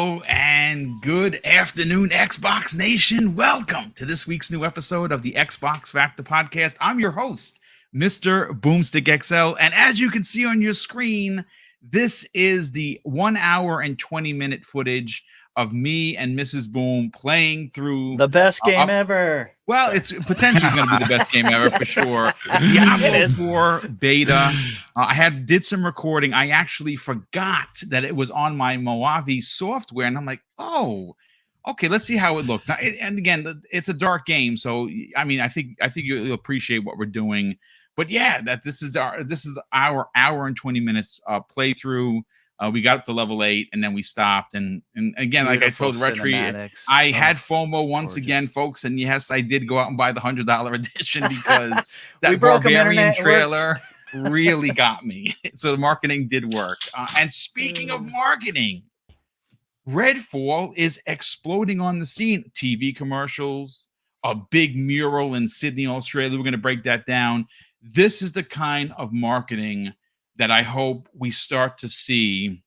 Hello and good afternoon, Xbox Nation. Welcome to this week's new episode of the Xbox Factor Podcast. I'm your host, Mr. BoomStick XL. And as you can see on your screen, this is the 1 hour and 20-minute footage of me and Mrs. Boom playing through the best game ever. Well, it's potentially going to be the best game ever for sure. Diablo 4 beta. I did some recording. I actually forgot that it was on my Mojave software, and I'm like, oh, okay. Let's see how it looks. Now, and again, it's a dark game, so I mean, I think you'll appreciate what we're doing. But yeah, this is our hour and 20 minutes playthrough. We got up to level 8 and then we stopped. And again, like I told Retri, I had FOMO once again, folks. And yes, I did go out and buy the $100 edition because that Barbarian trailer really got me. So the marketing did work. And speaking of marketing, Redfall is exploding on the scene. TV commercials, a big mural in Sydney, Australia. We're going to break that down. This is the kind of marketing that I hope we start to see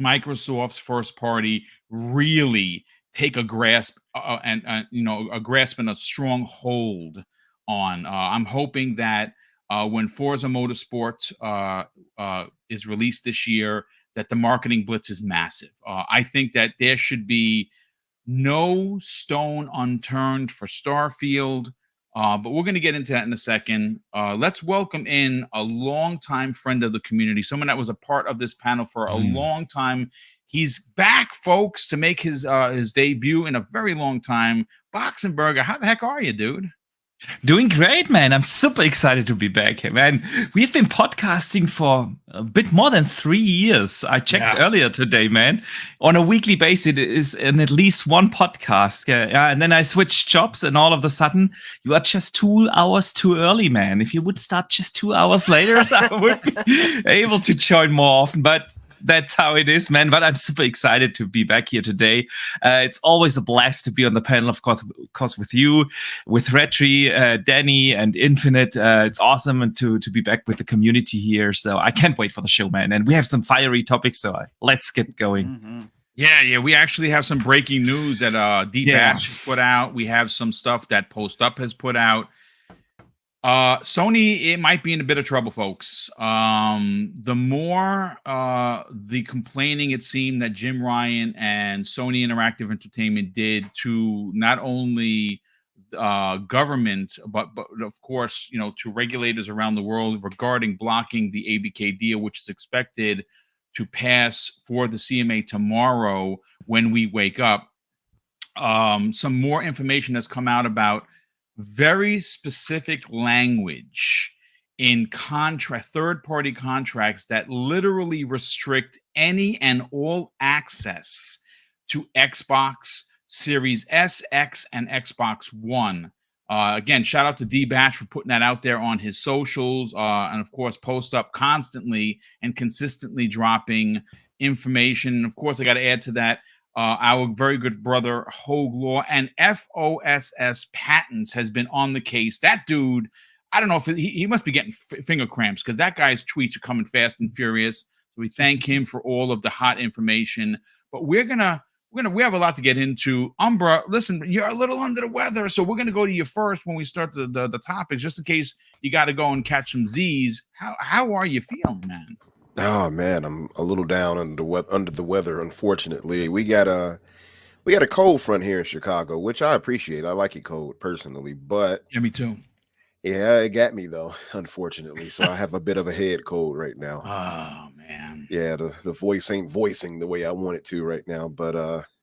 Microsoft's first party really take a grasp and a grasp and a strong hold on. I'm hoping that when Forza Motorsport is released this year, that the marketing blitz is massive. I think that there should be no stone unturned for Starfield. But we're going to get into that in a second. Let's welcome in a longtime friend of the community, someone that was a part of this panel for a long time. He's back, folks, to make his debut in a very long time. Boxenberger, how the heck are you, dude? Doing great, man. I'm super excited to be back here, man. We've been podcasting for a bit more than 3 years. I checked earlier today, man. On a weekly basis, it is in at least one podcast. Yeah, and then I switched jobs, and all of a sudden, you are just 2 hours too early, man. If you would start just 2 hours later, I would be able to join more often. But that's how it is, man. But I'm super excited to be back here today. It's always a blast to be on the panel, of course with you, with Retri, Danny, and Infinite. It's awesome to be back with the community here. So I can't wait for the show, man. And we have some fiery topics, so let's get going. Mm-hmm. Yeah. We actually have some breaking news that D-Bash has put out. We have some stuff that Post Up has put out. Sony, it might be in a bit of trouble, folks. The more the complaining it seemed that Jim Ryan and Sony Interactive Entertainment did to not only government, but of course, to regulators around the world regarding blocking the ABK deal, which is expected to pass for the CMA tomorrow when we wake up. Some more information has come out about very specific language in third-party contracts that literally restrict any and all access to Xbox Series S, X, and Xbox One. Again, shout out to D-Bash for putting that out there on his socials, and of course, Post Up constantly and consistently dropping information. Of course, I got to add to that our very good brother Hogue Law and FOSS Patents has been on the case. That dude, I don't know if he must be getting finger cramps because that guy's tweets are coming fast and furious. So we thank him for all of the hot information. But we have a lot to get into. Umbra, listen, you're a little under the weather, so we're gonna go to you first when we start the topics, just in case you got to go and catch some Z's. How are you feeling, man? Oh man, I'm a little down under the weather. Unfortunately, we got a cold front here in Chicago, which I appreciate. I like it cold personally, but yeah, me too. Yeah, it got me though, unfortunately. So I have a bit of a head cold right now. Oh man. Yeah, the voice ain't voicing the way I want it to right now, but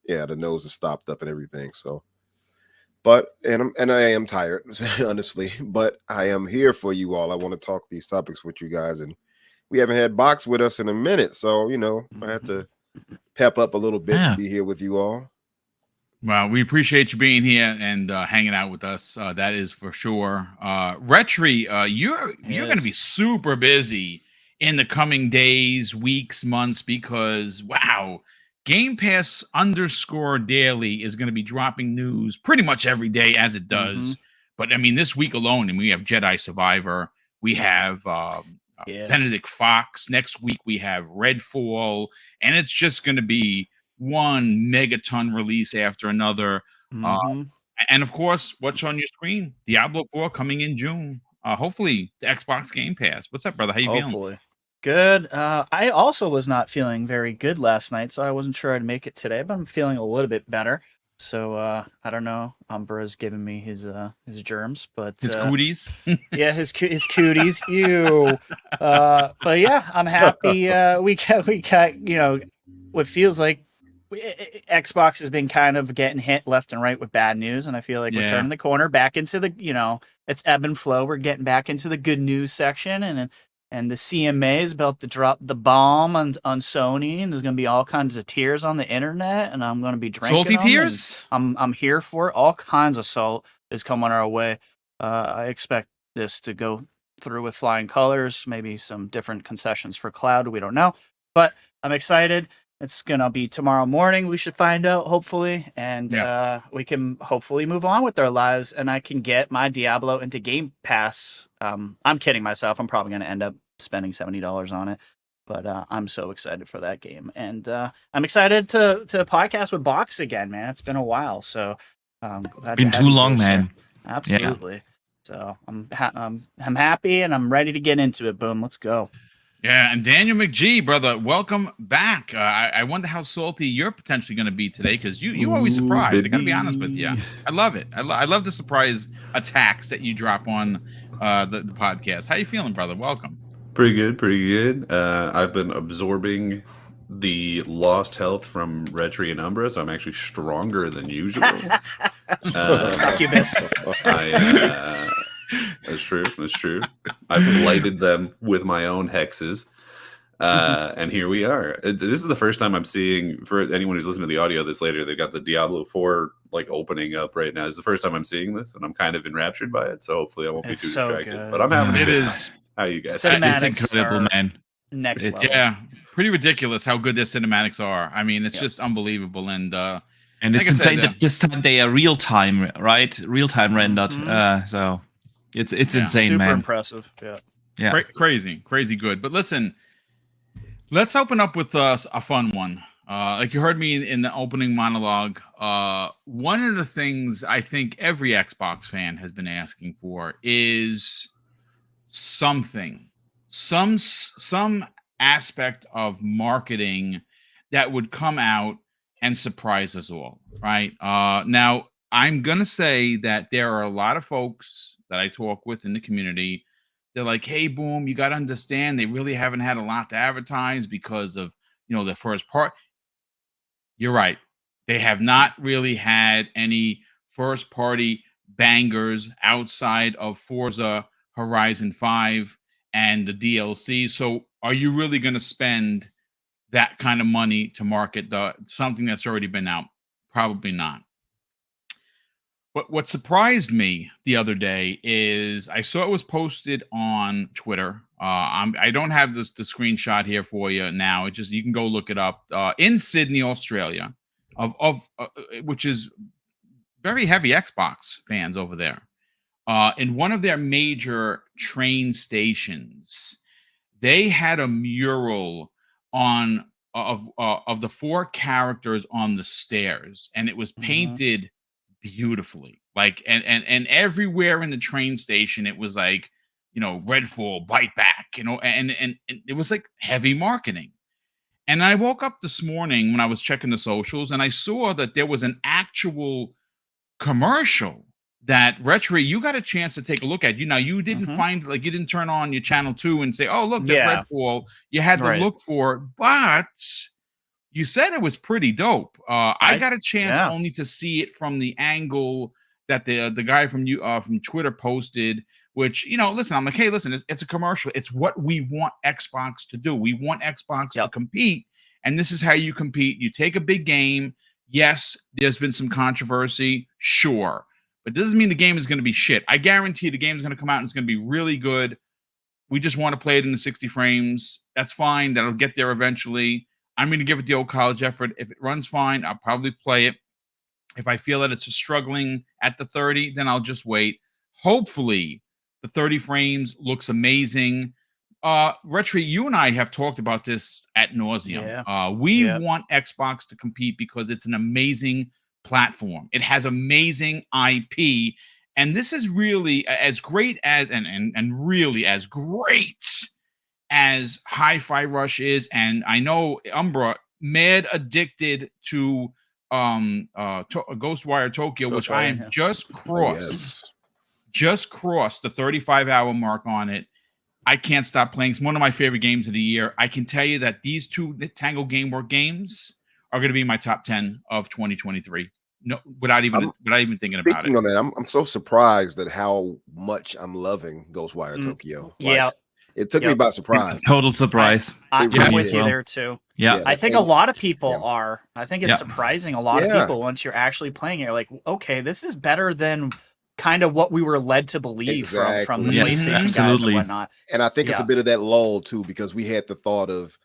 yeah, the nose is stopped up and everything. So, but and I am tired, honestly, but I am here for you all. I want to talk these topics with you guys, and we haven't had Box with us in a minute, so I have to pep up a little bit to be here with you all. Well, we appreciate you being here and hanging out with us. That is for sure. Retri, you're going to be super busy in the coming days, weeks, months, because wow, Game Pass _daily is going to be dropping news pretty much every day as it does. But I mean, this week alone, and we have Jedi Survivor, we have Benedict Fox. Next week we have Redfall, and it's just going to be one megaton release after another. And of course, what's on your screen? Diablo 4 coming in June. Hopefully, the Xbox Game Pass. What's up, brother? How you feeling? Good. I also was not feeling very good last night, so I wasn't sure I'd make it today, but I'm feeling a little bit better. So I don't know. Umbra's giving me his germs, but his cooties. Yeah, his cooties. Ew. But yeah, I'm happy. We got what feels like Xbox has been kind of getting hit left and right with bad news, and I feel like we're turning the corner back into the it's ebb and flow. We're getting back into the good news section, and the CMA is about to drop the bomb on Sony, and there's going to be all kinds of tears on the internet, and I'm going to be drinking salty tears. I'm here for it. All kinds of salt is coming our way. I expect this to go through with flying colors, maybe some different concessions for cloud. We don't know, but I'm excited. It's going to be tomorrow morning. We should find out, hopefully, and we can hopefully move on with our lives, and I can get my Diablo into Game Pass. I'm kidding myself. I'm probably going to end up spending $70 on it, but I'm so excited for that game. And I'm excited to podcast with Box again, man. It's been a while, so been too long, man. Absolutely. Yeah. So I'm happy, and I'm ready to get into it. Boom, let's go. Yeah, and Daniel McGee, brother, welcome back. I wonder how salty you're potentially going to be today, because you always surprise. Baby. I got to be honest with you. I love it. I love the surprise attacks that you drop on the podcast. How you feeling, brother? Welcome. Pretty good. I've been absorbing the lost health from Retri and Umbra, so I'm actually stronger than usual. Succubus. That's true. I've lighted them with my own hexes, and here we are. This is the first time I'm seeing, for anyone who's listening to the audio this later, they've got the Diablo 4 opening up right now. It's the first time I'm seeing this, and I'm kind of enraptured by it, so hopefully I won't be too distracted. Good. But I'm having it is. How you guys? It's incredible, man. Next level. Yeah, pretty ridiculous how good their cinematics are. I mean, it's just unbelievable, and it's insane that this time they are real time, right? Real time rendered. So it's insane, man. Super impressive. Yeah. Crazy good. But listen, let's open up with a fun one. Like you heard me in the opening monologue. One of the things I think every Xbox fan has been asking for is some aspect of marketing that would come out and surprise us all, right? Now, I'm going to say that there are a lot of folks that I talk with in the community. They're like, hey, Boom, you got to understand, they really haven't had a lot to advertise because of, the first part. You're right. They have not really had any first party bangers outside of Forza Horizon 5 and the DLC. So are you really going to spend that kind of money to market something that's already been out? Probably not. But what surprised me the other day is I saw it was posted on Twitter. I don't have the screenshot here for you now. It just, you can go look it up. In Sydney, Australia, which is very heavy Xbox fans over there. In one of their major train stations, they had a mural of the four characters on the stairs, and it was painted beautifully. And everywhere in the train station, it was like, Redfall, bite back, and it was like heavy marketing. And I woke up this morning when I was checking the socials, and I saw that there was an actual commercial that Retri, you got a chance to take a look at. You didn't find, you didn't turn on your channel 2 and say, oh, look, there's Redfall. You had to look for it, but you said it was pretty dope. I got a chance only to see it from the angle that the guy from Twitter posted, which, listen, I'm like, hey, listen, it's a commercial. It's what we want Xbox to do. We want Xbox to compete, and this is how you compete. You take a big game. Yes, there's been some controversy, sure. But it doesn't mean the game is going to be shit. I guarantee the game is going to come out and it's going to be really good. We just want to play it in the 60 frames. That's fine. That'll get there eventually. I'm going to give it the old college effort. If it runs fine, I'll probably play it. If I feel that it's just struggling at the 30, then I'll just wait. Hopefully, the 30 frames looks amazing. Retri, you and I have talked about this at nauseum. Yeah. We want Xbox to compete because it's an amazing platform. It has amazing IP, and this is really as great as and really as great as Hi-Fi Rush is. And I know Umbra mad addicted to Ghostwire Tokyo, which I am just crossed. Just crossed the 35-hour mark on it. I can't stop playing. It's one of my favorite games of the year. I can tell you that these two Tango Gamework games are going to be in my top 10 of 2023. No, without even thinking about it. Speaking of that, I'm so surprised at how much I'm loving Ghostwire Tokyo. Like, it took me by surprise. Total surprise. I'm with you there too. Yeah, I think a lot of people are. I think it's surprising a lot of people once you're actually playing it. You're like, okay, this is better than kind of what we were led to believe from the PlayStation guys and whatnot. And I think it's a bit of that lull too, because we had the thought of,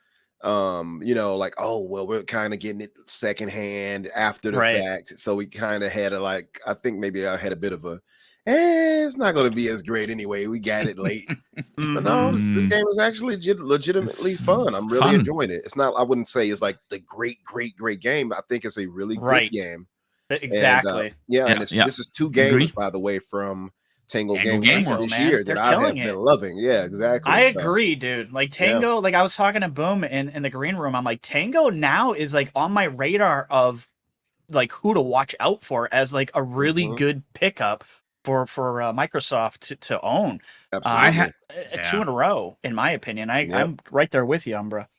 like, oh, well, we're kind of getting it secondhand after the fact. So we kind of had I think maybe I had a bit of a, it's not going to be as great anyway. We got it late. But no, this game is actually legitimately fun. I'm really enjoying it. It's not, I wouldn't say it's like the great game. I think it's a really good game. Exactly. And, this is 2 games, by the way, from Tango Gamework this year that I have been loving. Yeah, exactly. I agree, dude. Like Tango, like I was talking to Boom in the green room. I'm like, Tango now is like on my radar of like who to watch out for as like a really good pickup for Microsoft to own. Absolutely. I had 2 in a row, in my opinion. I'm right there with you, Umbra.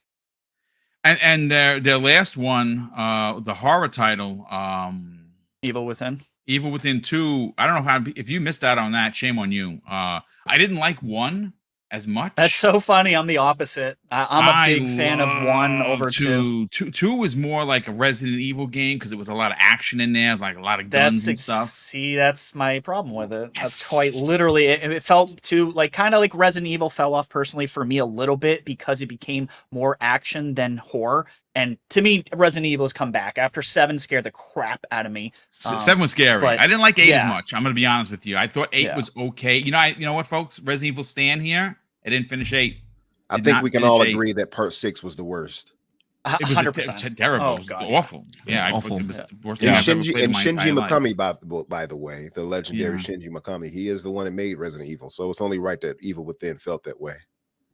And their last one, the horror title, Evil Within. Evil Within 2. I don't know if you missed out on that, shame on you. I didn't like 1 as much. That's so funny. I'm the opposite. I'm a big fan of 1 over 2. 2 was more like a Resident Evil game because it was a lot of action in there, like a lot of guns and stuff. See, that's my problem with it. That's quite literally. It felt too like kind of like Resident Evil fell off personally for me a little bit because it became more action than horror. And to me, Resident Evil's come back after 7 scared the crap out of me. 7 was scary. But, I didn't like 8 as much. I'm going to be honest with you. I thought 8 was okay. You know what, folks? Resident Evil stand here. I didn't finish 8. I think we can all agree that part 6 was the worst. It was 100%. Terrible. It was awful. Yeah, awful. It was the worst thing I've ever played in my Shinji entire Mikami, by the way, the legendary Shinji Mikami, he is the one that made Resident Evil. So it's only right that Evil Within felt that way.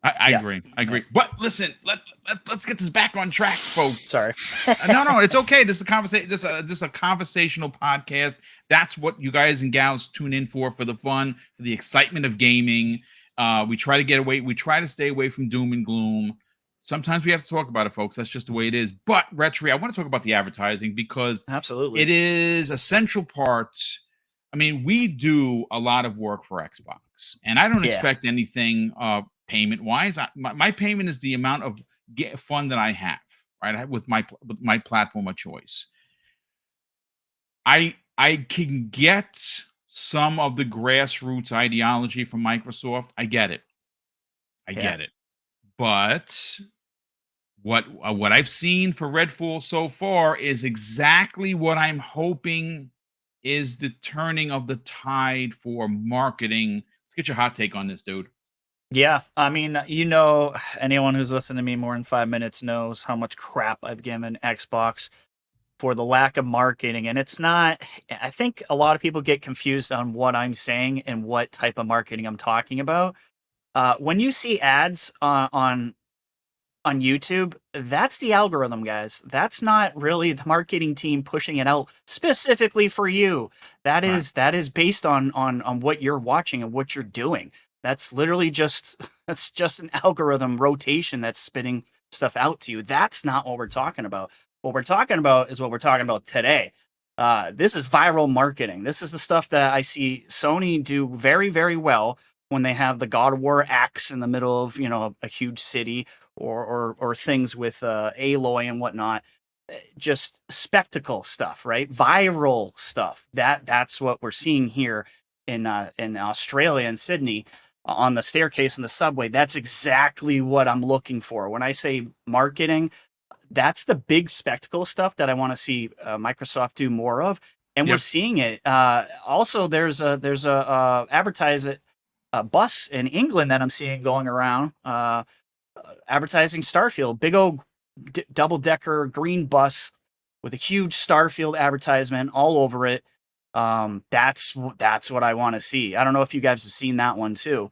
I agree. But listen, let's get this back on track, folks. Sorry. No, it's okay. This is a conversation. This is a conversational podcast. That's what you guys and gals tune in for the fun, for the excitement of gaming. We try to stay away from doom and gloom. Sometimes we have to talk about it, folks. That's just the way it is. But Retri, I want to talk about the advertising because absolutely it is a central part. I mean, we do a lot of work for Xbox, and I don't expect anything payment wise. My payment is the amount of fun that I have, right, with my platform of choice. I can get some of the grassroots ideology from Microsoft. I get it. But what I've seen for Redfall so far is exactly what I'm hoping is the turning of the tide for marketing. Let's get your hot take on this, dude. Yeah, I mean, anyone who's listened to me more than 5 minutes knows how much crap I've given Xbox for the lack of marketing. And it's not, I think a lot of people get confused on what I'm saying and what type of marketing I'm talking about. When you see ads on YouTube, that's the algorithm, guys. That's not really the marketing team pushing it out specifically for you. That is based on what you're watching and what you're doing. That's literally just an algorithm rotation that's spitting stuff out to you. That's not what we're talking about. What we're talking about is what we're talking about today. This is viral marketing. This is the stuff that I see Sony do very, very well when they have the God of War axe in the middle of, a huge city or things with Aloy and whatnot. Just spectacle stuff, right? Viral stuff. That's what we're seeing here in Australia and Sydney. On the staircase in the subway. That's exactly what I'm looking for. When I say marketing, that's the big spectacle stuff that I want to see Microsoft do more of. And we're seeing it. Also, there's a bus in England that I'm seeing going around, advertising Starfield, big old double-decker green bus with a huge Starfield advertisement all over it. That's what I want to see. I don't know if you guys have seen that one too.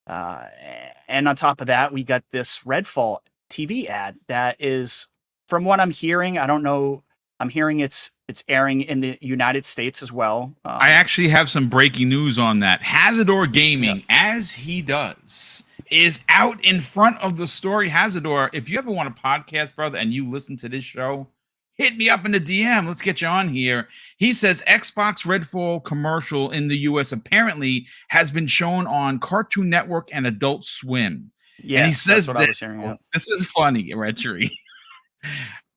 And on top of that, we got this Redfall TV ad that is, from what I'm hearing, I don't know. I'm hearing it's airing in the United States as well. I actually have some breaking news on that. Hazardor Gaming, as he does, is out in front of the story. Hazardor, if you ever want a podcast, brother, and you listen to this show, hit me up in the DM. Let's get you on here. He says Xbox Redfall commercial in the US apparently has been shown on Cartoon Network and Adult Swim. Yeah, and he says that's what I was hearing. This is funny, Retchery.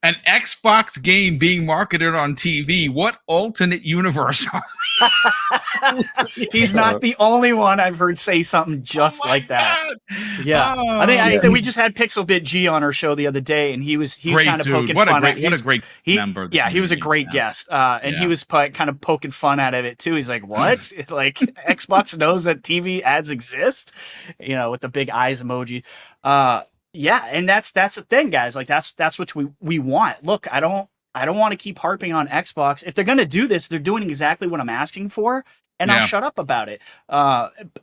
An Xbox game being marketed on TV. What alternate universe are He's not the only one I've heard say something just like that. Yeah. I think we just had Pixelbit G on our show the other day, and he was kind of poking fun at it. What a great member. Yeah, he was a great guest. And he was kind of poking fun out of it too. He's like, what? Like, Xbox knows that TV ads exist? You know, with the big eyes emoji. Yeah, and that's the thing, guys. Like, that's what we want. Look, I don't want to keep harping on Xbox. If they're going to do this, they're doing exactly what I'm asking for, and I'll shut up about it.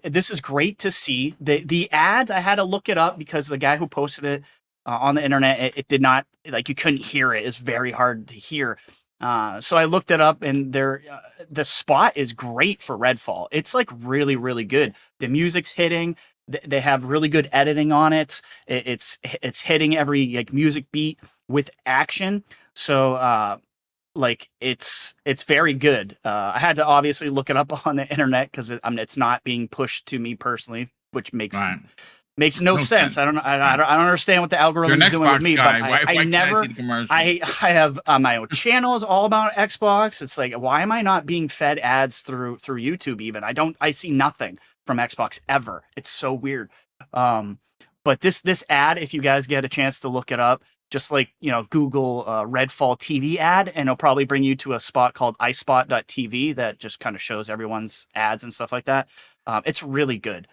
This is great to see. The ads, I had to look it up because the guy who posted it on the internet, it did not, like, you couldn't hear it. It's very hard to hear. So I looked it up, and the spot is great for Redfall. It's like really, really good. The music's hitting. They have really good editing on it. It's hitting every like music beat with action. So like it's very good. I had to obviously look it up on the internet because it's not being pushed to me personally, which makes no sense. I don't understand what the algorithm is doing with me. Guy. But I have my own channel is all about Xbox. It's like, why am I not being fed ads through YouTube even? I see nothing from Xbox ever. It's so weird. But this ad, if you guys get a chance to look it up, just like, you know, Google Redfall TV ad, and it'll probably bring you to a spot called iSpot.tv that just kind of shows everyone's ads and stuff like that. It's really good.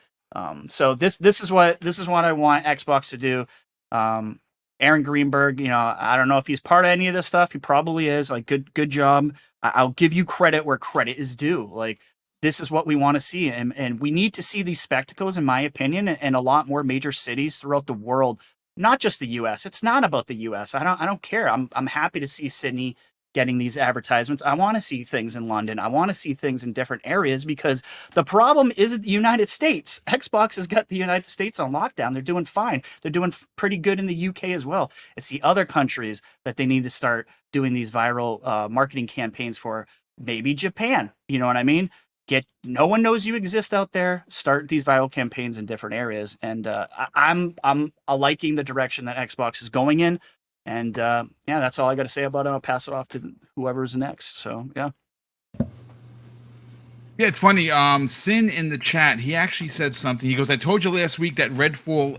So this is what I want Xbox to do. Aaron Greenberg, you know, I don't know if he's part of any of this stuff. He probably is. Like, good job. I'll give you credit where credit is due. Like, this is what we want to see, and we need to see these spectacles, in my opinion, in a lot more major cities throughout the world, not just the U.S. It's not about the U.S. I don't care. I'm happy to see Sydney getting these advertisements. I want to see things in London. I want to see things in different areas, because the problem isn't the United States. Xbox has got the United States on lockdown. They're doing fine. They're doing pretty good in the UK as well. It's the other countries that they need to start doing these viral marketing campaigns for. Maybe Japan. You know what I mean? No one knows you exist out there. Start these viral campaigns in different areas, and I'm liking the direction that Xbox is going in. And yeah, that's all I got to say about it. I'll pass it off to whoever's next. So yeah. Yeah, it's funny. Sin in the chat, he actually said something. He goes, "I told you last week that Redfall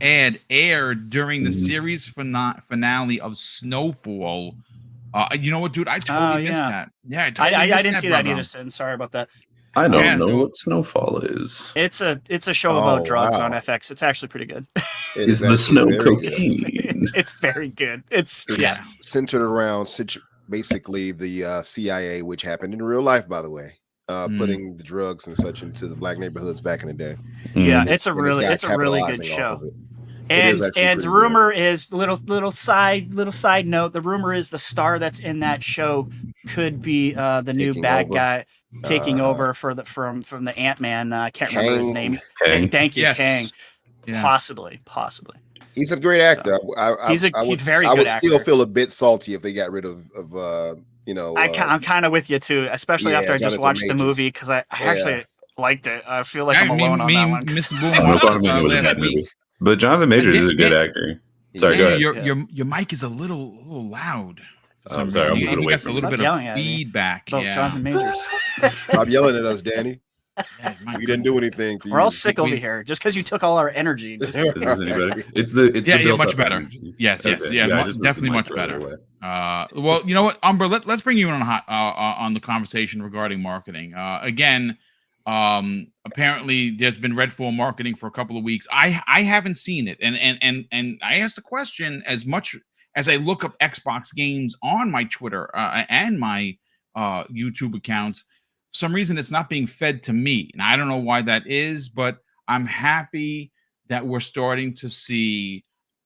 aired during the series finale of Snowfall." You know what, dude? I totally missed that. Yeah, I didn't see that either, Sin. Sorry about that. I don't know what Snowfall is. It's a show about drugs on FX. It's actually pretty good. Is the snow cocaine? It's very good. It's centered around basically the CIA, which happened in real life, by the way, putting the drugs and such into the black neighborhoods back in the day. Yeah, it's a really good show. And the rumor is little side note. The rumor is the star that's in that show could be the new bad guy taking over from the Ant-Man. I can't remember his name. Thank you, Kang. Yeah. Possibly. He's a great actor. He's very good actor. I would still feel a bit salty if they got rid of you know. I'm kind of with you too, especially after I just watched the movie, because I actually liked it. I feel like I'm alone on that one. Mr. Boom But Jonathan Majors is a good actor. Sorry, go ahead. Your mic is a little loud. I'm sorry, I'm a little away from a little bit of feedback. Jonathan Majors. Stop yelling at us, Danny. We didn't do anything to you. We're all sick over here just because you took all our energy. Is this any better? It's the much better. Energy. Yes, definitely much better. Well, you know what, Umber, let's bring you in on the conversation regarding marketing. Again, Apparently there's been Redfall marketing for a couple of weeks. I haven't seen it, and I asked the question as much as I look up Xbox games on my Twitter and my YouTube accounts. For some reason it's not being fed to me, and I don't know why that is, but I'm happy that we're starting to see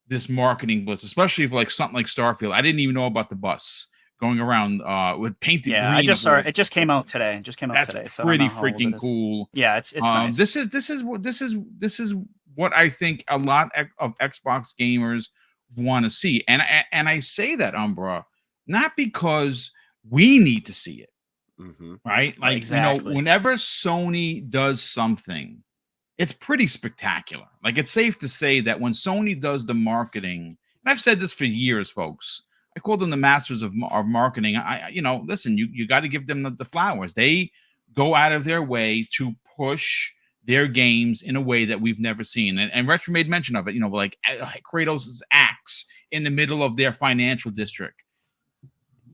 this marketing blitz, especially for like something like Starfield. I didn't even know about the bus going around with painted green. I just saw it. It just came out today. That's So pretty freaking cool. Yeah, it's nice. This is what I think a lot of Xbox gamers want to see, and I say that, Umbra, not because we need to see it, right? Like, exactly. Whenever Sony does something, it's pretty spectacular. Like, it's safe to say that when Sony does the marketing, and I've said this for years, folks, I call them the masters of marketing. Listen, you got to give them the flowers. They go out of their way to push their games in a way that we've never seen. And Retro made mention of it, like Kratos' axe in the middle of their financial district.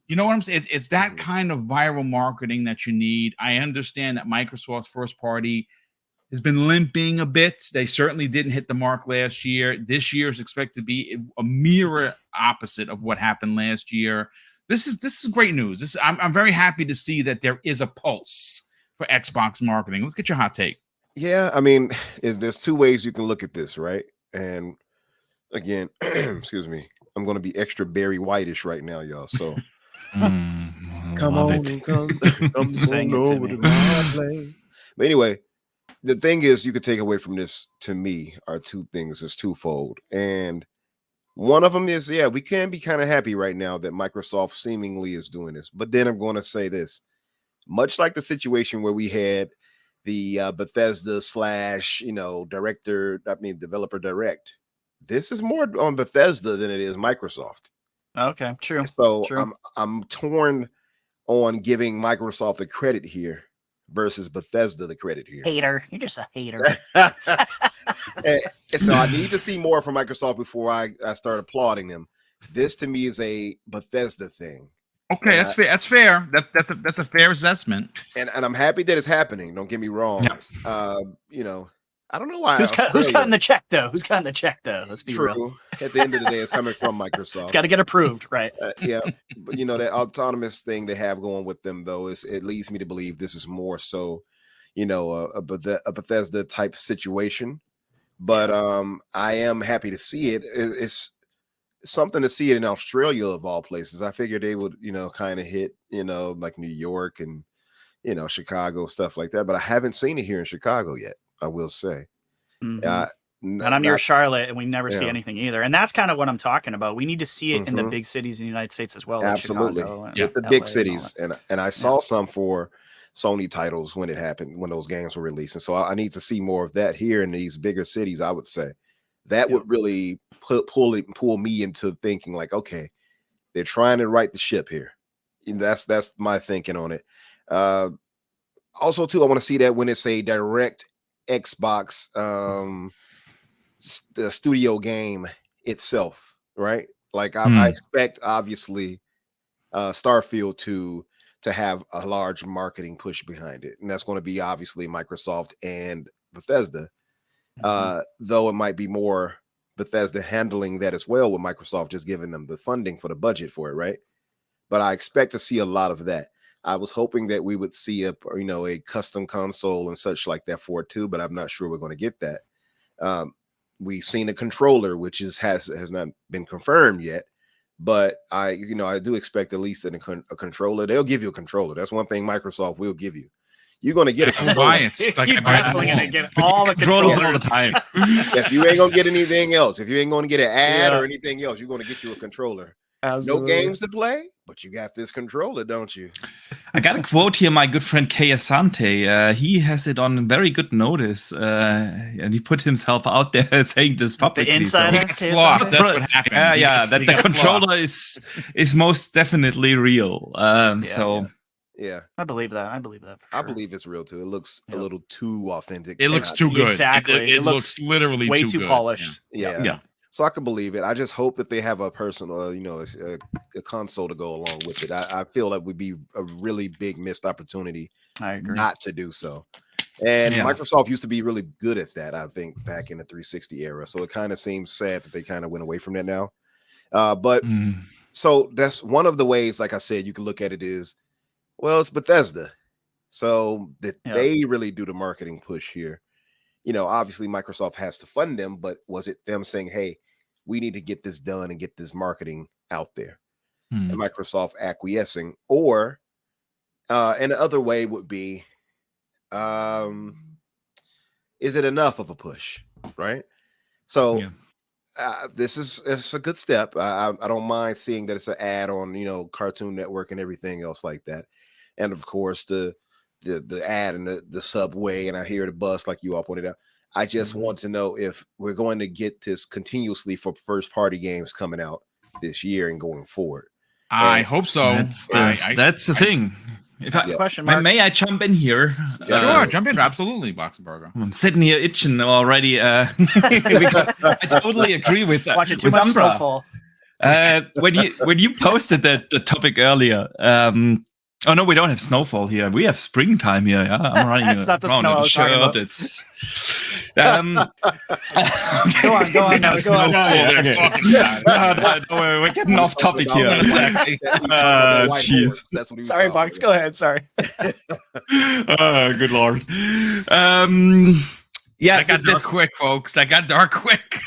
You know what I'm saying? It's that kind of viral marketing that you need. I understand that Microsoft's first party has been limping a bit. They certainly didn't hit the mark last year. This year is expected to be a mirror opposite of what happened last year. This is great news. I'm very happy to see that there is a pulse for Xbox marketing. Let's get your hot take. Yeah, I mean, there's two ways you can look at this, right? And again, excuse me, I'm going to be extra Barry Whitish right now, y'all. So come on and come over to my place. But anyway, the thing is, you could take away from this, to me, are two things. It's twofold. And one of them is, we can be kind of happy right now that Microsoft seemingly is doing this. But then I'm going to say this, much like the situation where we had the Bethesda developer direct, this is more on Bethesda than it is Microsoft. Okay, true. So I'm torn on giving Microsoft the credit here versus Bethesda the credit here. Hater. You're just a hater. So I need to see more from Microsoft before I start applauding them. This to me is a Bethesda thing. Okay, that's fair. That's fair. That's a fair assessment. And I'm happy that it's happening. Don't get me wrong. Yeah. I don't know why. Who's cutting the check though? Let's be real. At the end of the day, it's coming from Microsoft. It's got to get approved, right? Yeah, but that autonomous thing they have going with them, though, it leads me to believe this is more so, a Bethesda type situation. But I am happy to see it. It's something to see it in Australia of all places. I figured they would, kind of hit, like New York and Chicago, stuff like that. But I haven't seen it here in Chicago yet, I will say. And I'm near Charlotte, and we never see anything either. And that's kind of what I'm talking about. We need to see it in the big cities in the United States as well. Absolutely, like with the big cities. And I saw some for Sony titles when it happened, when those games were released. And so I need to see more of that here in these bigger cities. I would say that would really pull me into thinking like, okay, they're trying to right the ship here. And that's my thinking on it. Also, too, I want to see that when it's a direct Xbox the studio game itself, right? Like I expect obviously Starfield to have a large marketing push behind it, and that's going to be obviously Microsoft and Bethesda, though it might be more Bethesda handling that as well, with Microsoft just giving them the funding for the budget for it, right? But I expect to see a lot of that. I was hoping that we would see a custom console and such like that for it too, but I'm not sure we're going to get that. We've seen a controller, which has not been confirmed yet, but I do expect at least a controller. They'll give you a controller. That's one thing Microsoft will give you. You're going to get a controller. You're definitely going to get all the controllers all the time. If you ain't going to get anything else, if you ain't going to get an ad or anything else, you're going to get you a controller. Absolutely. No games to play, but you got this controller, don't you? I got a quote here, my good friend Kay Asante. He has it on very good notice, and he put himself out there saying this publicly. The insider, that's what happened. Yeah, that the controller is most definitely real. Yeah, I believe that. For sure. I believe it's real too. It looks a little too authentic. It looks too good. Exactly. It looks literally way too polished. Yeah. So I can believe it. I just hope that they have a personal, a console to go along with it. I feel that would be a really big missed opportunity I agree. not to do so. And Microsoft used to be really good at that, I think, back in the 360 era. So it kind of seems sad that they kind of went away from that now. But so that's one of the ways, like I said, you can look at it is, well, it's Bethesda. So that they really do the marketing push here. You know, obviously Microsoft has to fund them, but was it them saying, hey, we need to get this done and get this marketing out there? And Microsoft acquiescing, or and the other way would be, is it enough of a push, right? So it's a good step. I don't mind seeing that it's an ad on, you know, Cartoon Network and everything else like that. And of course, the ad and the subway, and I hear the bus like you all pointed out. I just want to know if we're going to get this continuously for first party games coming out this year and going forward. I hope so. That's the thing. Question mark. May I jump in here? Sure, jump in. Absolutely, Boxenberger. I'm sitting here itching already because I totally agree with that. Watching too much Snowfall. When you posted the topic earlier, oh no, we don't have snowfall here. We have springtime here. Yeah, I'm running. That's not the snow I was talking about. It's go on. No, we're getting off topic here. Jeez. Sorry, Box. Go ahead. Sorry. Good lord. That got dark quick, folks. That got dark quick.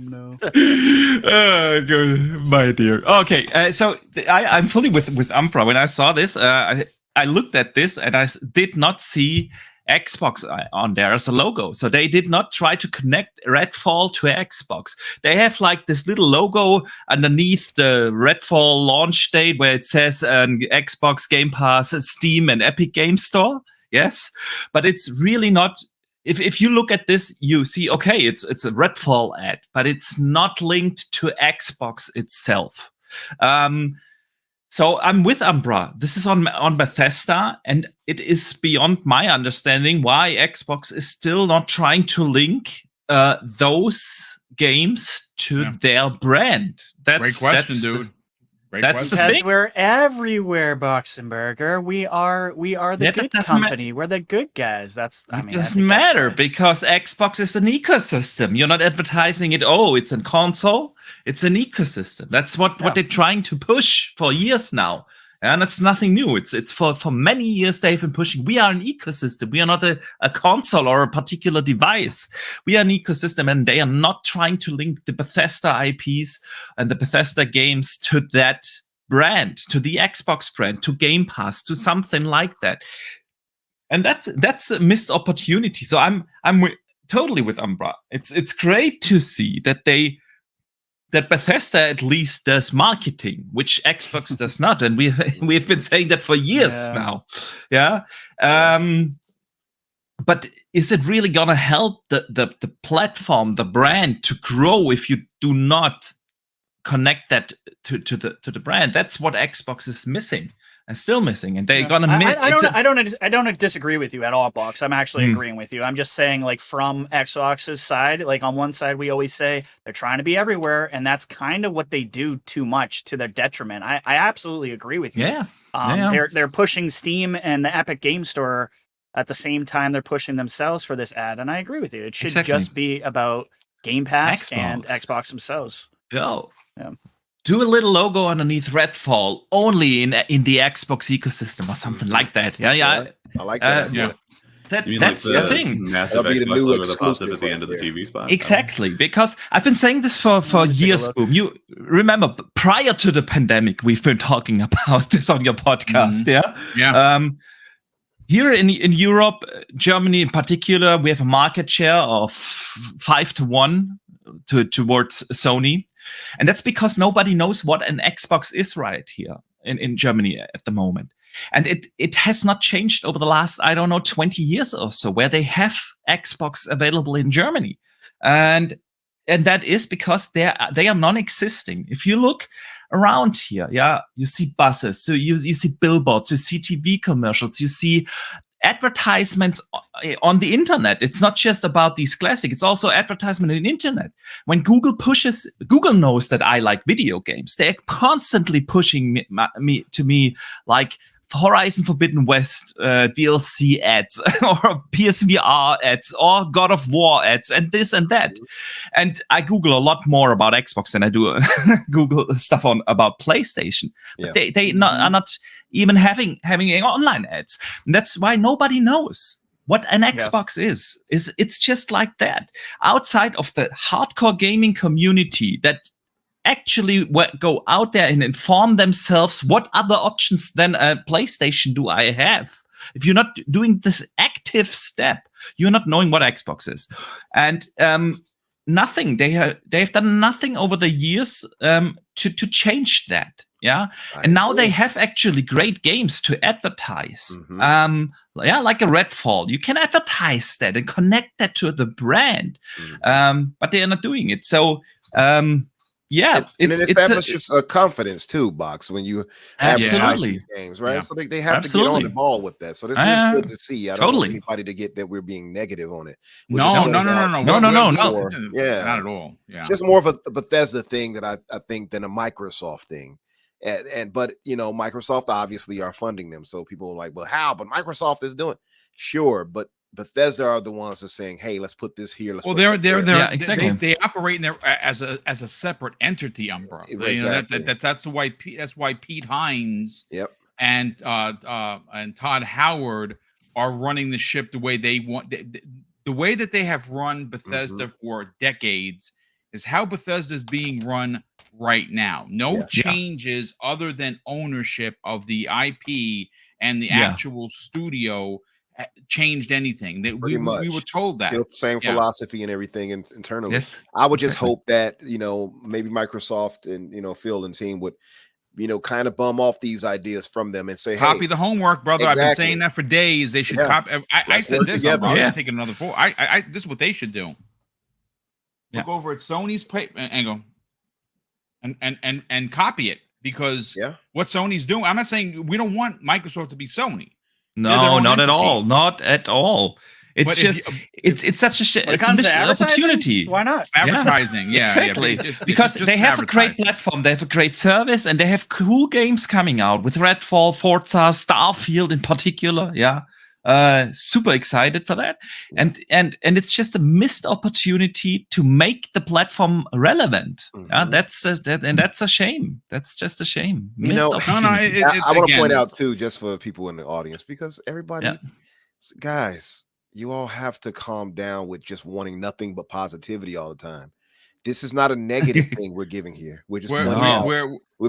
No. Good, my dear. Okay, so I'm fully with Umbra. When I saw this, I looked at this and I did not see Xbox on there as a logo. So they did not try to connect Redfall to Xbox. They have like this little logo underneath the Redfall launch date where it says Xbox Game Pass, Steam, and Epic Game Store. Yes, but it's really not. If you look at this, you see, okay, it's a Redfall ad, but it's not linked to Xbox itself. So I'm with Umbra. This is on Bethesda, and it is beyond my understanding why Xbox is still not trying to link those games to their brand. Great question, dude. That's because we're everywhere, Boxenberger. We are the good company. We're the good guys. It doesn't matter because Xbox is an ecosystem. You're not advertising it. Oh, it's a console. It's an ecosystem. That's what they're trying to push for years now. And it's nothing new. It's for many years they've been pushing. We are an ecosystem. We are not a console or a particular device. We are an ecosystem, and they are not trying to link the Bethesda IPs and the Bethesda games to that brand, to the Xbox brand, to Game Pass, to something like that. And that's a missed opportunity. So I'm totally with Umbra. It's great to see that Bethesda at least does marketing, which Xbox does not, and we've been saying that for years now. Yeah. But is it really gonna help the platform, the brand, to grow if you do not connect that to the brand? That's what Xbox is missing. And still missing, and they're gonna. I don't disagree with you at all, Box. I'm actually agreeing with you. I'm just saying, like, from Xbox's side, like on one side, we always say they're trying to be everywhere, and that's kind of what they do too much to their detriment. I absolutely agree with you. They're pushing Steam and the Epic Game Store at the same time they're pushing themselves for this ad, and I agree with you. It should just be about Game Pass and Xbox themselves. Yeah. Do a little logo underneath Redfall only in the Xbox ecosystem or something like that. Yeah. I like that. That's the thing. Massive Xbox logo that pops up at the end of the TV spot. Exactly, because I've been saying this for years, Boom. You remember, prior to the pandemic, we've been talking about this on your podcast, Here in Europe, Germany in particular, we have a market share of 5-1 towards Sony. And that's because nobody knows what an Xbox is right here in Germany at the moment. And it has not changed over the last, 20 years or so, where they have Xbox available in Germany. And that is because they are non-existing. If you look around here, you see buses, so you see billboards, you see TV commercials, you see advertisements on the internet. It's not just about these classic, it's also advertisement on the internet. When Google knows that I like video games. They're constantly pushing me like Horizon Forbidden West DLC ads or PSVR ads or God of War ads and this and that. And I Google a lot more about Xbox than I do Google stuff about PlayStation. But they are not even having online ads. And that's why nobody knows what an Xbox is. It's just like that. Outside of the hardcore gaming community that actually go out there and inform themselves what other options than a PlayStation do I have. If you're not doing this active step, you're not knowing what Xbox is. And nothing. They have done nothing over the years to change that. Yeah. And now they have actually great games to advertise. Like a Redfall. You can advertise that and connect that to the brand. But they are not doing it. So it establishes a confidence too, Box, when you advertise these games, right? So they have to get on the ball with that. So this is good to see. I don't want anybody to get that we're being negative on it. No. Yeah, not at all. Yeah, it's just more of a Bethesda thing that I think than a Microsoft thing. But Microsoft obviously are funding them, so people are like, well, how? But Microsoft is doing sure, but Bethesda are the ones that are saying, "Hey, let's put this here." Exactly. They operate in there as a separate entity umbrella. Exactly. That's why Pete Hines and Todd Howard are running the ship the way they want. The way that they have run Bethesda for decades is how Bethesda is being run right now. No changes other than ownership of the IP and the actual studio changed anything. We were told that. Still the same philosophy and everything internally. Yes. I would just hope that, maybe Microsoft and, Phil and team would, kind of bum off these ideas from them and say, copy the homework, brother. Exactly. I've been saying that for days. They should copy. I said this. I'm taking another four. This is what they should do. Look over at Sony's and go and copy it, because what Sony's doing. I'm not saying we don't want Microsoft to be Sony. No, not at all. Not at all. It's just it's such a missed opportunity. Why not? Advertising, exactly. Because they have a great platform, they have a great service, and they have cool games coming out with Redfall, Forza, Starfield in particular. Super excited for that, and it's just a missed opportunity to make the platform relevant. That's a shame. That's just a shame. I want to point out too, just for people in the audience, because everybody, guys, you all have to calm down with just wanting nothing but positivity all the time. This is not a negative thing we're giving here. We're just we're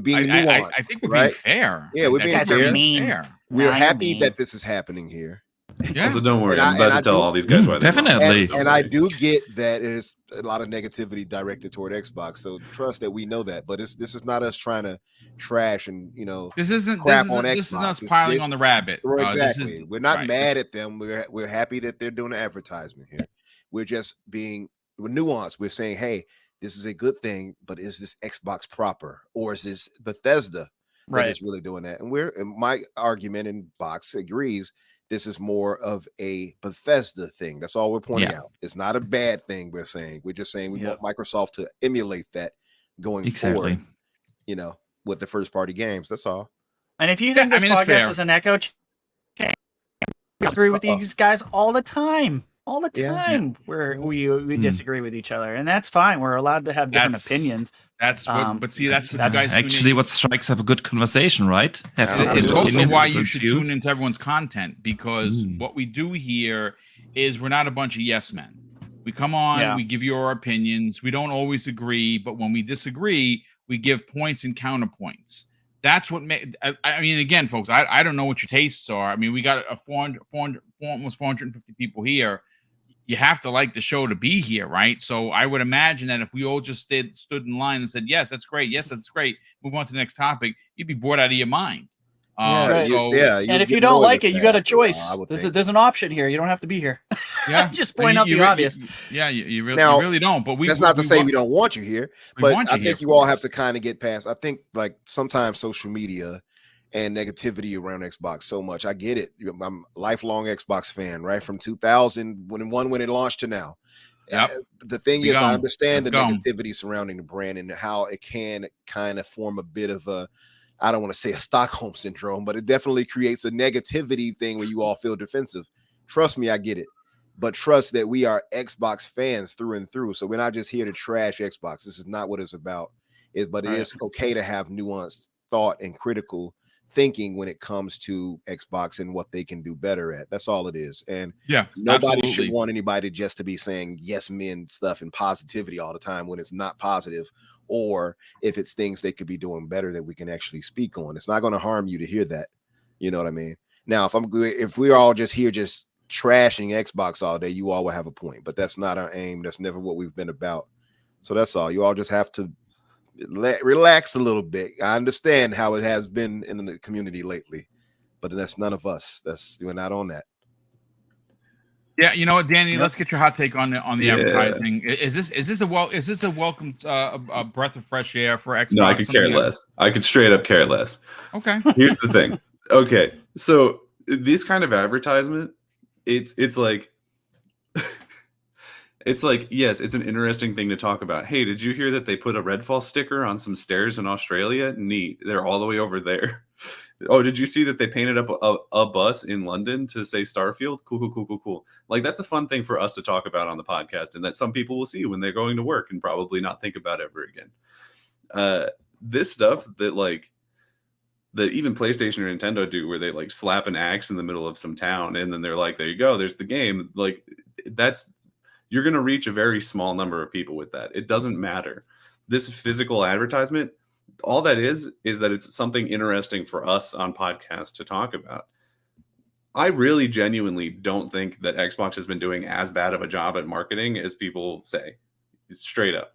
being nuanced. I think we're being fair. Yeah, we're being fair. We're happy that this is happening here. So don't worry, I'm about to tell all these guys why. Definitely. And I do get that there's a lot of negativity directed toward Xbox. So trust that we know that. But this is not us trying to trash and this isn't crap on Xbox. This is us piling on the rabbit. Exactly. We're not mad at them. We're happy that they're doing an advertisement here. We're just we're nuanced. We're saying, hey, this is a good thing, but is this Xbox proper, or is this Bethesda that is really doing that? And my argument, and Box agrees, this is more of a Bethesda thing. That's all we're pointing out. It's not a bad thing we're saying. We're just saying we want Microsoft to emulate that going forward, with the first party games. That's all. And if you think this podcast is an echo chamber, I agree with these guys all the time. All the time we disagree with each other, and that's fine. We're allowed to have different opinions. That's actually what strikes up a good conversation, right? It's also why you should tune into everyone's content, because what we do here is we're not a bunch of yes men. We come on, we give you our opinions. We don't always agree, but when we disagree, we give points and counterpoints. That's what again, folks, I don't know what your tastes are. I mean, we got almost 450 people here. You have to like the show to be here, right? So I would imagine that if we all just stood in line and said, yes, that's great. Yes, that's great. Move on to the next topic. You'd be bored out of your mind. And if you don't like it, you got a choice. There's an option here. You don't have to be here. Yeah, just point out the obvious. You really don't. But that's not to say we don't want you here. But I think you all have to kind of get past. I think like sometimes social media and negativity around Xbox so much. I get it. I'm a lifelong Xbox fan, right? From 2000 when it launched to now. The thing is, I understand the negativity surrounding the brand and how it can kind of form a bit of a I don't want to say a Stockholm syndrome, but it definitely creates a negativity thing where you all feel defensive. Trust me, I get it. But trust that we are Xbox fans through and through. So we're not just here to trash Xbox. This is not what it's about. But it is okay to have nuanced thought and critical thinking when it comes to Xbox and what they can do better at. That's all it is. And nobody should want anybody just to be saying yes men stuff and positivity all the time when it's not positive, or if it's things they could be doing better that we can actually speak on. It's not going to harm you to hear that. You know what I mean? Now, if we're all just here just trashing Xbox all day, you all will have a point, but that's not our aim. That's never what we've been about. So that's all. You all just have to relax a little bit. I understand how it has been in the community lately, but that's none of us. We're not on that. Yeah, you know what, Danny? Let's get your hot take on the advertising. Is this a welcome breath of fresh air for Xbox? No, I could care less. I could straight up care less. Okay. Here's the thing. Okay, so this kind of advertisement, it's like it's like, yes, it's an interesting thing to talk about. Hey, did you hear that they put a Redfall sticker on some stairs in Australia? Neat. They're all the way over there. Oh, did you see that they painted up a bus in London to say Starfield? Cool. Like, that's a fun thing for us to talk about on the podcast, and that some people will see when they're going to work and probably not think about ever again. This stuff that even PlayStation or Nintendo do, where they like slap an axe in the middle of some town and then they're like, there you go, there's the game. Like, you're going to reach a very small number of people with that. It doesn't matter. This physical advertisement, all that is that it's something interesting for us on podcast to talk about. I really genuinely don't think that Xbox has been doing as bad of a job at marketing as people say. Straight up.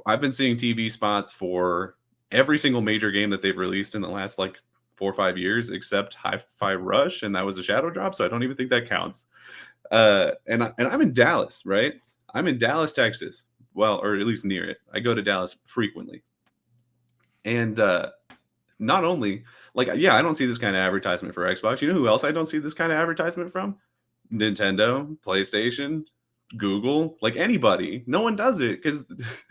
I've been seeing TV spots for every single major game that they've released in the last 4 or 5 years, except Hi-Fi Rush, and that was a shadow drop, so I don't even think that counts. And I'm in Dallas, right? I'm in Dallas, Texas. Well, or at least near it. I go to Dallas frequently. And not only, I don't see this kind of advertisement for Xbox. You know who else I don't see this kind of advertisement from? Nintendo, PlayStation, Google, anybody. No one does it, because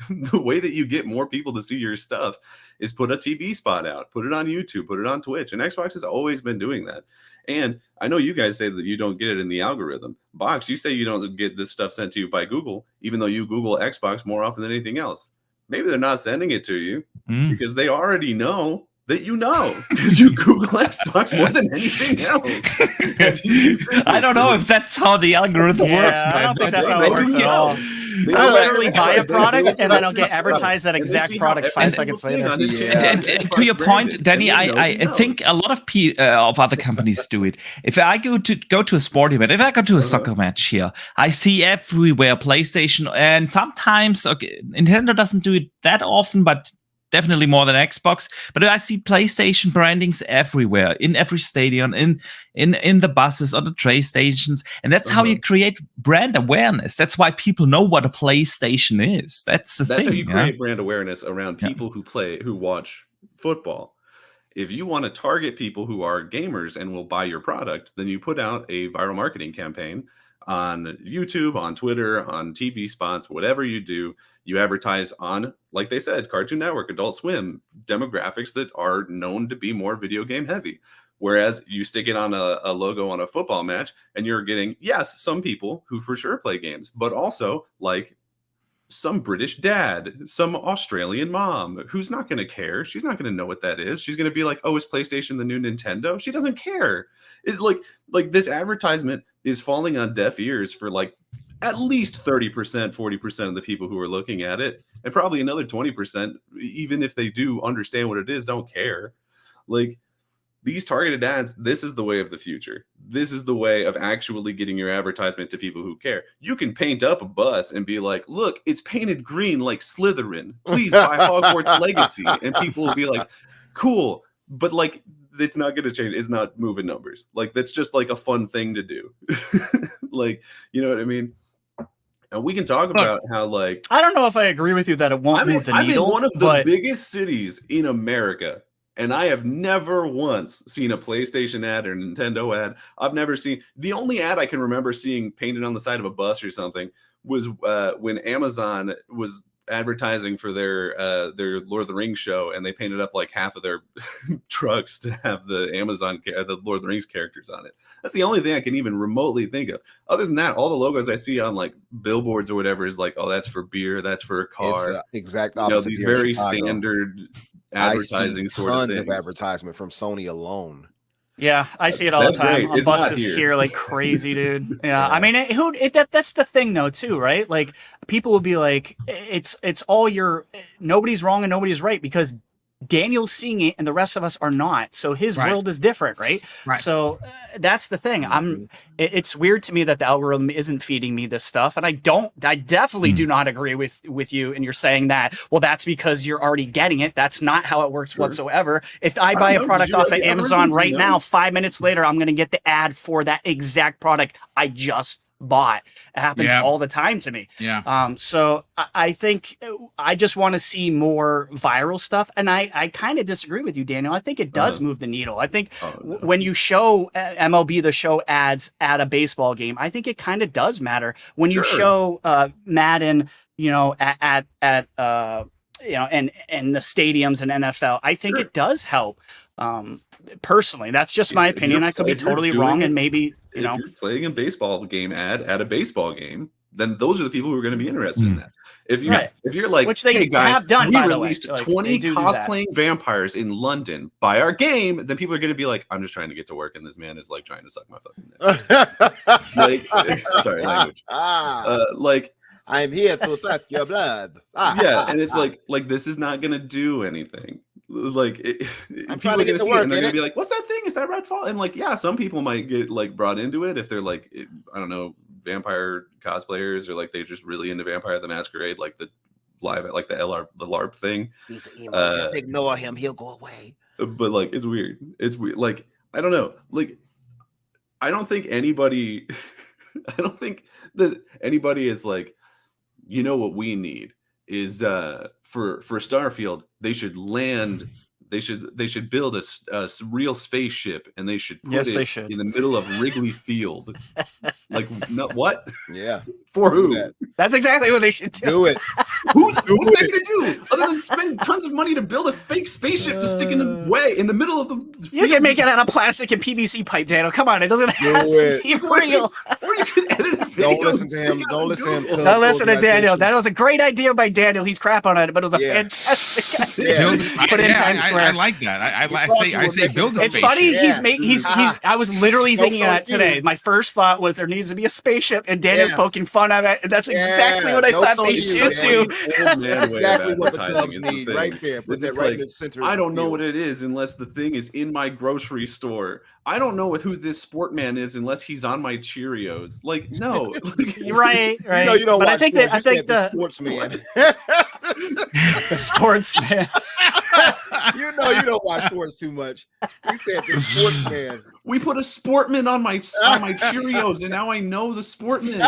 the way that you get more people to see your stuff is put a TV spot out, put it on YouTube, put it on Twitch. And Xbox has always been doing that. And I know you guys say that you don't get it in the algorithm. Box, you say you don't get this stuff sent to you by Google, even though you Google Xbox more often than anything else. Maybe they're not sending it to you because they already know that you know, because you Google Xbox more than anything else. I don't know if that's how the algorithm works, man. I don't think that's how it works at all. I'll literally buy a product and then I'll get advertised that exact product 5 seconds later. And to your point, Danny, I think a lot of other companies do it. If I go to a sport event, if I go to a soccer match here, I see everywhere PlayStation, and sometimes Nintendo doesn't do it that often, but definitely more than Xbox. But I see PlayStation brandings everywhere, in every stadium, in the buses or the train stations. And that's how you create brand awareness. That's why people know what a PlayStation is. That's the thing. That's how you create brand awareness around people who watch football. If you want to target people who are gamers and will buy your product, then you put out a viral marketing campaign on YouTube, on Twitter, on TV spots, whatever you do. You advertise on, like they said, Cartoon Network, Adult Swim, demographics that are known to be more video game heavy. Whereas you stick it on a logo on a football match, and you're getting, yes, some people who for sure play games, but also some British dad, some Australian mom who's not going to care. She's not going to know what that is. She's going to be like, oh, is PlayStation the new Nintendo? She doesn't care. It's like this advertisement is falling on deaf ears for at least 30%, 40% of the people who are looking at it. And probably another 20%, even if they do understand what it is, don't care. These targeted ads, this is the way of the future. This is the way of actually getting your advertisement to people who care. You can paint up a bus and be like, look, it's painted green like Slytherin. Please buy Hogwarts Legacy. And people will be like, cool. But it's not going to change. It's not moving numbers. That's just a fun thing to do. You know what I mean? And we can talk about how I don't know if I agree with you that it won't move the needle. I'm in one of the biggest cities in America, and I have never once seen a PlayStation ad or Nintendo ad. I've never seen, the only ad I can remember seeing painted on the side of a bus or something was when Amazon was advertising for their Lord of the Rings show, and they painted up like half of their trucks to have the the Lord of the Rings characters on it. That's the only thing I can even remotely think of. Other than that, all the logos I see on like billboards or whatever is like, oh, that's for beer, that's for a car. It's the exact opposite. These very standard advertising sort of things. Tons of advertisement from Sony alone. Yeah, I see it all the time on buses here like crazy, dude. Yeah, I mean, that's the thing though too, right? Like people will be like, it's all nobody's wrong and nobody's right because Daniel's seeing it and the rest of us are not. So his world is different, right? So that's the thing. It's weird to me that the algorithm isn't feeding me this stuff. And I definitely do not agree with you. And you're saying that, well, that's because you're already getting it. That's not how it works whatsoever. If I buy a product off of Amazon right now, 5 minutes later, I'm going to get the ad for that exact product I just bought. It happens all the time to me. So I think I just want to see more viral stuff, and I kind of disagree with you, Daniel. I think it does move the needle. I think when you show MLB The Show ads at a baseball game, I think it kind of does matter when you show Madden, at and the stadiums and NFL. I think it does help. Personally, that's just my opinion. I could be totally wrong, and maybe if you're playing a baseball game ad at a baseball game, then those are the people who are going to be interested in that. If you're like, which they hey guys, have done, we by the way, released 20 cosplaying vampires in London by our game, then people are going to be like, I'm just trying to get to work, and this man is like trying to suck my fucking neck. Sorry, language. Like, I'm here to suck your blood. Yeah, and it's like this is not going to do anything. Like people are going to see it and they're going to be like, what's that thing? Is that Redfall? And like, yeah, some people might get like brought into it if they're like, I don't know, vampire cosplayers, or like they just really into Vampire the Masquerade, like the live, like the LARP thing. He's emo. Just ignore him, he'll go away. But like, it's weird. Like, I don't know. Like, I don't think anybody that anybody is like, what we need is for Starfield, they should land. They should build a real spaceship, and they should put it in the middle of Wrigley Field. Like, no, what? Yeah. For who? That's exactly what they should do. Do it. Who's they going to do other than spend tons of money to build a fake spaceship to stick in the middle of the field? You can make it out of plastic and PVC pipe, Daniel. Come on, it doesn't have to be real. Or you can edit a video. Don't listen to him. Don't listen to him. Don't listen to Daniel. That was a great idea by Daniel. He's crap on it, but it was a fantastic idea. Put in Times Square. I like that. I say build a spaceship. It's funny. He's I was literally thinking that today. My first thought was there needs to be a spaceship, and Daniel's poking fun at it. And that's exactly what I thought they should do. That's exactly what the Cubs need right there. Put that right in the center. I don't know what it is unless the thing is in my grocery store. I don't know who this Sportman is unless he's on my Cheerios. Like, no. right. You don't but watch I think sports. the Sportsman. The Sportsman. You don't watch sports too much. He said the Sportsman. We put a Sportman on my Cheerios, and now I know the Sportman.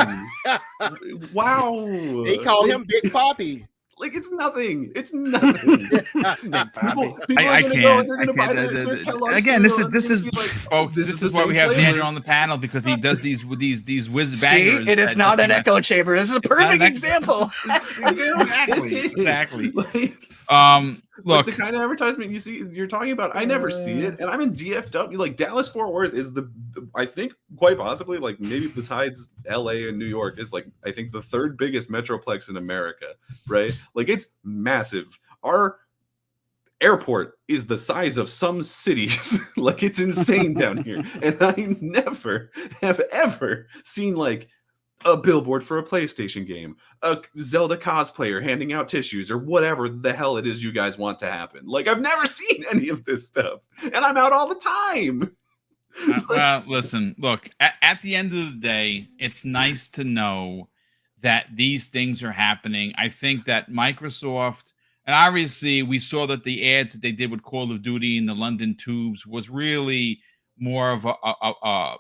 Wow. They call him Big Poppy. Like, it's nothing. It's nothing. People I can't. Again, this is folks. This is why we have Daniel on the panel, because he does these whiz bangers. See, it is not an echo chamber. This is a perfect example. Exactly. Look, the kind of advertisement you're talking about, I never see it, and I'm in DFW. Like, Dallas Fort Worth is I think quite possibly, like, maybe besides LA and New York, is like, I think the third biggest metroplex in America, right? Like, it's massive. Our airport is the size of some cities. Like, it's insane down here, and I never have ever seen like a billboard for a PlayStation game, a Zelda cosplayer handing out tissues, or whatever the hell it is you guys want to happen. Like, I've never seen any of this stuff, and I'm out all the time. Listen, look, at the end of the day, it's nice to know that these things are happening. I think that Microsoft, and obviously we saw that the ads that they did with Call of Duty and the London Tubes was really more of a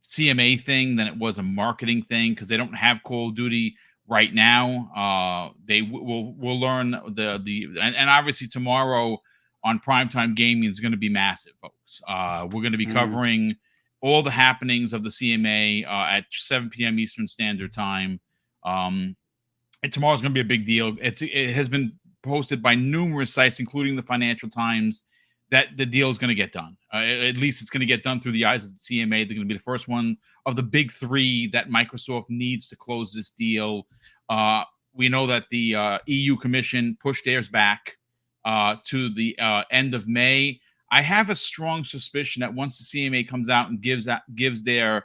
CMA thing than it was a marketing thing, because they don't have Call of Duty right now. They will learn and obviously tomorrow on Primetime Gaming is going to be massive, folks. We're going to be covering all the happenings of the CMA at 7 p.m. Eastern Standard Time. And tomorrow's going to be a big deal. It has been posted by numerous sites, including the Financial Times, that the deal is going to get done. At least it's going to get done through the eyes of the CMA. They're going to be the first one of the big three that Microsoft needs to close this deal. We know that the EU Commission pushed theirs back to the end of May. I have a strong suspicion that once the CMA comes out and gives their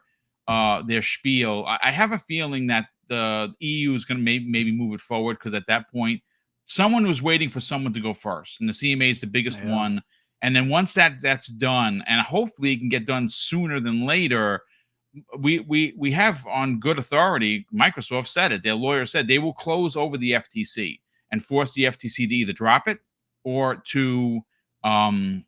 spiel, I have a feeling that the EU is going to maybe move it forward, because at that point, someone was waiting for someone to go first, and the CMA is the biggest one. And then once that's done, and hopefully it can get done sooner than later, we have on good authority, Microsoft said it, their lawyer said they will close over the FTC and force the FTC to either drop it or to do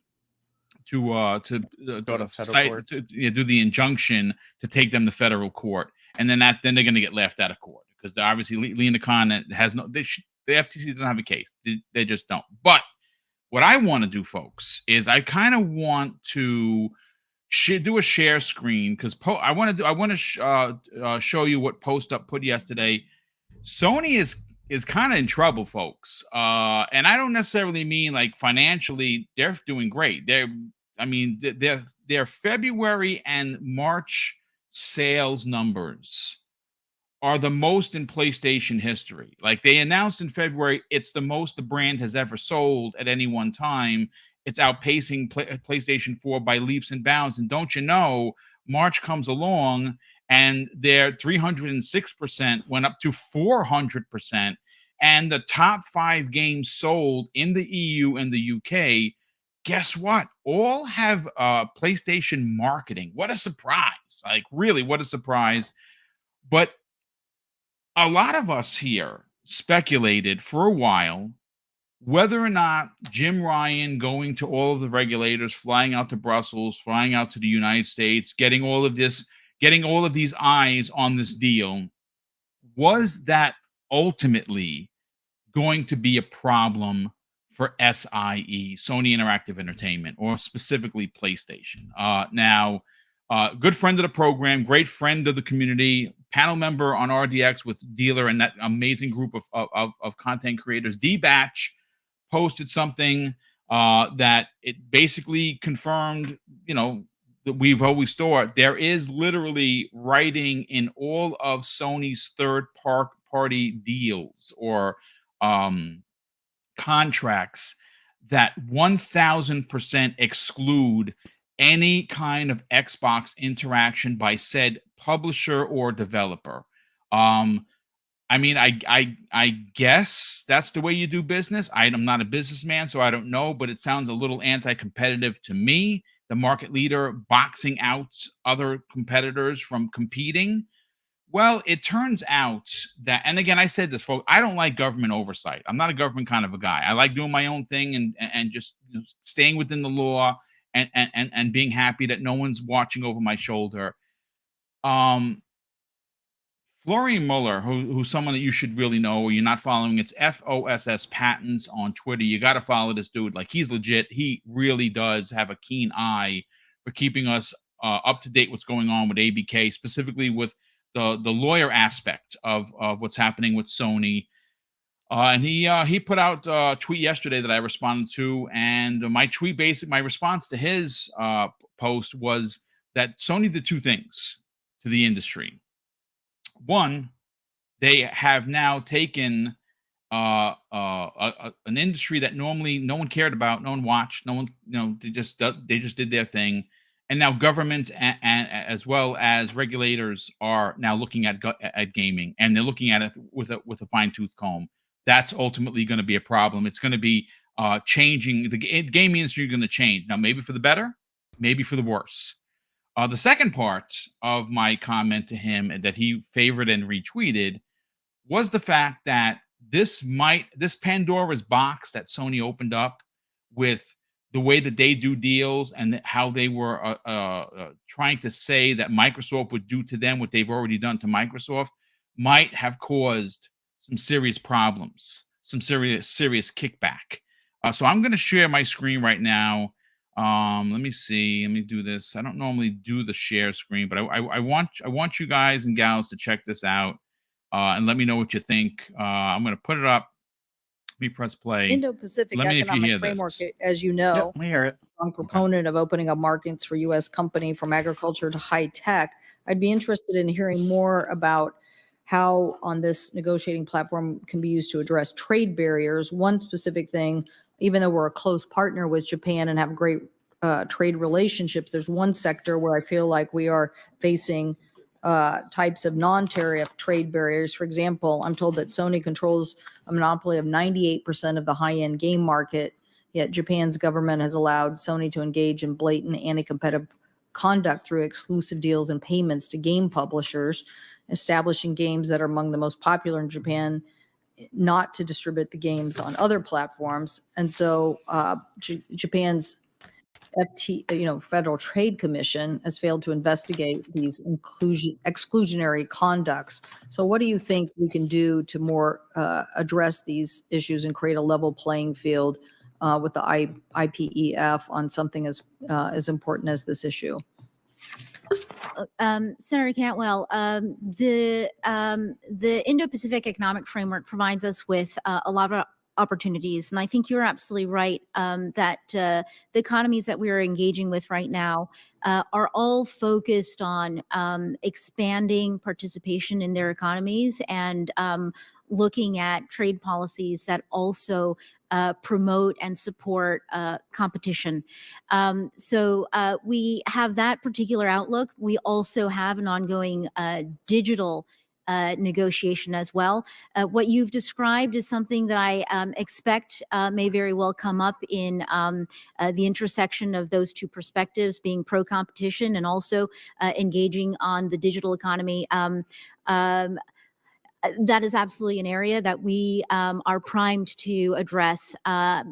the injunction to take them to federal court, and then they're going to get laughed out of court, because obviously Lena Khan has no. The FTC doesn't have a case. They just don't. But what I want to do, folks, is I kind of want to do a share screen, because I want to show you what Post Up put yesterday. Sony is kind of in trouble, folks, and I don't necessarily mean like financially. They're doing great. Their February and March sales numbers are the most in PlayStation history. Like, they announced in February, it's the most the brand has ever sold at any one time. It's outpacing PlayStation 4 by leaps and bounds. And don't you know, March comes along and their 306% went up to 400%. And the top 5 games sold in the EU and the UK, guess what? All have PlayStation marketing. What a surprise. Like, really, what a surprise. But a lot of us here speculated for a while whether or not Jim Ryan going to all of the regulators, flying out to Brussels, flying out to the United States, getting all of these eyes on this deal, was that ultimately going to be a problem for SIE, Sony Interactive Entertainment, or specifically PlayStation? Good friend of the program, great friend of the community, panel member on RDX with Dealer and that amazing group of content creators, D-Batch, posted something that it basically confirmed, that we've always thought. There is literally writing in all of Sony's third-party deals or contracts that 1,000% exclude any kind of Xbox interaction by said publisher or developer. I guess that's the way you do business. I'm not a businessman, so I don't know, but it sounds a little anti-competitive to me. The market leader boxing out other competitors from competing. Well, it turns out that, and again, I said this, folks, I don't like government oversight. I'm not a government kind of a guy. I like doing my own thing and just staying within the law and being happy that no one's watching over my shoulder. Florian Muller, who's someone that you should really know, or you're not following, it's FOSS Patents on Twitter. You got to follow this dude. Like, he's legit. He really does have a keen eye for keeping us up to date what's going on with ABK, specifically with the lawyer aspect of what's happening with Sony. And he put out a tweet yesterday that I responded to, and my response to his post was that Sony did 2 things to the industry. One, they have now taken an industry that normally no one cared about, no one watched, no one, they just did their thing, and now governments and as well as regulators are now looking at gaming, and they're looking at it with a fine-tooth comb. That's ultimately going to be a problem. It's going to be changing. The gaming industry is going to change now, maybe for the better, maybe for the worse. The second part of my comment to him that he favored and retweeted was the fact that this Pandora's box that Sony opened up with the way that they do deals and how they were trying to say that Microsoft would do to them what they've already done to Microsoft might have caused some serious problems, some serious kickback. So I'm going to share my screen right now. Let me see. Let me do this. I don't normally do the share screen, but I want you guys and gals to check this out. and let me know what you think. I'm going to put it up. Let me press play. Indo-Pacific Let me know if you hear Economic Framework, this. as you know, Yep, we hear it. strong proponent of opening up markets for U.S. company from agriculture to high tech. I'd be interested in hearing more about how on this negotiating platform can be used to address trade barriers. One specific thing, even though we're a close partner with Japan and have great trade relationships, there's one sector where I feel like we are facing types of non-tariff trade barriers. For example, I'm told that Sony controls a monopoly of 98% of the high-end game market, yet Japan's government has allowed Sony to engage in blatant anti-competitive conduct through exclusive deals and payments to game publishers, establishing games that are among the most popular in Japan, not to distribute the games on other platforms. And so Japan's Federal Trade Commission has failed to investigate these exclusionary conducts. So what do you think we can do to more address these issues and create a level playing field with the IPEF on something as important as this issue? Senator Cantwell, the Indo-Pacific Economic Framework provides us with a lot of opportunities. And I think you're absolutely right that the economies that we are engaging with right now are all focused on expanding participation in their economies and looking at trade policies that also promote and support competition. So we have that particular outlook. We also have an ongoing digital negotiation as well. What you've described is something that I expect may very well come up in the intersection of those two perspectives, being pro-competition and also engaging on the digital economy. That is absolutely an area that we are primed to address.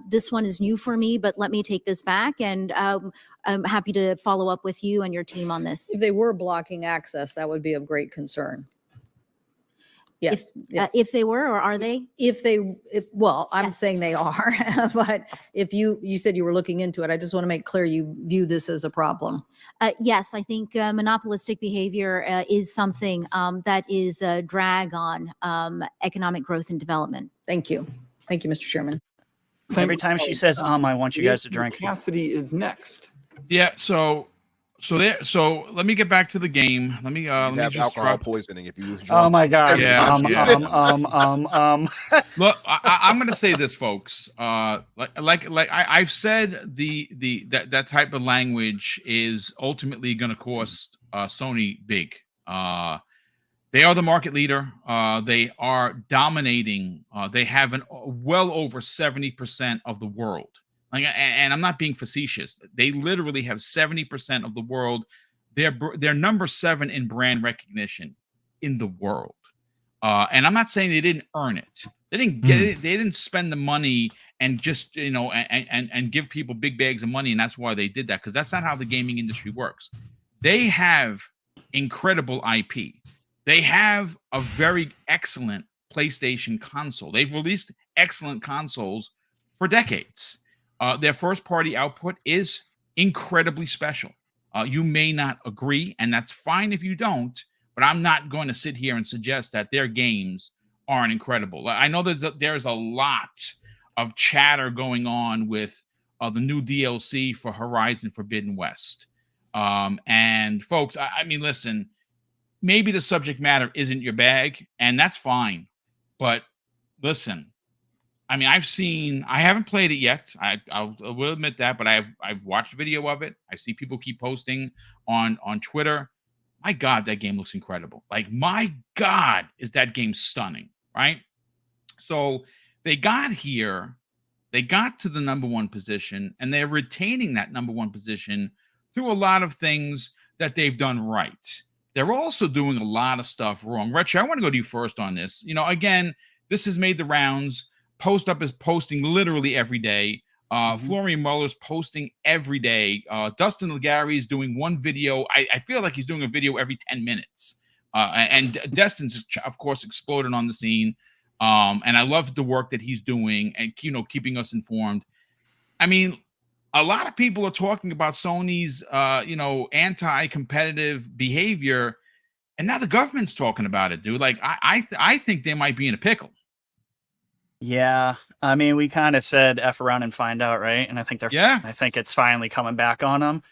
This one is new for me, but let me take this back, and I'm happy to follow up with you and your team on this. If they were blocking access, that would be of great concern. Yes. If they were, or are they? Well, I'm Yes. saying they are, but if you said you were looking into it, I just want to make clear you view this as a problem. Yes, I think monopolistic behavior is something that is a drag on economic growth and development. Thank you. Thank you, Mr. Chairman. Every time she says, I want you guys to drink. Cassidy is next. Yeah. So let me get back to the game. Let me You let me have just alcohol drop. poisoning if you. Oh my God. Yeah. Look, I'm going to say this, folks. Like I've said, that type of language is ultimately going to cost Sony big. They are the market leader. They are dominating. They have well over 70% of the world. And I'm not being facetious. They literally have 70% of the world. They're number 7 in brand recognition in the world. And I'm not saying they didn't earn it. They didn't get it. They didn't spend the money and just and give people big bags of money, and that's why they did that. Because that's not how the gaming industry works. They have incredible IP. They have a very excellent PlayStation console. They've released excellent consoles for decades. Their first-party output is incredibly special. You may not agree, and that's fine if you don't, but I'm not going to sit here and suggest that their games aren't incredible. I know there's a lot of chatter going on with the new DLC for Horizon Forbidden West. And folks, I mean, listen, maybe the subject matter isn't your bag, and that's fine. But listen, I mean, I haven't played it yet. I will admit that, but I've watched video of it. I see people keep posting on Twitter. My God, that game looks incredible. Like, my God, is that game stunning, right? So they got here, they got to the number 1 position, and they're retaining that number 1 position through a lot of things that they've done right. They're also doing a lot of stuff wrong. Retro, I want to go to you first on this. Again, this has made the rounds. Post Up is posting literally every day. Florian Muller's posting every day. Dustin Legary is doing one video. I feel like he's doing a video every 10 minutes. And Destin's, of course, exploded on the scene. And I love the work that he's doing and, keeping us informed. I mean, a lot of people are talking about Sony's, anti-competitive behavior. And now the government's talking about it, dude. Like, I think they might be in a pickle. Yeah, I mean, we kind of said F around and find out, right? And I think I think it's finally coming back on them.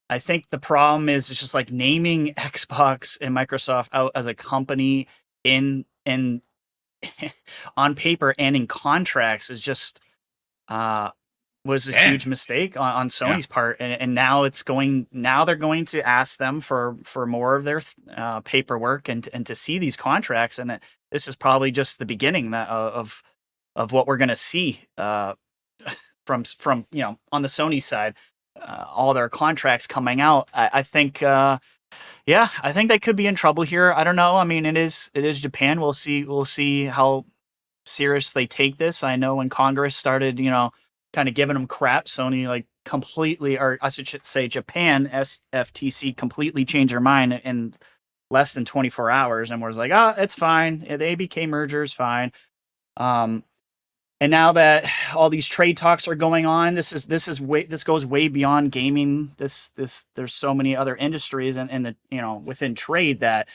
I think the problem is it's just like naming Xbox and Microsoft out as a company in on paper and in contracts is just was a huge mistake on Sony's part, and now they're going to ask them for more of their paperwork and to see these contracts, and this is probably just the beginning of what we're going to see from on the Sony side, all their contracts coming out. I think I think they could be in trouble here. I don't know. I mean, it is Japan. We'll see how serious they take this. I know when Congress started, kind of giving them crap, Sony like completely, or I should say Japan, FTC completely changed their mind in less than 24 hours and was like, it's fine. The ABK merger is fine. And now that all these trade talks are going on, this goes way beyond gaming. There's so many other industries and within trade that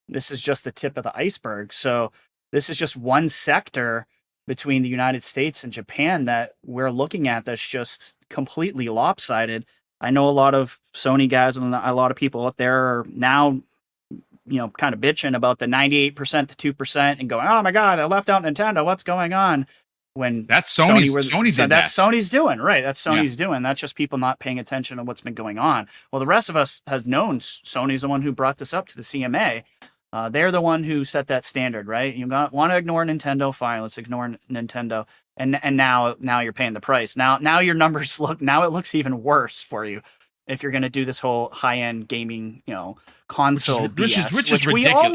this is just the tip of the iceberg. So this is just one sector between the United States and Japan that we're looking at that's just completely lopsided. I know a lot of Sony guys and a lot of people out there are now, kind of bitching about the 98% to 2% and going, oh my God, I left out Nintendo. What's going on? When that's that's Sony's doing, right? That's Sony's doing. That's just people not paying attention to what's been going on. Well, the rest of us have known Sony's the one who brought this up to the CMA. They're the one who set that standard, right? You want to ignore Nintendo, fine. Let's ignore Nintendo. And now you're paying the price. Now your numbers it looks even worse for you if you're going to do this whole high-end gaming, console BS, which is we ridiculous.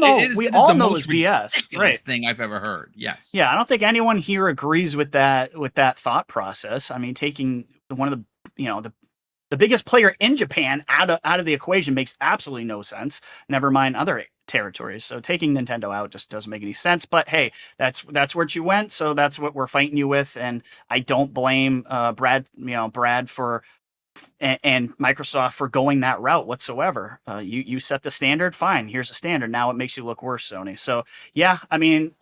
all know is BS, right? Thing I've ever heard. Yes. Yeah, I don't think anyone here agrees with that thought process. I mean, taking one of the biggest player in Japan out of the equation makes absolutely no sense. Never mind other territories. So taking Nintendo out just doesn't make any sense. But hey, that's where you went. So that's what we're fighting you with. And I don't blame Brad for and Microsoft for going that route whatsoever. You set the standard, fine. Here's the standard. Now it makes you look worse, Sony. So yeah, I mean,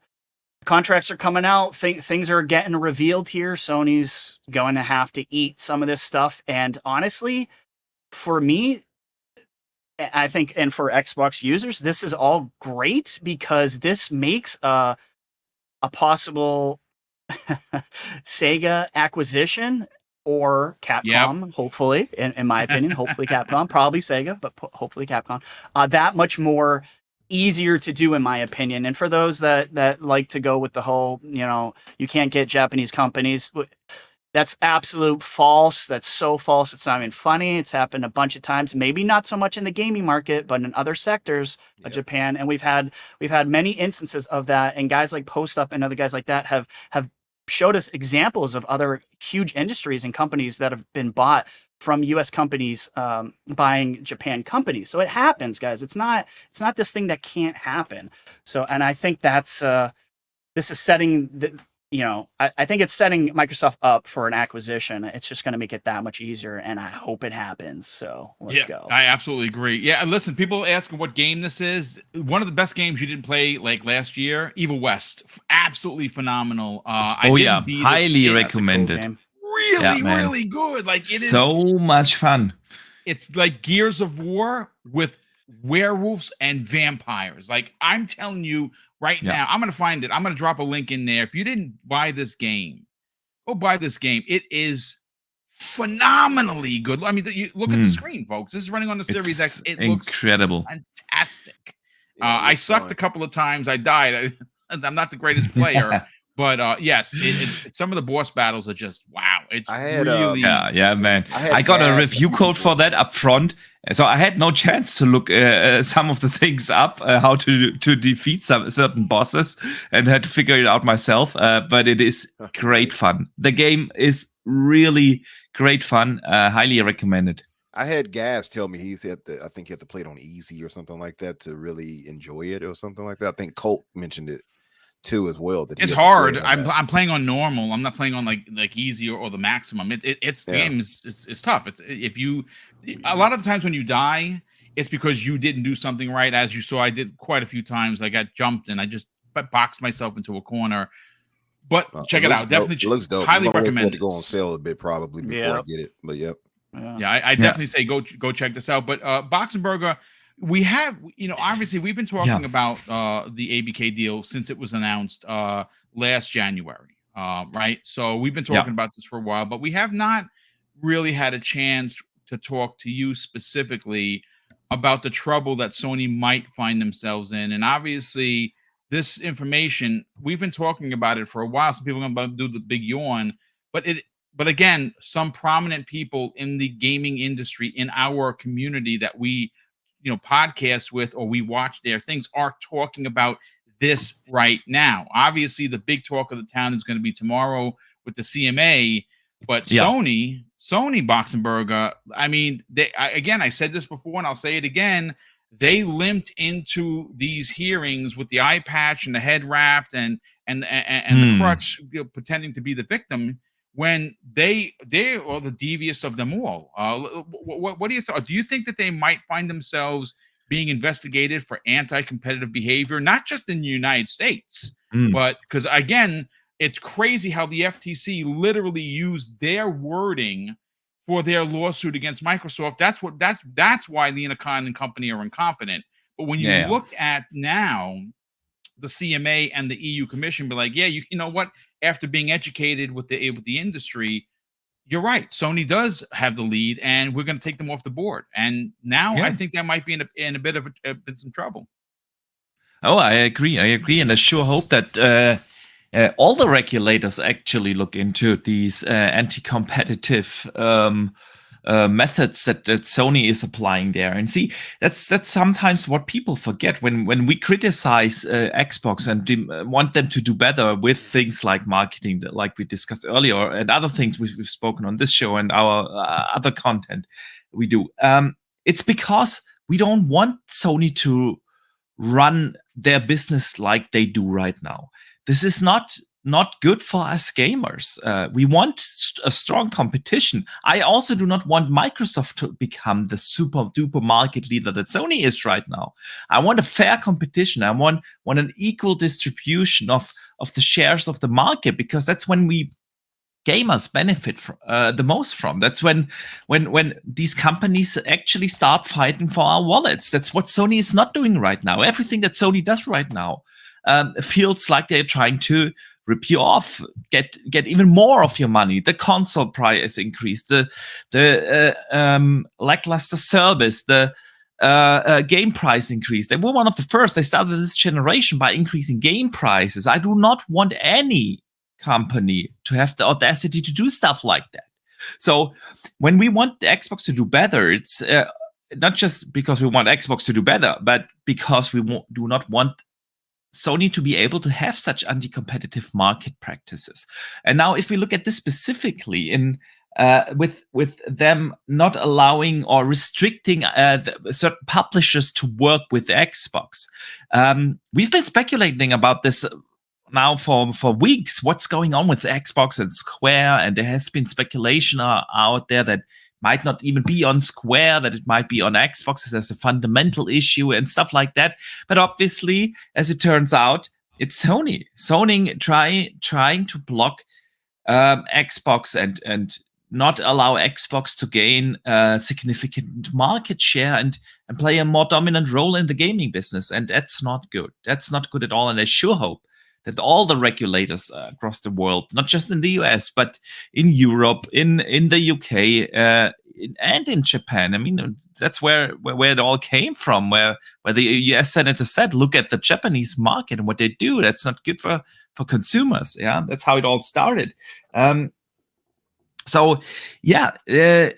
contracts are coming out. Things are getting revealed here. Sony's going to have to eat some of this stuff. And honestly, for me, I think, and for Xbox users, this is all great because this makes a possible Sega acquisition or Capcom, hopefully, in my opinion, hopefully Capcom, probably Sega, but hopefully Capcom, that much more easier to do, in my opinion. And for those that like to go with the whole, you can't get Japanese companies, that's absolute false. That's so false. It's not even funny. It's happened a bunch of times. Maybe not so much in the gaming market, but in other sectors of Japan. And we've had many instances of that. And guys like Post Up and other guys like that have showed us examples of other huge industries and companies that have been bought from U.S. companies buying Japan companies. So it happens, guys. It's not this thing that can't happen. So, and I think that's this is setting the. I think it's setting Microsoft up for an acquisition. It's just going to make it that much easier, and I hope it happens. So let's go. I absolutely agree. Yeah, listen, people asking what game this is. One of the best games you didn't play like last year, Evil West. Absolutely phenomenal. Highly recommended. Cool, really good. Like it is so much fun. It's like Gears of War with werewolves and vampires. Like I'm telling you. Right now, I'm going to find it. I'm going to drop a link in there. If you didn't buy this game, go buy this game. It is phenomenally good. I mean, you look at the screen, folks. This is running on the Series X. It incredible. Looks fantastic. I sucked a couple of times. I died. I'm not the greatest player. But yes, some of the boss battles are just wow. It's really man. I got a review code for that up front, so I had no chance to look some of the things up, how to defeat some certain bosses, and had to figure it out myself. But it is great fun. The game is really great fun. Highly recommended. I had Gas tell me I think he had to play it on easy or something like that to really enjoy it or something like that. I think Colt mentioned it too as well. That it's hard. I'm playing on normal. I'm not playing on like easy or the maximum. The game is tough. It's a lot of the times when you die, it's because you didn't do something right. As you saw, I did quite a few times. I got jumped and I just boxed myself into a corner. But check it out. Dope. Definitely It looks dope. highly I'm gonna wait for recommend it to go on this. sale a bit probably before I get it. But yep. Yeah, I definitely say go check this out. But Boxenberger, we have, obviously we've been talking about the ABK deal since it was announced last January, right? So we've been talking about this for a while, but we have not really had a chance to talk to you specifically about the trouble that Sony might find themselves in. And obviously, this information, we've been talking about it for a while. Some people are going to do the big yawn, but again, some prominent people in the gaming industry in our community that we, podcast with or we watch their things are talking about this right now. Obviously, the big talk of the town is going to be tomorrow with the CMA, but Sony Boxenberger, I mean, I said this before and I'll say it again. They limped into these hearings with the eye patch and the head wrapped and the crutch, pretending to be the victim, when they are the devious of them all. What do you think? Do you think that they might find themselves being investigated for anti-competitive behavior, not just in the United States, but because again, it's crazy how the FTC literally used their wording for their lawsuit against Microsoft. That's why the Enacon and company are incompetent. But when you look at now the CMA and the EU Commission, be like, you know what? After being educated with the industry, you're right. Sony does have the lead, and we're going to take them off the board. And now I think that might be in a bit of some trouble. Oh, I agree, and I sure hope that all the regulators actually look into these anti-competitive methods that Sony is applying there. And see, that's sometimes what people forget when we criticize Xbox and want them to do better with things like marketing, like we discussed earlier, and other things we've spoken on this show and our other content we do. It's because we don't want Sony to run their business like they do right now. This is not good for us gamers. We want a strong competition. I also do not want Microsoft to become the super duper market leader that Sony is right now. I want a fair competition. I want an equal distribution of the shares of the market, because that's when we gamers benefit the most from. That's when these companies actually start fighting for our wallets. That's what Sony is not doing right now. Everything that Sony does right now feels like they're trying to rip you off, get even more of your money. The console price increase, the lackluster service, the game price increase. They were one of the first. They started this generation by increasing game prices. I do not want any company to have the audacity to do stuff like that. So when we want the Xbox to do better, it's not just because we want Xbox to do better, but because we do not want Sony to be able to have such anti-competitive market practices. And now, if we look at this specifically in with them not allowing or restricting certain publishers to work with Xbox, we've been speculating about this now for weeks. What's going on with Xbox and Square? And there has been speculation out there that might not even be on Square, that it might be on Xbox as a fundamental issue and stuff like that. But obviously, as it turns out, it's Sony trying to block Xbox and not allow Xbox to gain significant market share and play a more dominant role in the gaming business. And that's not good. That's not good at all. And I sure hope that all the regulators across the world, not just in the US, but in Europe, in the UK, and in Japan. I mean, that's where it all came from, where the US senator said, look at the Japanese market and what they do. That's not good for consumers. Yeah, that's how it all started. So yeah,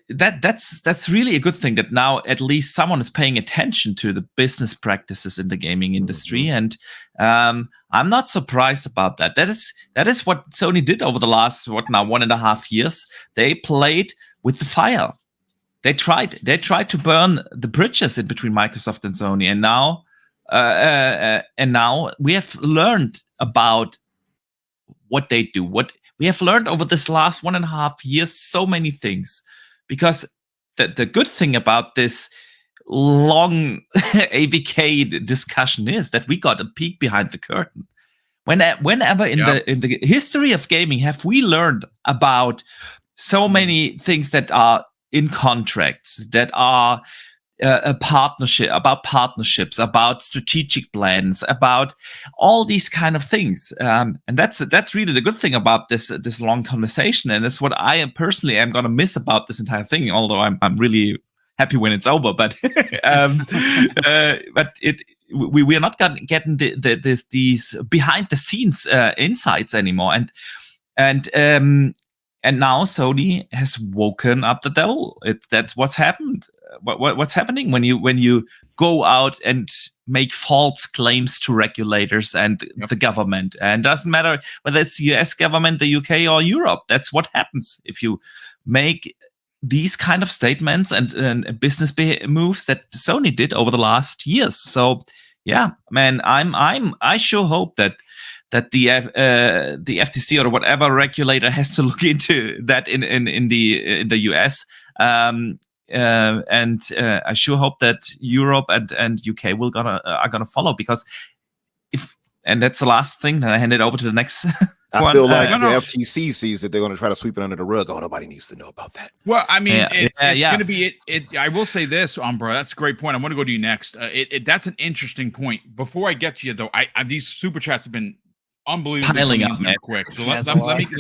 that's really a good thing that now at least someone is paying attention to the business practices in the gaming industry, and I'm not surprised about that. That is what Sony did over the last 1.5 years. They played with the fire. They tried to burn the bridges in between Microsoft and Sony, and now we have learned about what they do. We have learned over this last 1.5 years so many things, because the good thing about this long ABK discussion is, that we got a peek behind the curtain. Whenever in the history of gaming have we learned about so many things that are in contracts, that are partnerships, about strategic plans, about all these kind of things, and that's really the good thing about this long conversation, and it's what I personally am gonna miss about this entire thing. Although I'm really happy when it's over, but we are not getting these behind the scenes insights anymore, and now Sony has woken up the devil. That's what's happened. What's happening when you go out and make false claims to regulators and the government, and doesn't matter whether it's the US government, the UK, or Europe. That's what happens if you make these kind of statements and business moves that Sony did over the last years. So yeah, man, I sure hope that the FTC or whatever regulator has to look into that in the US. And I sure hope that Europe and UK are gonna follow, because and that's the last thing. Then I hand it over to the next. I feel like the FTC sees that they're going to try to sweep it under the rug. Oh, nobody needs to know about that. Well, I mean, it's going to be it. I will say this, Umbra. That's a great point. I want to go to you next. That's an interesting point. Before I get to you, though, these super chats have been unbelievably piling up, man. Quick. So let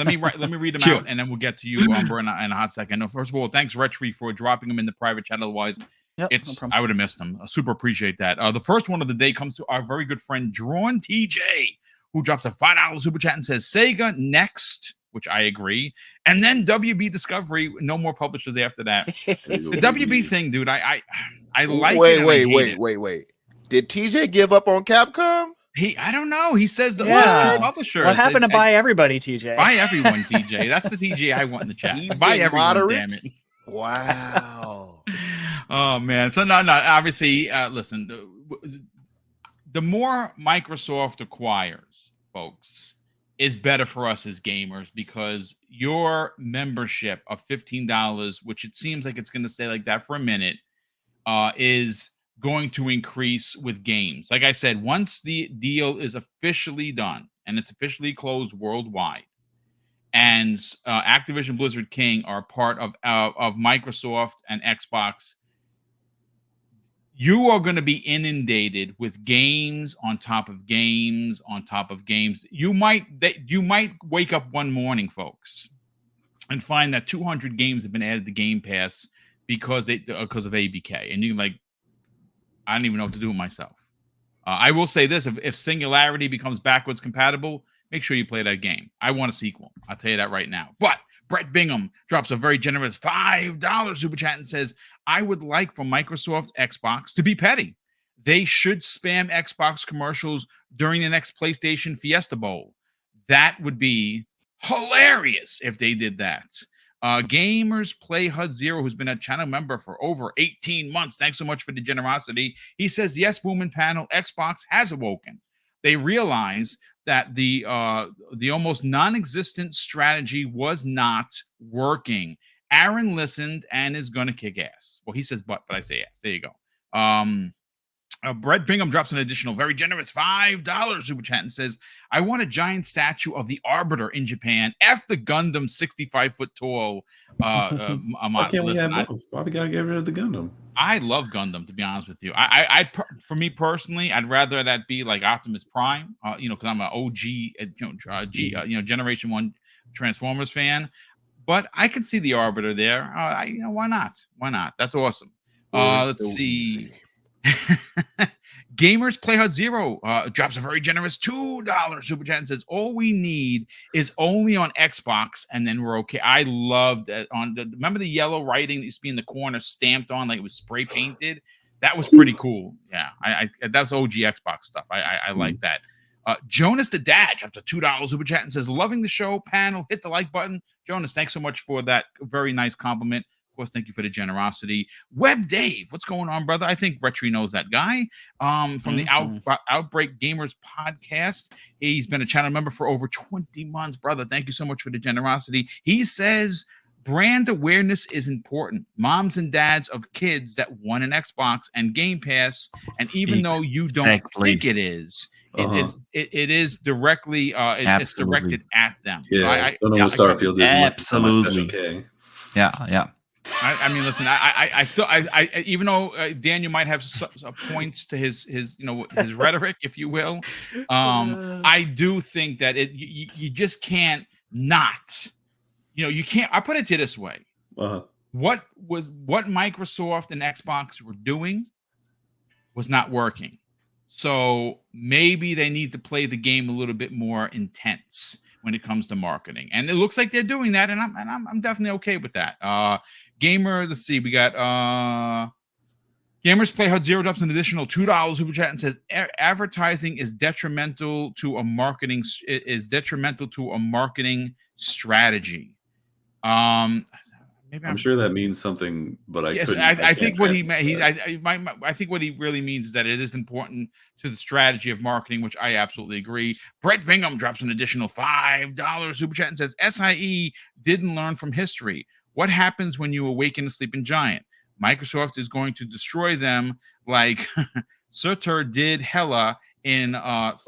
me read them out, and then we'll get to you, Umbra, in a hot second. No, first of all, thanks, Retry, for dropping them in the private chat. Otherwise, no I would have missed them. I super appreciate that. The first one of the day comes to our very good friend Drawn TJ, who drops a $5 super chat and says Sega next, which I agree, and then WB Discovery. No more publishers after that. The WB thing, dude. I like. Wait. Did TJ give up on Capcom? I don't know. He says the publisher. What happened to buy everybody, TJ? Buy everyone, TJ. That's the TJ I want in the chat. He's buy everyone, moderate. damn it. Wow. Oh man. So no. Obviously, listen. The more Microsoft acquires, folks, is better for us as gamers, because your membership of $15, which it seems like it's going to stay like that for a minute, is going to increase with games. Like I said, once the deal is officially done and it's officially closed worldwide, and Activision Blizzard King are part of Microsoft and Xbox, you are going to be inundated with games on top of games on top of games. You might wake up one morning, folks, and find that 200 games have been added to Game Pass because of ABK, and you're like, I don't even know what to do with myself. I will say this: if Singularity becomes backwards compatible, make sure you play that game. I want a sequel. I'll tell you that right now. But Brett Bingham drops a very generous $5 super chat and says, I would like for Microsoft Xbox to be petty. They should spam Xbox commercials during the next PlayStation Fiesta Bowl. That would be hilarious if they did that. Gamers Play HUD Zero, who's been a channel member for over 18 months. Thanks so much for the generosity. He says, yes, Boom and Panel, Xbox has awoken. They realize that the almost non-existent strategy was not working. Aaron listened and is going to kick ass. Well, he says but I say ass. There you go. Brett Bingham drops an additional very generous $5 super chat and says, I want a giant statue of the Arbiter in Japan. F the Gundam 65-foot tall model. Why we gotta get rid of the Gundam? I love Gundam, to be honest with you. For me personally, I'd rather that be like Optimus Prime, because I'm an OG, Generation 1 Transformers fan. But I can see the Arbiter there. Why not? Why not? That's awesome. Let's see. Gamers Play HUD Zero drops a very generous $2 super chat and says, all we need is only on Xbox and then we're okay. I loved it. Remember the yellow writing that used to be in the corner stamped on like it was spray painted? That was pretty cool. Yeah, that's OG Xbox stuff. I like that. Jonas the Dad drops a $2 super chat and says, loving the show, panel, hit the like button. Jonas, thanks so much for that very nice compliment. Of course, thank you for the generosity. Web Dave, what's going on, brother? I think Retry knows that guy from the Outbreak Gamers podcast. He's been a channel member for over 20 months, brother. Thank you so much for the generosity. He says brand awareness is important. Moms and dads of kids that want an Xbox and Game Pass, and even though you don't Exactly. think it is, Uh-huh. it is directly it's Absolutely. directed at them. So Yeah, don't know what Starfield is unless it's on my special Absolutely. K. Yeah. I mean, listen, I still, even though Daniel might have points to his his rhetoric, if you will, I do think that you just can't not, you can't. I put it to this way: Uh-huh. what Microsoft and Xbox were doing was not working, so maybe they need to play the game a little bit more intense when it comes to marketing, and it looks like they're doing that, and I'm definitely okay with that. Gamer, let's see, we got Gamers Play Hard Zero drops an additional $2 super chat and says advertising is detrimental to a marketing strategy. Maybe I'm sure that means something, but I yes, couldn't. I think what he translate meant. that. I think what he really means is that it is important to the strategy of marketing, which I absolutely agree. Brett Bingham drops an additional $5 super chat and says SIE didn't learn from history. What happens when you awaken a sleeping giant? Microsoft is going to destroy them like Surtur did Hela in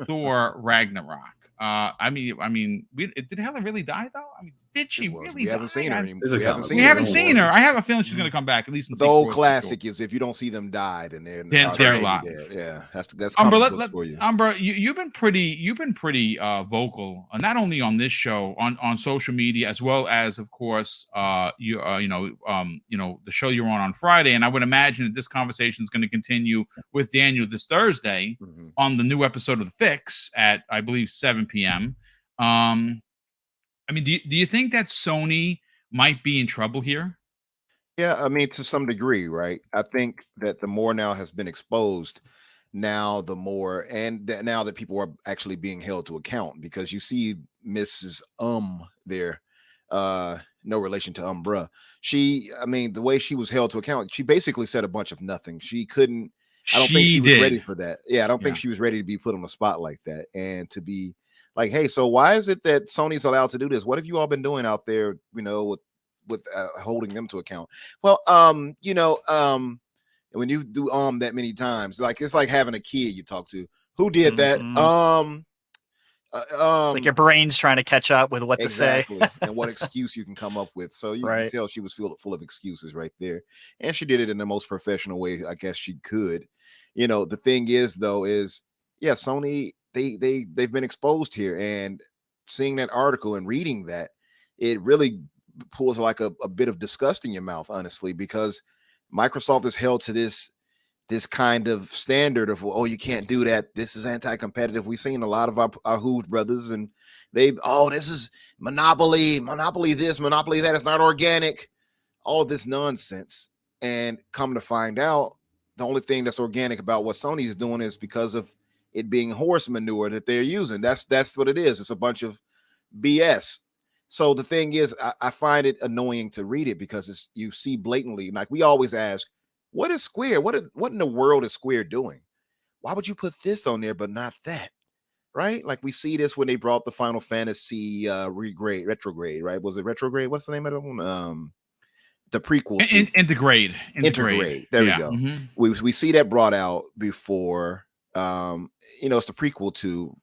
Thor Ragnarok. I mean, did Hela really die though? I mean, did she really? We haven't seen her anymore. There's a We haven't comic. seen We her haven't anymore. seen her. I have a feeling she's going to come back at least. In The old sequels, for classic sure. is if you don't see them die, then they're They're alive. dead. Yeah, that's Umber, comic books for you. Umber, you've been pretty vocal, not only on this show, on social media, as well as, of course, the show you're on Friday. And I would imagine that this conversation is going to continue with Daniel this Thursday on the new episode of The Fix at, I believe, 7 p.m. I mean, do you think that Sony might be in trouble here? Yeah, I mean, to some degree, right? I think that the more now has been exposed, now the more, and now that people are actually being held to account, because you see Mrs. there, no relation to Umbra. I mean, the way she was held to account, she basically said a bunch of nothing. She couldn't. I don't think she was ready for that. Yeah, I don't think she was ready to be put on the spot like that, and to be like, hey, so why is it that Sony's allowed to do this? What have you all been doing out there, with holding them to account? Well, when you do that many times, like it's like having a kid you talk to. Who did that? It's like your brain's trying to catch up with what to say. And what excuse you can come up with. So you Right. can tell she was full of excuses right there, and she did it in the most professional way I guess she could. The thing is, though, Sony, they've been exposed here, and seeing that article and reading that, it really pulls like a bit of disgust in your mouth, honestly, because Microsoft is held to this kind of standard of, oh, you can't do that. This is anti-competitive. We've seen a lot of our Hood brothers, and this is monopoly this, monopoly that. It's not organic. All of this nonsense. And come to find out, the only thing that's organic about what Sony is doing is because of it being horse manure that they're using. That's what it is. It's a bunch of BS. So the thing is, I find it annoying to read it because you see blatantly, like we always ask, what is Square? What in the world is Square doing? Why would you put this on there but not that? Right? Like we see this when they brought the Final Fantasy retrograde, right? Was it retrograde? What's the name of the one? The prequel to Intergrade. There we go. Mm-hmm. We see that brought out before. It's the prequel to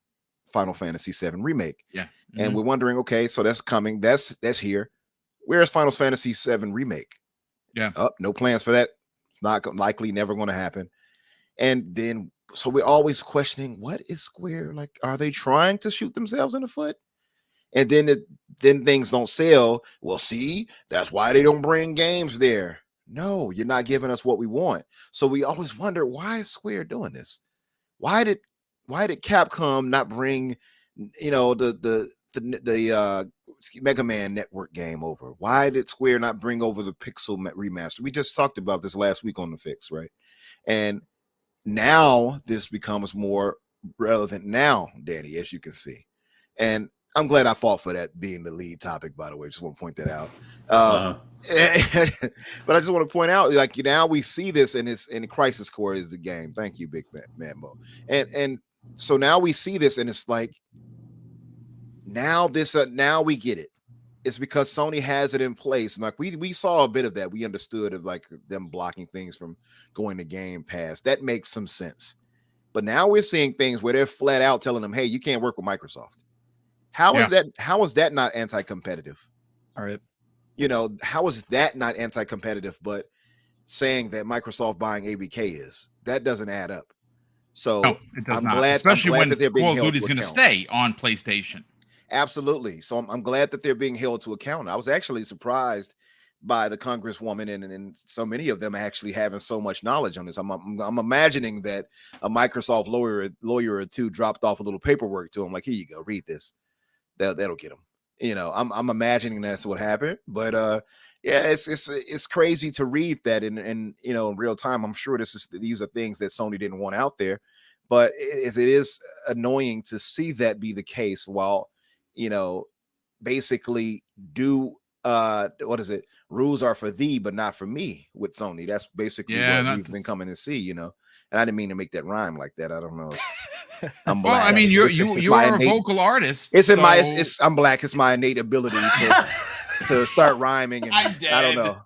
Final Fantasy VII Remake. Yeah. Mm-hmm. And we're wondering, okay, so that's coming. That's here. Where's Final Fantasy VII Remake? Yeah. No plans for that. Not likely, never going to happen. And then, so we're always questioning, what is Square? Like, are they trying to shoot themselves in the foot? And then things don't sell. Well, see, that's why they don't bring games there. No, you're not giving us what we want. So we always wonder, why is Square doing this? Why did Capcom not bring, the Mega Man Network game over? Why did Square not bring over the Pixel remaster? We just talked about this last week on The Fix, right? And now this becomes more relevant now, Danny, as you can see. And I'm glad I fought for that being the lead topic, by the way. Just want to point that out. But I just want to point out, like, now we see this in Crisis Core is the game. Thank you, Big Mambo. And so now we see this, and it's like, now we get it. it's because Sony has it in place. And like we saw a bit of that. We understood of like them blocking things from going to Game Pass. That makes some sense. But now we're seeing things where they're flat out telling them, hey, you can't work with Microsoft. How is that not anti-competitive? All right. You know, how is that not anti-competitive, but saying that Microsoft buying ABK is? That doesn't add up. So No, it does I'm not. glad, Especially I'm glad when that they're being Call of held Duty is to going to account. stay on PlayStation. Absolutely. So I'm glad that they're being held to account. I was actually surprised by the Congresswoman and so many of them actually having so much knowledge on this. I'm imagining that a Microsoft lawyer or two dropped off a little paperwork to him, like, here you go, read this. That'll get him. You know, I'm imagining that's what happened. But yeah, it's crazy to read that in you know, in real time. I'm sure these are things that Sony didn't want out there, but it is annoying to see that be the case while, you know, basically what is it? Rules are for thee, but not for me with Sony. That's basically what we've been coming to see, you know. And I didn't mean to make that rhyme like that. I don't know. I'm black. Well, I mean, you're a vocal artist. I'm black. It's my innate ability to start rhyming. And I don't know.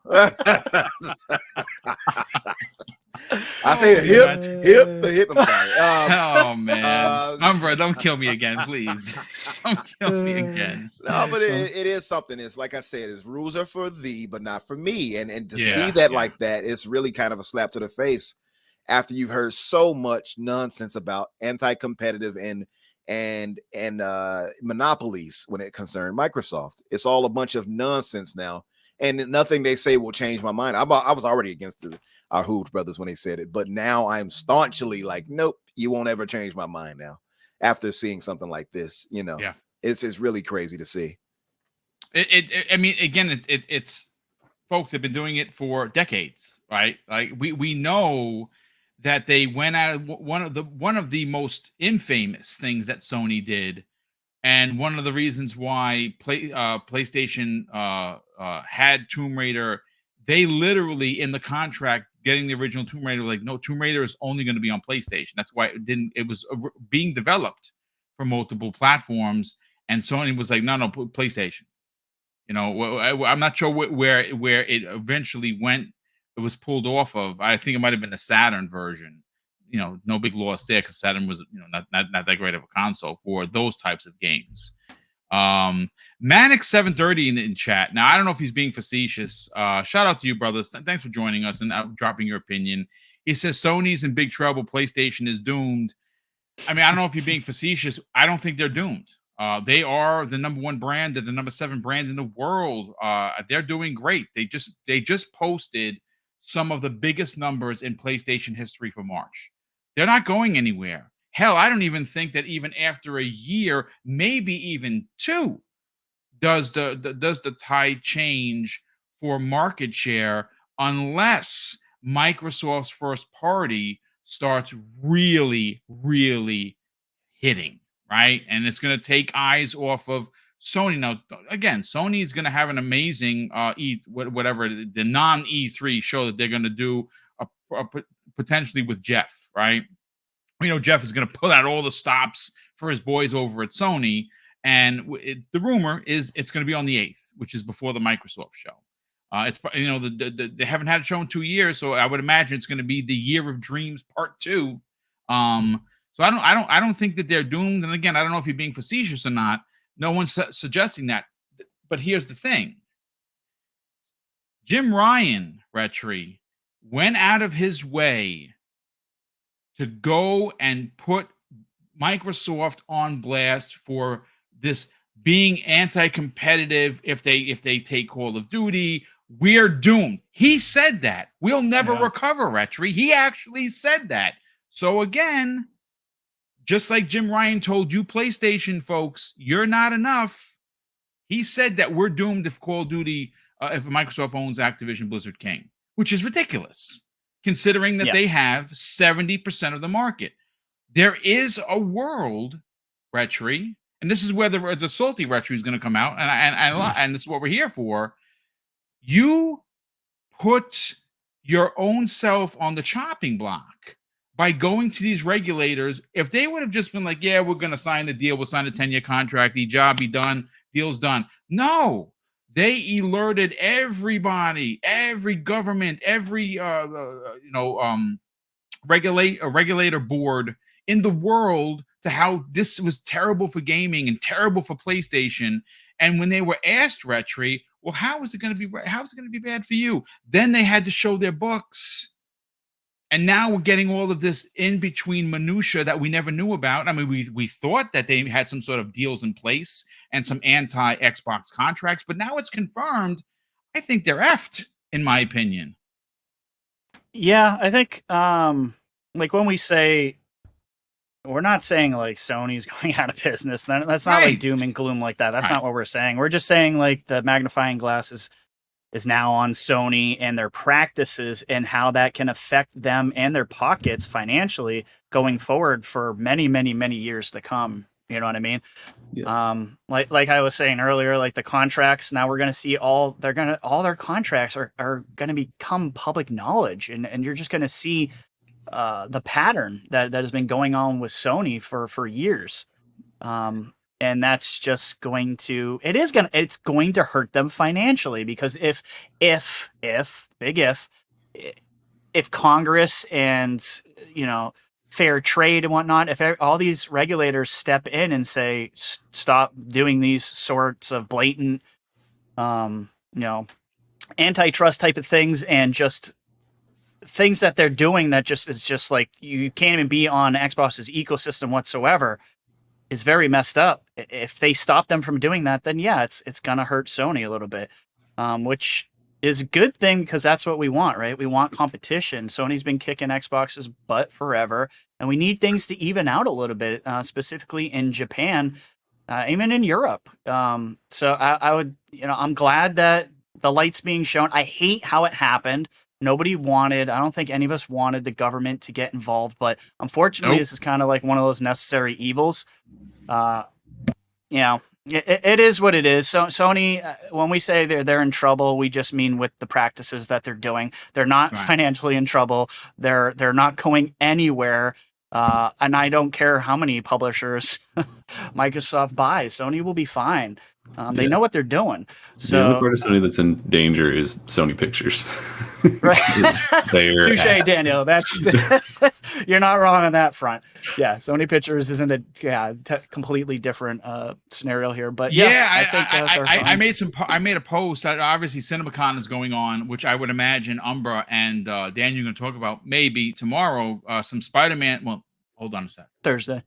I say the hip. I'm sorry. Oh man, don't kill me again, please. Don't kill me again. No, but it is something. It's like I said, rules are for thee, but not for me. And to see that like that, it's really kind of a slap to the face after you've heard so much nonsense about anti-competitive and monopolies when it concerned Microsoft. It's all a bunch of nonsense now. And nothing they say will change my mind. I was already against our Hooves brothers when they said it, but now I'm staunchly like, nope, you won't ever change my mind now. After seeing something like this, you know, it's really crazy to see. I mean, again, it's folks have been doing it for decades, right? Like we know that they went out. One of the most infamous things that Sony did. And one of the reasons why PlayStation had Tomb Raider, they literally in the contract getting the original Tomb Raider, like, no, Tomb Raider is only going to be on PlayStation. That's why it was being developed for multiple platforms. And Sony was like, no, PlayStation. You know, I'm not sure where it eventually went. It was pulled off of. I think it might have been a Saturn version. You know, no big loss there because Saturn was, you know, not that great of a console for those types of games. Manic 730 in chat. Now I don't know if he's being facetious. Shout out to you, brothers. Thanks for joining us and dropping your opinion. He says Sony's in big trouble. PlayStation is doomed. I mean, I don't know if you're being facetious. I don't think they're doomed. They are the number one brand. They're the number 7 brand in the world. They're doing great. They just posted some of the biggest numbers in PlayStation history for March. They're not going anywhere. Hell, I don't even think that even after a year, maybe even 2, does the tide change for market share unless Microsoft's first party starts really, really hitting, right? And it's going to take eyes off of Sony. Now, again, Sony is going to have an amazing whatever the non-E3 show that they're going to do potentially with Jeff, right? We know Jeff is going to pull out all the stops for his boys over at Sony, and the rumor is it's going to be on the 8th, which is before the Microsoft show. It's, you know, they haven't had a show in 2 years, so I would imagine it's going to be the Year of Dreams Part 2. So I don't think that they're doomed. And again, I don't know if you're being facetious or not. No one's suggesting that. But here's the thing: Jim Ryan, Retri, went out of his way to go and put Microsoft on blast for this being anti-competitive. If they take Call of Duty, we're doomed. He said that. We'll never recover, Retri. He actually said that. So again, just like Jim Ryan told you, PlayStation folks, you're not enough. He said that we're doomed if Call of Duty, if Microsoft owns Activision Blizzard King, which is ridiculous, considering that they have 70% of the market. There is a world, Retri, and this is where the salty Retri is going to come out, and this is what we're here for. You put your own self on the chopping block by going to these regulators. If they would have just been like, yeah, we're going to sign the deal, we'll sign a 10-year contract, the job be done, deal's done. No, they alerted everybody, every government, every regulator board in the world to how this was terrible for gaming and terrible for PlayStation. And when they were asked, Retri, well, how is it going to be bad for you? Then they had to show their books. And now we're getting all of this in between minutia that we never knew about. I mean, we thought that they had some sort of deals in place and some anti-Xbox contracts, but now it's confirmed. I think they're effed, in my opinion. Yeah, I think like when we say, we're not saying like Sony's going out of business. That's not like doom and gloom like that. That's not what we're saying. We're just saying like the magnifying glass is now on Sony and their practices and how that can affect them and their pockets financially going forward for many, many, many years to come. You know what I mean? Yeah. Like I was saying earlier, like the contracts, now we're going to see all their contracts are going to become public knowledge. And you're just going to see the pattern that has been going on with Sony for years. And that's just going to, it's going to hurt them financially, because if Congress and, fair trade and whatnot, if all these regulators step in and say, stop doing these sorts of blatant, antitrust type of things, and just things that they're doing that is just like, you can't even be on Xbox's ecosystem whatsoever, is very messed up. If they stop them from doing that, then yeah, it's gonna hurt Sony a little bit, which is a good thing, because that's what we want, right? We want competition. Sony's been kicking Xbox's butt forever, and we need things to even out a little bit, specifically in Japan, even in Europe. So I would, I'm glad that the light's being shown. I hate how it happened. I don't think any of us wanted the government to get involved, but unfortunately, This is kind of like one of those necessary evils. It is what it is. So Sony, when we say they're in trouble, we just mean with the practices that they're doing. They're not financially in trouble. They're not going anywhere. And I don't care how many publishers Microsoft buys. Sony will be fine. They know what they're doing. So the only part of Sony that's in danger is Sony Pictures. Right. Touche, Daniel. That's you're not wrong on that front. Yeah, Sony Pictures isn't a completely different scenario here. But I made a post. Obviously, CinemaCon is going on, which I would imagine Umbra and Dan, you're going to talk about maybe tomorrow. Some Spider-Man. Well, hold on a sec. Thursday.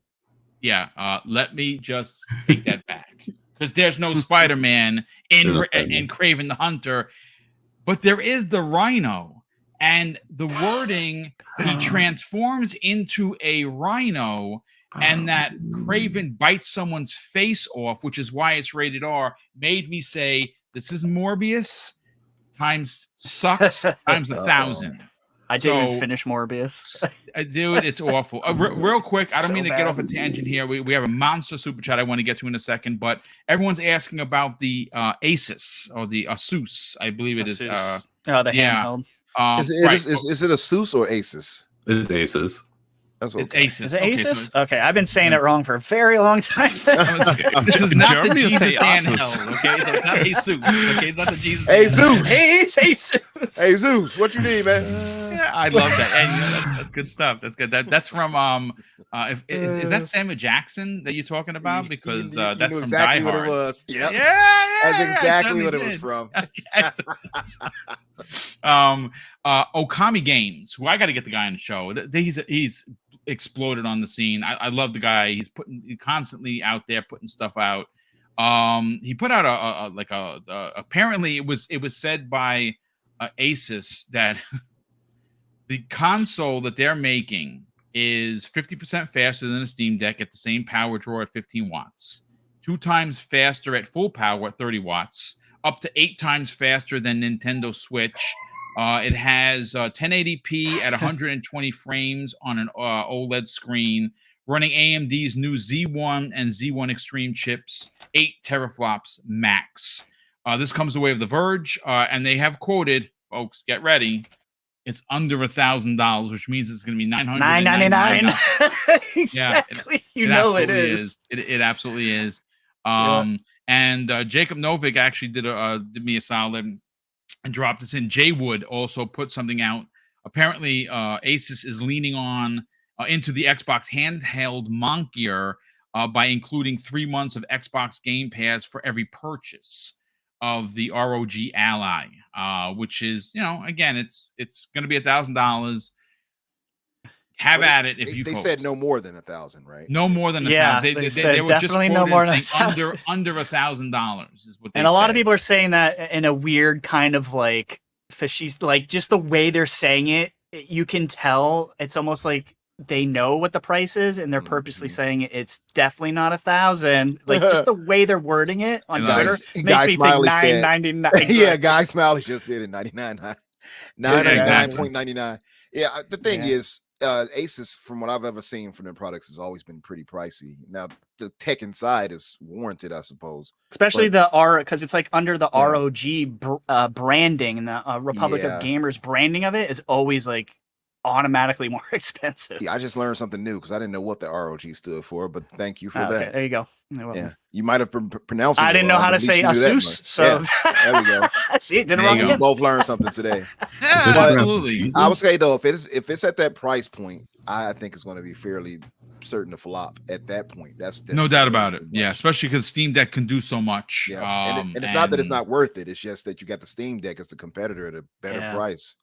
Yeah. Let me just take that back. Because there's no Spider-Man in Kraven the Hunter, but there is the Rhino, and the wording, he transforms into a rhino, and that Kraven bites someone's face off, which is why it's rated R, made me say, this is Morbius times sucks times 1,000. I didn't even finish Morbius. Dude, it's awful. Real quick, I don't mean to get off a tangent here. We have a monster super chat I want to get to in a second, but everyone's asking about the Asus, or the Asus, I believe it is. The handheld. Is it Asus or Asus? It's Asus. That's okay. It's Asus. Is it Asus? Okay, I've been saying it wrong for a very long time. This is not the Jesus handheld, okay? So it's not Asus, okay? It's not the Jesus handheld. Hey, Zeus, what you need, man? Yeah, I love that. And that's good stuff. That's good. That's from is that Samuel Jackson that you're talking about? Because that's from exactly Die Hard. What it was. Yep. Yeah, that's exactly what it was from. Okami Games, who I got to get the guy on the show. He's exploded on the scene. I love the guy. He's constantly out there putting stuff out. He put out apparently it was said by Asus that the console that they're making is 50% faster than a Steam Deck at the same power draw at 15 watts, 2 times faster at full power at 30 watts, up to 8 times faster than Nintendo Switch. It has 1080p at 120 frames on an OLED screen, running AMD's new Z1 and Z1 Extreme chips, 8 teraflops max. This comes the way of The Verge, and they have quoted, folks, get ready, it's under $1,000, which means it's going to be $999. Exactly. Yeah, it it is. It absolutely is. And Jacob Novick actually did me a solid and dropped this in. Jay Wood also put something out. Apparently, Asus is leaning on into the Xbox handheld monkier by including 3 months of Xbox Game Pass for every purchase of the ROG Ally, which is, again, it's going to be $1,000. Have at it if you. They said no more than 1,000, right? No more than Yeah, 1,000. they said were definitely just no more than saying under $1,000 is what they And a lot of said. people are saying that in a weird kind of like fishy, like just the way they're saying it, you can tell it's almost like they know what the price is and they're purposely saying it's definitely not 1,000. Like just the way they're wording it on Twitter makes me think $9.99. Yeah, Guy Smiley just did it, 99.99. Yeah, the thing is, Asus, from what I've ever seen from their products, has always been pretty pricey. Now, the tech inside is warranted, I suppose. Especially because it's like under the ROG branding, and the Republic of Gamers branding of it is always like automatically more expensive. Yeah, I just learned something new because I didn't know what the ROG stood for, but thank you for that. Okay, there you go. Yeah, you might have pronounced it. I didn't know how to say Asus, so there we go. See, did it wrong again. We both learned something today. Yeah, absolutely. I would say though, if it's at that price point, I think it's going to be fairly certain to flop at that point. That's no doubt about it. Yeah, especially because Steam Deck can do so much. Yeah, and it's not that it's not worth it. It's just that you got the Steam Deck as the competitor at a better price.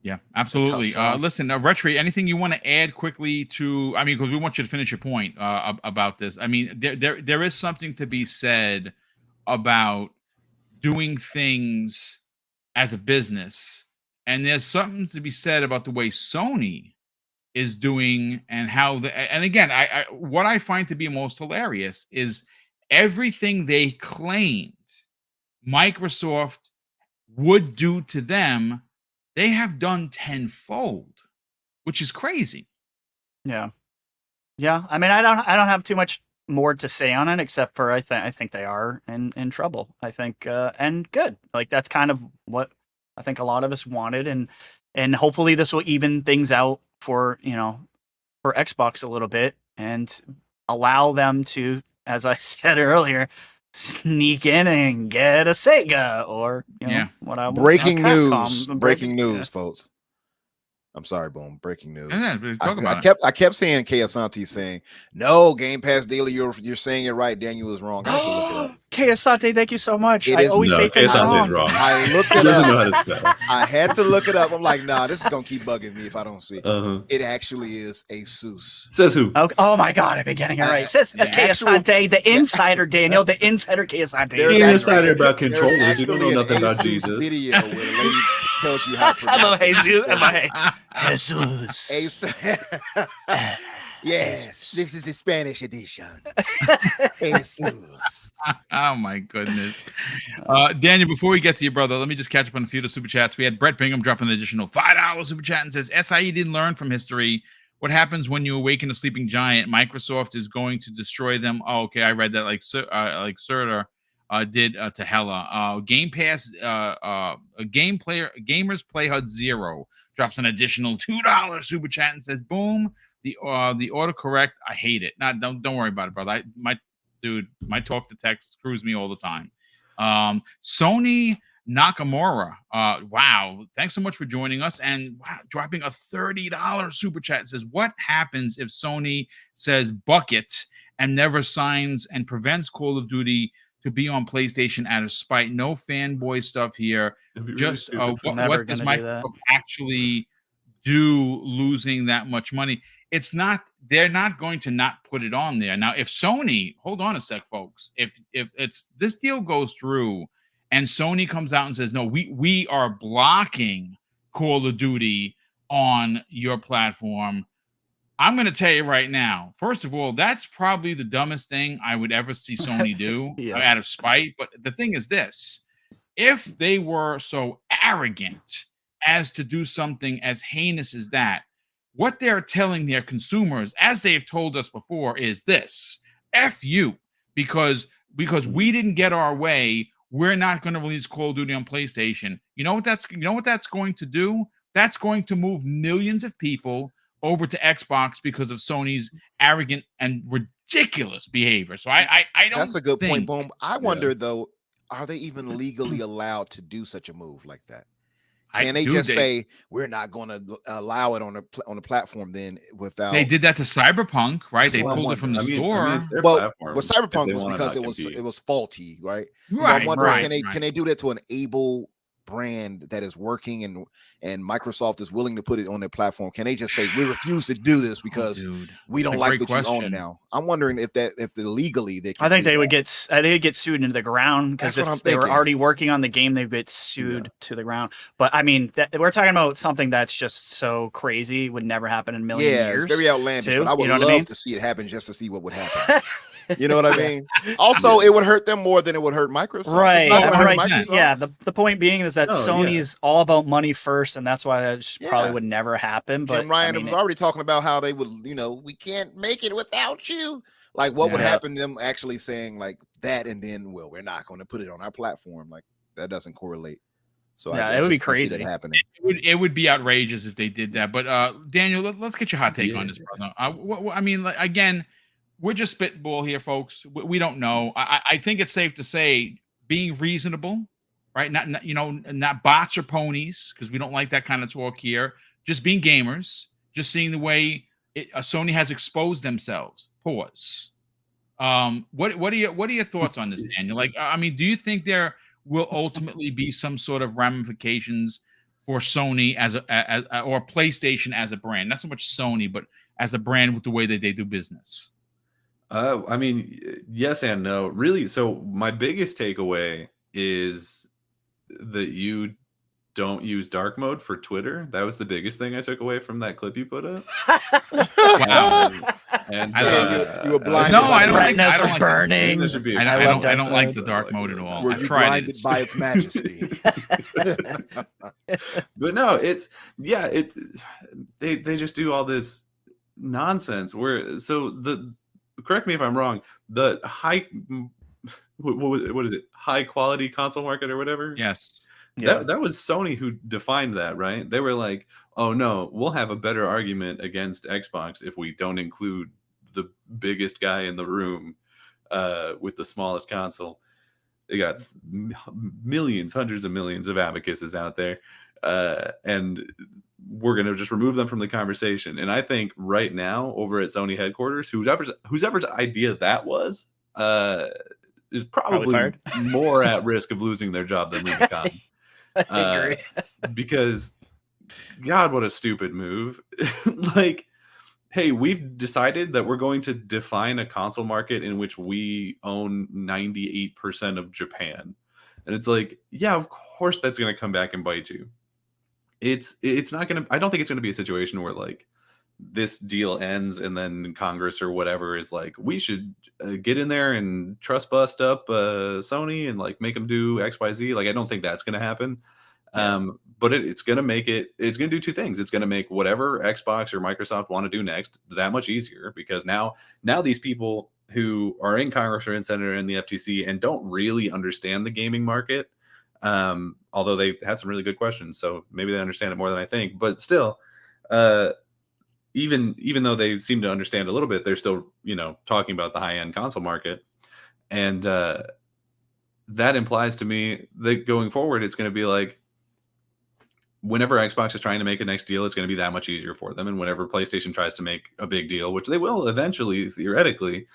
Yeah, absolutely. Listen, Retri, anything you want to add quickly to? I mean, because we want you to finish your point about this. I mean, there is something to be said about doing things as a business, and there's something to be said about the way Sony is doing and how and again, I what I find to be most hilarious is everything they claimed Microsoft would do to them, they have done tenfold, which is crazy. Yeah. I mean, I don't have too much more to say on it except for I think they are in trouble. I think and good. Like that's kind of what I think a lot of us wanted, and hopefully this will even things out for for Xbox a little bit and allow them to, as I said earlier, sneak in and get a Sega or what I want. Breaking news, folks. I'm sorry, Boom. Breaking news. I kept saying Kay Asante saying, no, Game Pass dealer, you're saying it right. Daniel is wrong. I have to look it up. Kay Asante, thank you so much. I always say things wrong. I looked it doesn't know up. how to spell. I had to look it up. I'm like, nah, this is gonna keep bugging me if I don't see it. It actually is Asus. Says who? Oh my god, I've been getting it right. It says Kay Asante, the insider, Daniel, the insider Kay Asante. The insider about controllers. You don't know nothing about Jesus. Video where the lady tells you how to pronounce Jesus. Yes, this is the Spanish edition. Jesus. Oh my goodness. Daniel, before we get to your brother, let me just catch up on a few of the super chats. We had Brett Bingham drop an additional $5 super chat and says, SIE didn't learn from history. What happens when you awaken a sleeping giant? Microsoft is going to destroy them. Oh, okay, I read that like Serter did to Hella. Game Pass, Gamers Play HUD 0 drops an additional $2 super chat and says, boom, the autocorrect, I hate it. Don't worry about it, brother. My talk to text screws me all the time. Sony Nakamura, wow, thanks so much for joining us and dropping a $30 super chat. It says, what happens if Sony says bucket and never signs and prevents Call of Duty to be on PlayStation out of spite? No fanboy stuff here. Just what does Microsoft actually do losing that much money? It's not, they're not going to not put it on there. Now, if Sony, hold on a sec, folks, if it's this deal goes through and Sony comes out and says, no, we are blocking Call of Duty on your platform, I'm going to tell you right now, first of all, that's probably the dumbest thing I would ever see Sony do out of spite. But the thing is this, if they were so arrogant as to do something as heinous as that, what they're telling their consumers, as they've told us before, is this: F you, because we didn't get our way, we're not going to release Call of Duty on PlayStation. You know what that's going to do? That's going to move millions of people over to Xbox because of Sony's arrogant and ridiculous behavior. So I don't. That's a good point, think- Boom. I wonder though, are they even legally allowed to do such a move like that? Can they just say we're not going to allow it on the platform then without? They did that to Cyberpunk, right? That's They what I'm pulled it from the I mean, store. it's their Well, platform. well, if Cyberpunk they was wanna because not it compete. was faulty, right? So Right, I'm wondering, right, can they do that to an able brand that is working and Microsoft is willing to put it on their platform? Can they just say we refuse to do this because we don't like that you own it now? I'm wondering if legally they can. I think do they would that. they'd get sued into the ground, because That's what I'm if they were thinking. already working on the game, they'd get sued to the ground. But I mean, we're talking about something that's just so crazy, would never happen in a million years. It's very outlandish, too, but I would you know what love I mean? to see it happen just to see what would happen. You know what I mean? Also, it would hurt them more than it would hurt Microsoft. Right, It's not gonna hurt right. Microsoft. Yeah, the point being is that Oh, Sony's all about money first, and that's why that probably would never happen. But Jim Ryan I mean, was already talking about how they would, we can't make it without you. Like, what would happen to them actually saying like that, and then, well, we're not going to put it on our platform. Like, that doesn't correlate. So yeah, I it would be just don't see crazy. that happening. It would be outrageous if they did that. But Daniel, let's get your hot take on this, brother. I mean, like, again, we're just spitball here, folks. We don't know. I think it's safe to say being reasonable, right? Not bots or ponies, because we don't like that kind of talk here. Just being gamers, just seeing the way Sony has exposed themselves. Pause. What are your thoughts on this, Daniel? Like, I mean, do you think there will ultimately be some sort of ramifications for Sony or PlayStation as a brand? Not so much Sony, but as a brand with the way that they do business. I mean, yes and no. Really, so my biggest takeaway is that you don't use dark mode for Twitter. That was the biggest thing I took away from that clip you put up. Wow. And you were blinded. No, by I don't the like. light. I don't like. burning. There should be a I love don't like dark the mode. dark mode at all. Were I've you tried blinded it. by its majesty? But no, they just do all this nonsense correct me if I'm wrong, the high what is it, high quality console market or whatever. Yes. That was Sony who defined that, right? They were like, oh no, we'll have a better argument against Xbox if we don't include the biggest guy in the room with the smallest console. They got millions, hundreds of millions of abacuses out there, and we're going to just remove them from the conversation. And I think right now over at Sony headquarters, whoever's idea that was is probably more at risk of losing their job than Rubicon. I agree. Because God, what a stupid move. Like, hey, we've decided that we're going to define a console market in which we own 98% of Japan. And it's like, yeah, of course that's going to come back and bite you. It's not going to, I don't think it's going to be a situation where like this deal ends and then Congress or whatever is like, we should get in there and trust bust up Sony and like make them do XYZ. Like, I don't think that's going to happen. But it's going to it's going to do two things. It's going to make whatever Xbox or Microsoft want to do next that much easier, because now these people who are in Congress or in Senate or in the FTC and don't really understand the gaming market, although they had some really good questions, so maybe they understand it more than I think, but still, even though they seem to understand a little bit, they're still, talking about the high-end console market. And that implies to me that going forward, it's going to be like, whenever Xbox is trying to make a next deal, it's going to be that much easier for them. And whenever PlayStation tries to make a big deal, which they will eventually, theoretically,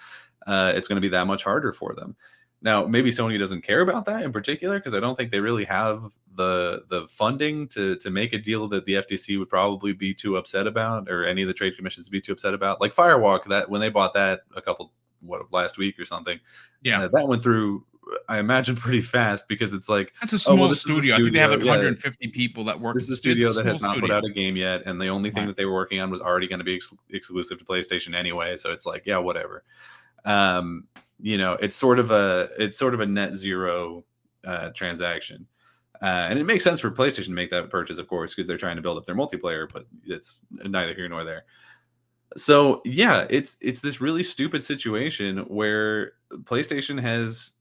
it's going to be that much harder for them. Now, maybe Sony doesn't care about that in particular, because I don't think they really have the funding to make a deal that the FTC would probably be too upset about, or any of the trade commissions be too upset about. Like Firewalk, that when they bought that last week or something, that went through, I imagine, pretty fast, because it's like, that's a small studio. I think they have like 150 people that work. This is a studio that has not put out a game yet, and the only thing that they were working on was already going to be exclusive to PlayStation anyway. So it's like, yeah, whatever. It's sort of a net zero transaction, and it makes sense for PlayStation to make that purchase, of course, because they're trying to build up their multiplayer. But it's neither here nor there. So yeah, it's this really stupid situation where PlayStation has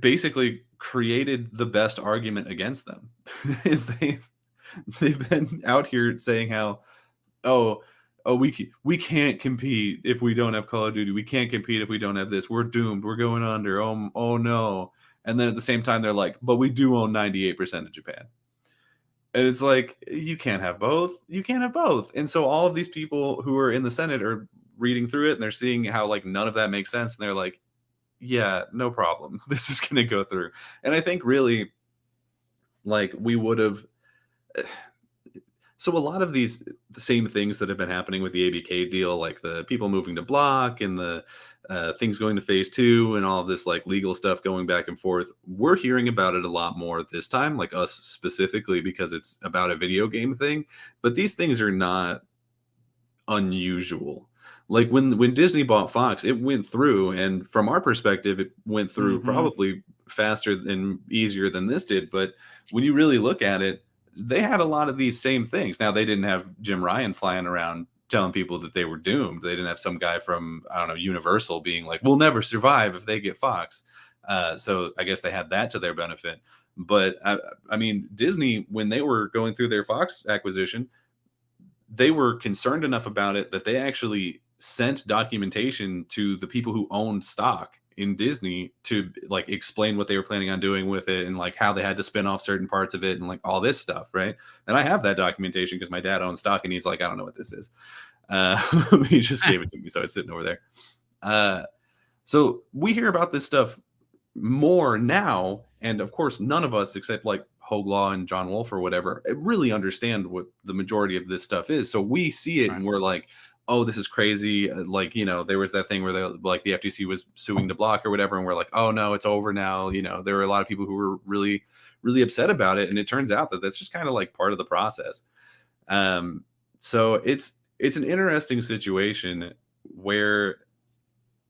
basically created the best argument against them. Is they've been out here saying how, oh, we can't compete if we don't have Call of Duty. We can't compete if we don't have this. We're doomed. We're going under. Oh no. And then at the same time, they're like, but we do own 98% of Japan. And it's like, you can't have both. You can't have both. And so all of these people who are in the Senate are reading through it, and they're seeing how like none of that makes sense. And they're like, yeah, no problem. This is going to go through. And I think really, like, we would have. So a lot of the same things that have been happening with the ABK deal, like the people moving to block and the things going to phase 2 and all of this like legal stuff going back and forth, we're hearing about it a lot more this time, like us specifically, because it's about a video game thing. But these things are not unusual. Like when Disney bought Fox, it went through, and from our perspective, it went through probably faster and easier than this did. But when you really look at it, they had a lot of these same things. Now, they didn't have Jim Ryan flying around telling people that they were doomed. They didn't have some guy from, I don't know, Universal being like, we'll never survive if they get Fox. So I guess they had that to their benefit. But I mean, Disney, when they were going through their Fox acquisition, they were concerned enough about it that they actually sent documentation to the people who owned stock in Disney to like explain what they were planning on doing with it and like how they had to spin off certain parts of it and like all this stuff, right? And I have that documentation because my dad owns stock and he's like, I don't know what this is. He just gave it to me, so it's sitting over there. So we hear about this stuff more now, and of course none of us except like Hoglaw and John Wolfe or whatever really understand what the majority of this stuff is. So we see it and we're like, oh, this is crazy. Like, you know, there was that thing where the FTC was suing to block or whatever. And we're like, oh no, it's over now. You know, there were a lot of people who were really, really upset about it. And it turns out that that's just kind of like part of the process. So it's an interesting situation where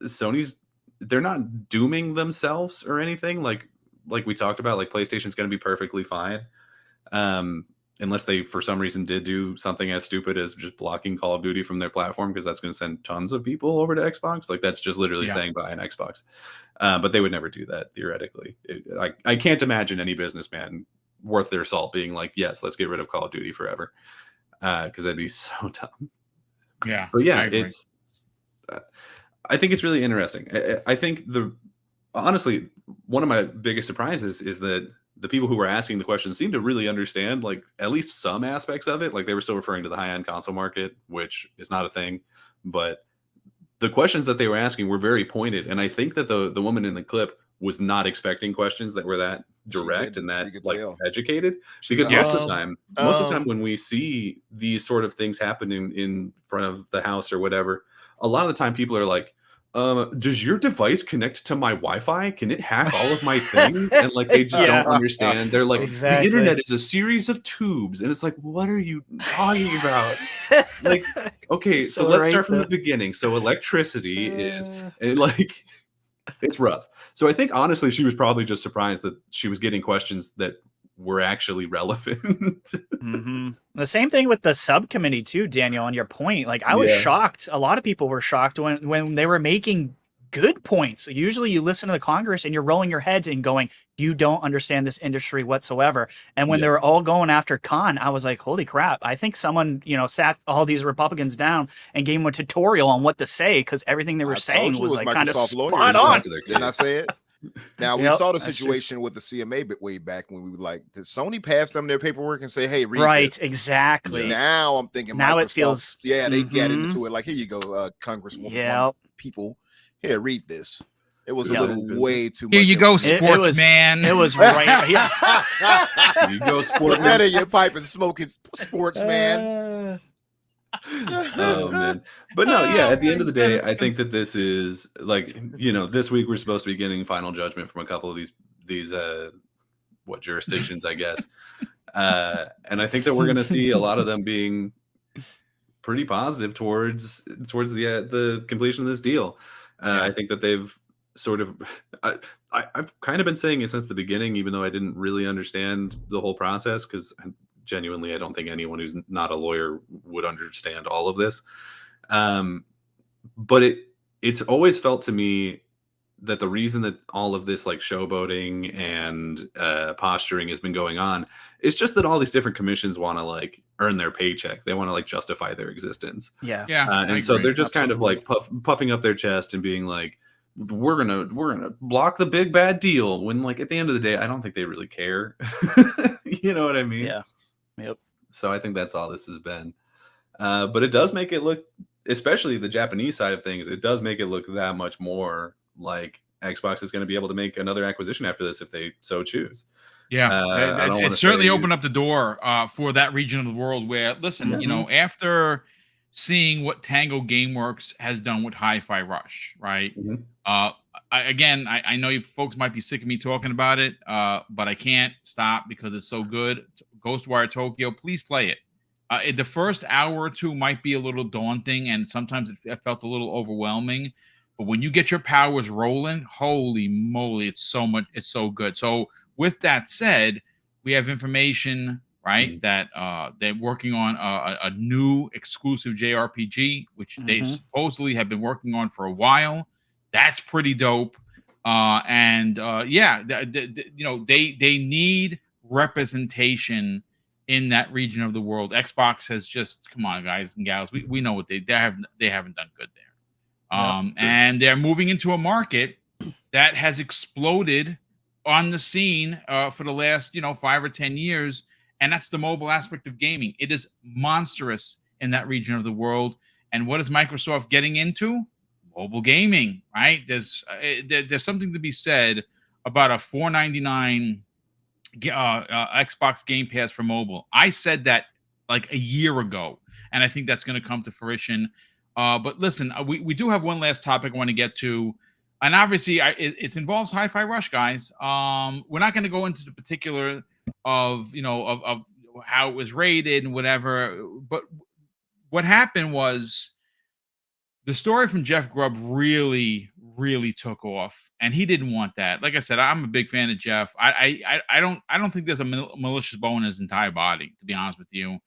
they're not dooming themselves or anything. Like we talked about, like PlayStation's going to be perfectly fine. Unless they, for some reason, did do something as stupid as just blocking Call of Duty from their platform, because that's going to send tons of people over to Xbox. Like, that's just literally saying buy an Xbox. But they would never do that, theoretically. I can't imagine any businessman worth their salt being like, yes, let's get rid of Call of Duty forever. Because that'd be so dumb. Yeah. But yeah, it's... I think it's really interesting. I think honestly, one of my biggest surprises is that the people who were asking the question seem to really understand like at least some aspects of it. Like they were still referring to the high-end console market, which is not a thing, but the questions that they were asking were very pointed. And I think that the woman in the clip was not expecting questions that were that direct and that like educated, because most of the time when we see these sort of things happening in front of the house or whatever, a lot of the time people are like, does your device connect to my Wi-Fi? Can it hack all of my things? And like they just don't understand. They're like, the internet is a series of tubes, and it's like, what are you talking about? Like, okay, so let's start from the beginning. So electricity is, and like, it's rough. So I think honestly, she was probably just surprised that she was getting questions that were actually relevant. The same thing with the subcommittee too, Daniel, on your point. Like I was shocked. A lot of people were shocked when they were making good points. Usually you listen to the Congress and you're rolling your heads and going, you don't understand this industry whatsoever. And when they were all going after Khan, I was like, holy crap. I think someone, sat all these Republicans down and gave them a tutorial on what to say, because everything they were saying was like kind of spot on. Didn't I say it? Now, we saw the situation with the CMA way back when we were like, did Sony pass them their paperwork and say, hey, read this? Exactly. Now I'm thinking now Microsoft, it feels... they get into it like, here you go, Congresswoman, people, here, read this. It was a little way too much. Here you go, sportsman. It was right here. You go, sportsman. Out of your pipe and smoking, sportsman. Oh man, but no, at the end of the day, I think that this is like, this week we're supposed to be getting final judgment from a couple of these jurisdictions, I guess, and I think that we're going to see a lot of them being pretty positive towards the completion of this deal. I think that they've sort of, I've kind of been saying it since the beginning, even though I didn't really understand the whole process, because genuinely, I don't think anyone who's not a lawyer would understand all of this. But it's always felt to me that the reason that all of this like showboating and posturing has been going on is just that all these different commissions want to like earn their paycheck. They want to like justify their existence. Yeah. And so they're just kind of like puffing up their chest and being like, we're gonna block the big bad deal, when like at the end of the day I don't think they really care. You know what I mean? Yeah. Yep. So I think that's all this has been. But it does make it look, especially the Japanese side of things, it does make it look that much more like Xbox is going to be able to make another acquisition after this if they so choose. Yeah, it certainly opened up the door for that region of the world where, listen, you know, after seeing what Tango Gameworks has done with Hi-Fi Rush, right? I know you folks might be sick of me talking about it, but I can't stop because it's so good. Ghostwire Tokyo, please play it. The first hour or two might be a little daunting, and sometimes it felt a little overwhelming. But when you get your powers rolling, holy moly, it's so good. So with that said, we have information, right, that they're working on a new exclusive JRPG, which they supposedly have been working on for a while. That's pretty dope. You know, they need representation in that region of the world. Xbox has just, come on, guys and gals, we know what they haven't done good there. And they're moving into a market that has exploded on the scene for the last 5 or 10 years, and that's the mobile aspect of gaming. It is monstrous in that region of the world. And what is Microsoft getting into? Mobile gaming, right? There's something to be said about a $4.99 Xbox Game Pass for mobile. I said that like a year ago, and I think that's going to come to fruition. But listen, we do have one last topic I want to get to, and obviously it involves Hi-Fi Rush, guys. We're not going to go into the particular of how it was rated and whatever, but what happened was the story from Jeff Grubb really took off, and he didn't want that. Like I said, I'm a big fan of Jeff. I don't think there's a malicious bone in his entire body, to be honest with you.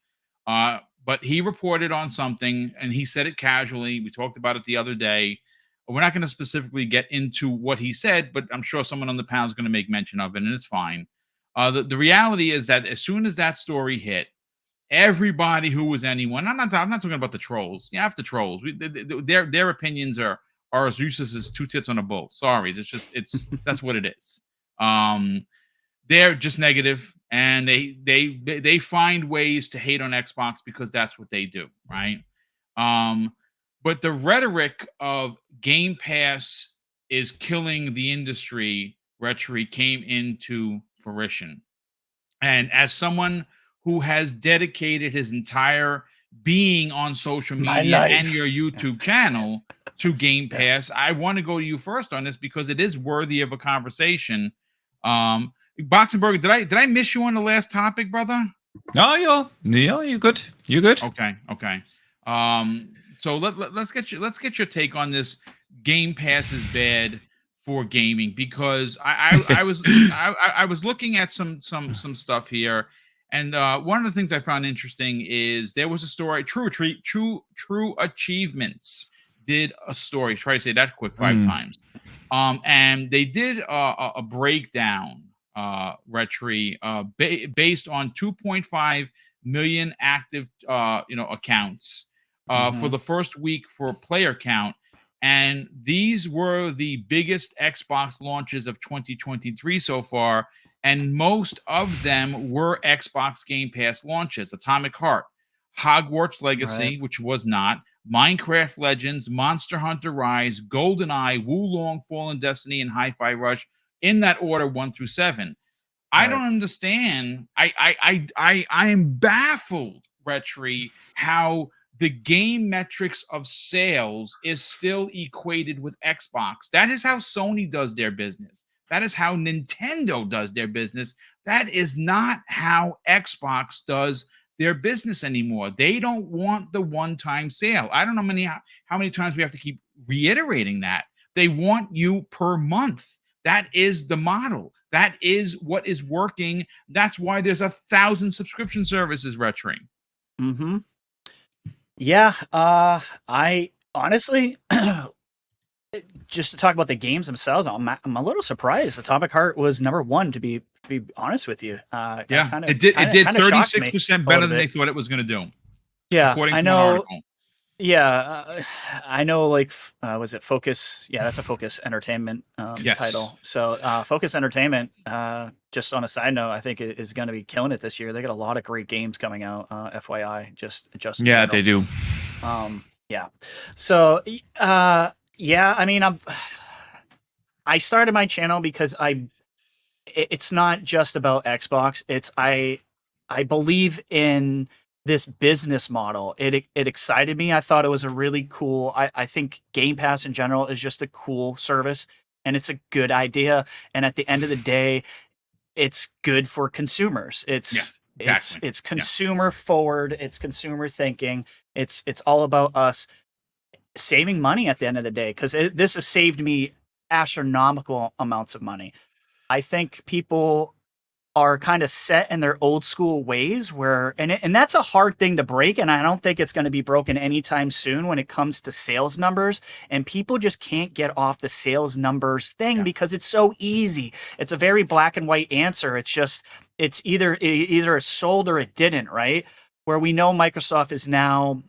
But he reported on something, and he said it casually. We talked about it the other day. We're not going to specifically get into what he said, but I'm sure someone on the panel is going to make mention of it, and it's fine. The reality is that as soon as that story hit, everybody who was anyone, I'm not talking about the trolls. Yeah, the trolls. Their opinions are as useless as two tits on a bull. Sorry, that's what it is. They're just negative, and they find ways to hate on Xbox because that's what they do, right? But the rhetoric of Game Pass is killing the industry, Retri, came into fruition. And as someone who has dedicated his entire being on social media and your YouTube channel to Game Pass, I want to go to you first on this because it is worthy of a conversation. Boxenberg, did I miss you on the last topic, brother? No, you're good. You're good. Okay. So let's get your take on this. Game Pass is bad for gaming, because I was looking at some stuff here, and one of the things I found interesting is there was a story. True Achievements did a story. Try to say that quick 5 times. And they did a breakdown, Retri, based on 2.5 million active accounts for the first week for player count. And these were the biggest Xbox launches of 2023 so far, and most of them were Xbox Game Pass launches. Atomic Heart, Hogwarts Legacy, which was not, Minecraft Legends, Monster Hunter Rise, GoldenEye, Wulong, Fallen Destiny, and Hi-Fi Rush, in that order, 1 through 7. I don't understand. I am baffled, Retri, how the game metrics of sales is still equated with Xbox. That is how Sony does their business. That is how Nintendo does their business. That is not how Xbox does their business anymore. They don't want the one-time sale. I don't know how many times we have to keep reiterating that. They want you per month. That is the model. That is what is working. That's why there's 1,000 subscription services, Retri. Yeah, I honestly, just to talk about the games themselves, I'm a little surprised. Atomic Heart was #1, to be honest with you. It did 36% better than they thought it was going to do. Yeah, according I to know. an article. Yeah, I know. Like, was it Focus? Yeah, that's a Focus Entertainment Yes. title. So, Focus Entertainment. Just on a side note, I think is going to be killing it this year. They got a lot of great games coming out. FYI, just in Yeah, general. they do. Yeah. So, yeah. I mean, I started my channel because it's not just about Xbox. It's I believe in this business model. It excited me. I thought it was a really cool. I think Game Pass in general is just a cool service, and it's a good idea. And at the end of the day, it's good for consumers. It's consumer forward. It's consumer thinking. It's all about us saving money at the end of the day, because this has saved me astronomical amounts of money. I think people are kind of set in their old school ways and that's a hard thing to break. And I don't think it's going to be broken anytime soon when it comes to sales numbers. And people just can't get off the sales numbers thing because it's so easy. It's a very black and white answer. It's either it sold or it didn't, right? Where we know Microsoft is now,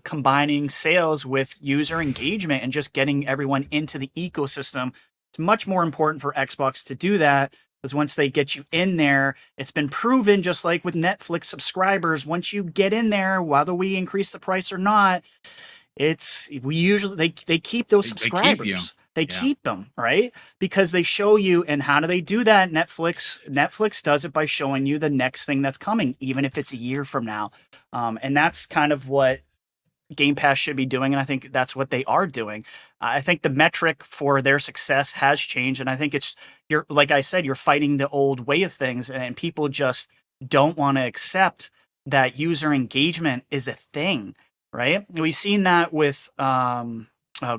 combining sales with user engagement and just getting everyone into the ecosystem. It's much more important for Xbox to do that, because once they get you in there, it's been proven, just like with Netflix subscribers, once you get in there, whether we increase the price or not, they keep those subscribers. They keep them, right? Because they show you. And how do they do that? Netflix does it by showing you the next thing that's coming, even if it's a year from now. And that's kind of what Game Pass should be doing, and I think that's what they are doing. I think the metric for their success has changed, and I think like I said, you're fighting the old way of things, and people just don't want to accept that user engagement is a thing, right? We've seen that with oh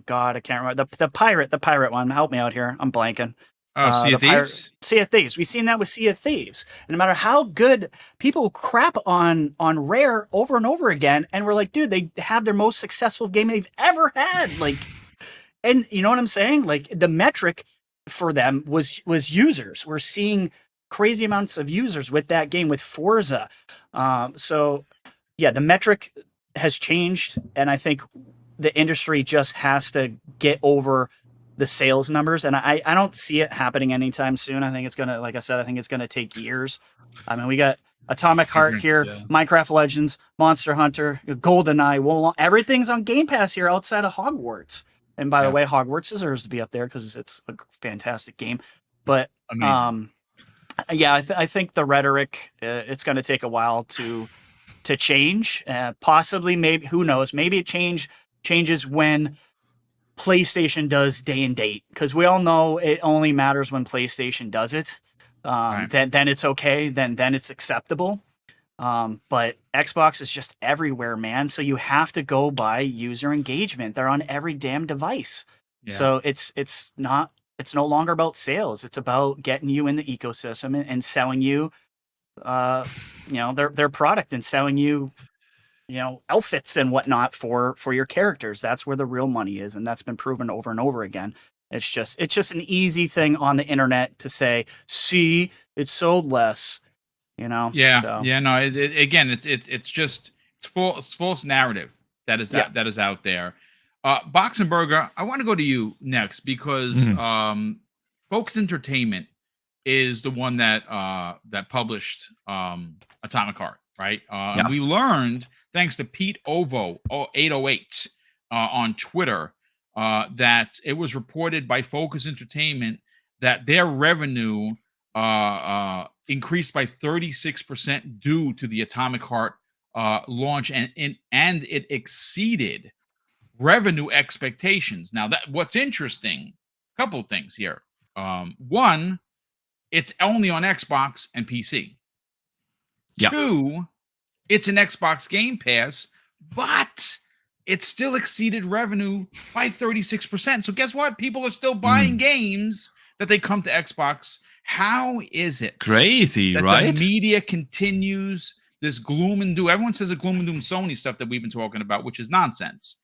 god, I can't remember the pirate one. Help me out here, I'm blanking. Sea of Thieves? Sea of Thieves. We've seen that with Sea of Thieves. And no matter how good people crap on Rare over and over again, and we're like, dude, they have their most successful game they've ever had. Like, and you know what I'm saying? Like, the metric for them was users. We're seeing crazy amounts of users with that game, with Forza. So yeah, the metric has changed, and I think the industry just has to get over the sales numbers, and I don't see it happening anytime soon. I think it's gonna, like I said, I think it's gonna take years. I mean, we got Atomic Heart here, Minecraft Legends, Monster Hunter, GoldenEye, everything's on Game Pass here outside of Hogwarts. And by the way, Hogwarts deserves to be up there because it's a fantastic game. But I think the rhetoric, it's going to take a while to change. Possibly, maybe, who knows? Maybe it changes when PlayStation does day and date, because we all know it only matters when PlayStation does it. Then it's okay. Then it's acceptable. But Xbox is just everywhere, man. So you have to go by user engagement. They're on every damn device. Yeah. So it's no longer about sales. It's about getting you in the ecosystem and selling you, their product, and selling you, outfits and whatnot for your characters. That's where the real money is, and that's been proven over and over again. It's just an easy thing on the internet to say, see, it sold less. No, it's false narrative that is out there. Boxenberger, I want to go to you next, because Focus Entertainment is the one that published Atomic Heart, right? And we learned, thanks to Pete Ovo 808 on Twitter, that it was reported by Focus Entertainment that their revenue increased by 36% due to the Atomic Heart launch, and it exceeded revenue expectations. Now, what's interesting, a couple of things here. One, it's only on Xbox and PC. Two, it's an Xbox Game Pass, but it still exceeded revenue by 36%. So guess what? People are still buying games that they come to Xbox. How is it crazy, that right? The media continues this gloom and doom. Everyone says a gloom and doom Sony stuff that we've been talking about, which is nonsense.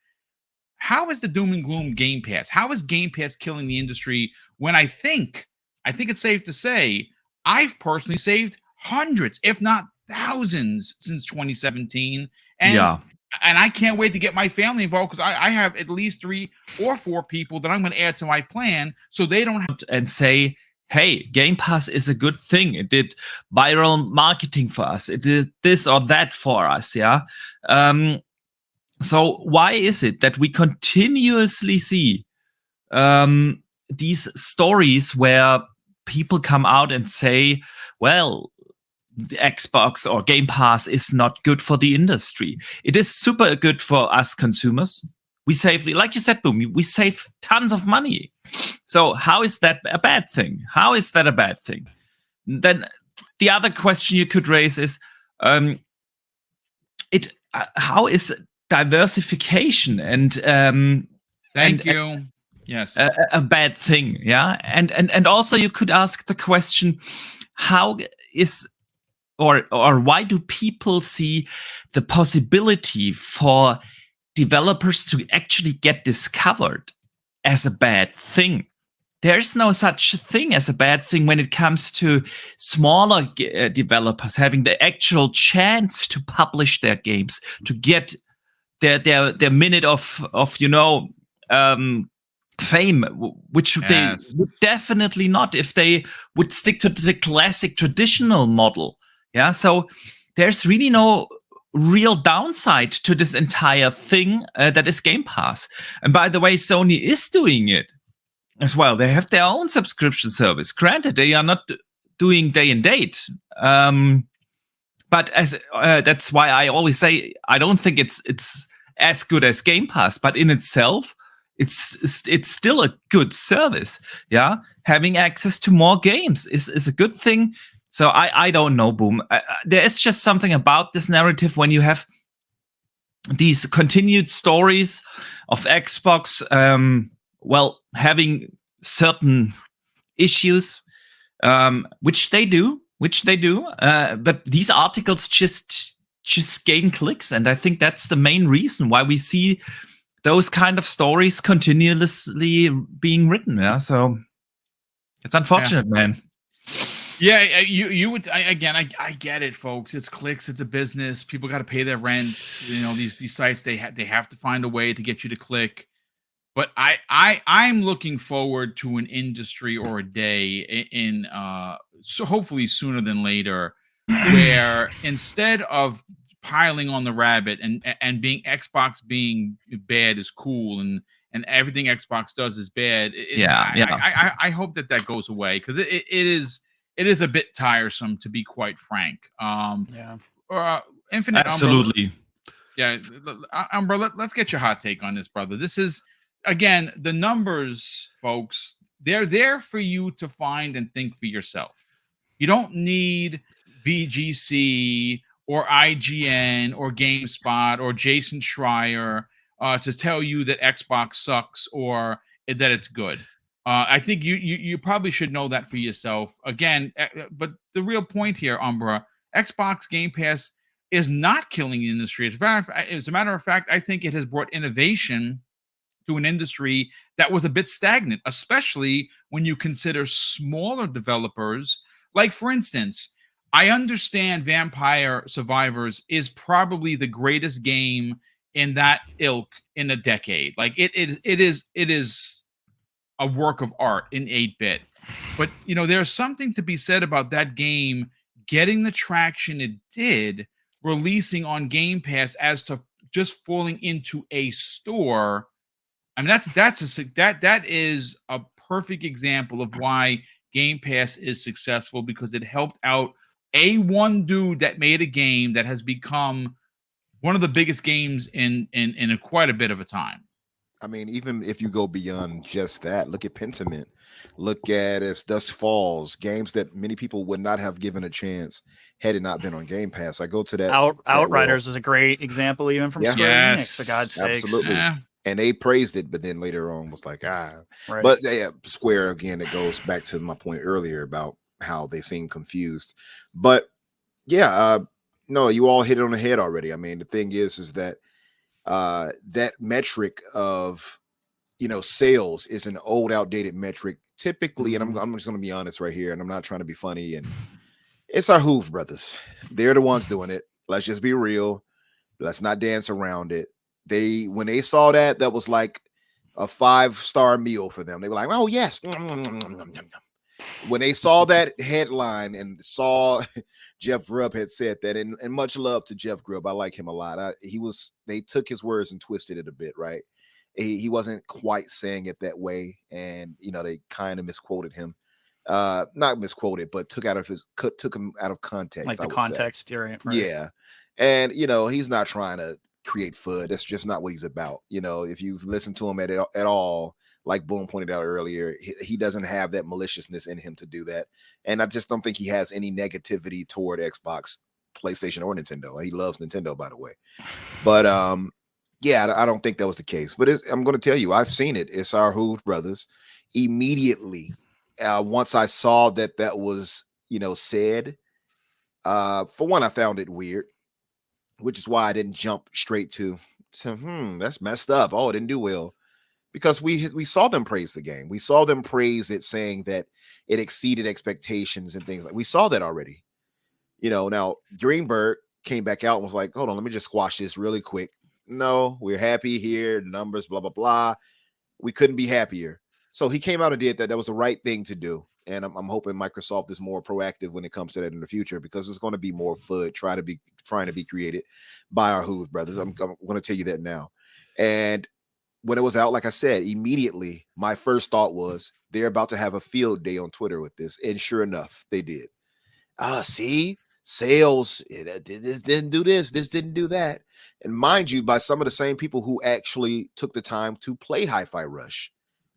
how is the doom and gloom Game Pass? How is Game Pass killing the industry when I think it's safe to say I've personally saved hundreds, if not thousands, since 2017. And I can't wait to get my family involved because I have at least 3 or 4 people that I'm going to add to my plan so they don't have and say, hey, Game Pass is a good thing. It did viral marketing for us. It did this or that for us. Yeah. So why is it that we continuously see these stories where people come out and say, well, the Xbox or Game Pass is not good for the industry. It is super good for us consumers. We save, like you said, Boom, we save tons of money. So how is that a bad thing? How is that a bad thing? Then the other question you could raise is, how is diversification and Thank you. Yes. A bad thing, yeah? And also you could ask the question, how is or why do people see the possibility for developers to actually get discovered as a bad thing? There's no such thing as a bad thing when it comes to smaller developers having the actual chance to publish their games, to get their minute of fame, which they would definitely not if they would stick to the classic traditional model. Yeah, so there's really no real downside to this entire thing that is Game Pass. And by the way, Sony is doing it as well. They have their own subscription service. Granted, they are not doing day and date. But as that's why I always say I don't think it's as good as Game Pass, but in itself, it's still a good service. Yeah, having access to more games is a good thing. So I don't know, Boom. There is just something about this narrative when you have these continued stories of Xbox, having certain issues, which they do. But these articles just gain clicks, and I think that's the main reason why we see those kind of stories continuously being written. Yeah, so it's unfortunate, man. Yeah, you would I get it, folks. It's clicks. It's a business. People got to pay their rent. You know, these sites they have to find a way to get you to click. But I'm looking forward to an industry or a day in so hopefully sooner than later, where instead of piling on the rabbit and being Xbox being bad is cool and everything Xbox does is bad. I hope that goes away because it is a bit tiresome, to be quite frank. Infinite absolutely. Umbrella, let's get your hot take on this, brother. This is, again, the numbers, folks, they're there for you to find and think for yourself. You don't need VGC or IGN or GameSpot or Jason Schreier to tell you that Xbox sucks or that it's good. I think you probably should know that for yourself. Again, but the real point here, Umbra, Xbox Game Pass is not killing the industry. As a matter of fact, I think it has brought innovation to an industry that was a bit stagnant, especially when you consider smaller developers. Like, for instance, I understand Vampire Survivors is probably the greatest game in that ilk in a decade. Like, it is a work of art in 8-bit. But, you know, there's something to be said about that game getting the traction it did, releasing on Game Pass as to just falling into a store. I mean, that is a perfect example of why Game Pass is successful, because it helped out one dude that made a game that has become one of the biggest games in quite a bit of a time. I mean, even if you go beyond just that, look at Pentiment, look at As Dusk Falls, games that many people would not have given a chance had it not been on Game Pass. I go to that. Outriders is a great example, even from Square Enix, for God's sake. Absolutely. Yeah. And they praised it, but then later on was like, Right. But Square, again, it goes back to my point earlier about how they seem confused. But yeah, no, you all hit it on the head already. I mean, the thing is that that metric of, sales is an old, outdated metric. Typically, and I'm just going to be honest right here, and I'm not trying to be funny, and it's our Hooves brothers. They're the ones doing it. Let's just be real. Let's not dance around it. When they saw that was like a 5-star meal for them. They were like, oh yes. When they saw that headline and saw Jeff Grubb had said that, and much love to Jeff Grubb. I like him a lot. They took his words and twisted it a bit, right? He wasn't quite saying it that way, and they kind of misquoted him. Not misquoted, but took him out of context. Like the context, right? Yeah. And he's not trying to create FUD. That's just not what he's about. If you've listened to him at all, like Boom pointed out earlier, he doesn't have that maliciousness in him to do that. And I just don't think he has any negativity toward Xbox, PlayStation, or Nintendo. He loves Nintendo, by the way. But yeah, I don't think that was the case. But I'm going to tell you, I've seen it. It's our Hooves brothers. Immediately, once I saw that was, said, for one, I found it weird, which is why I didn't jump straight to that's messed up. Oh, it didn't do well. Because we saw them praise the game. We saw them praise it, saying that it exceeded expectations and things like we saw that already. Now Greenberg came back out and was like, hold on, let me just squash this really quick. No, we're happy here. The numbers, blah, blah, blah. We couldn't be happier. So he came out and did that. That was the right thing to do. And I'm hoping Microsoft is more proactive when it comes to that in the future, because it's going to be more FUD trying to be created by our Hooves brothers. I'm going to tell you that now. And when it was out, like I said, immediately my first thought was they're about to have a field day on Twitter with this. And sure enough, they did. See, sales, this didn't do this didn't do that. And mind you, by some of the same people who actually took the time to play Hi-Fi Rush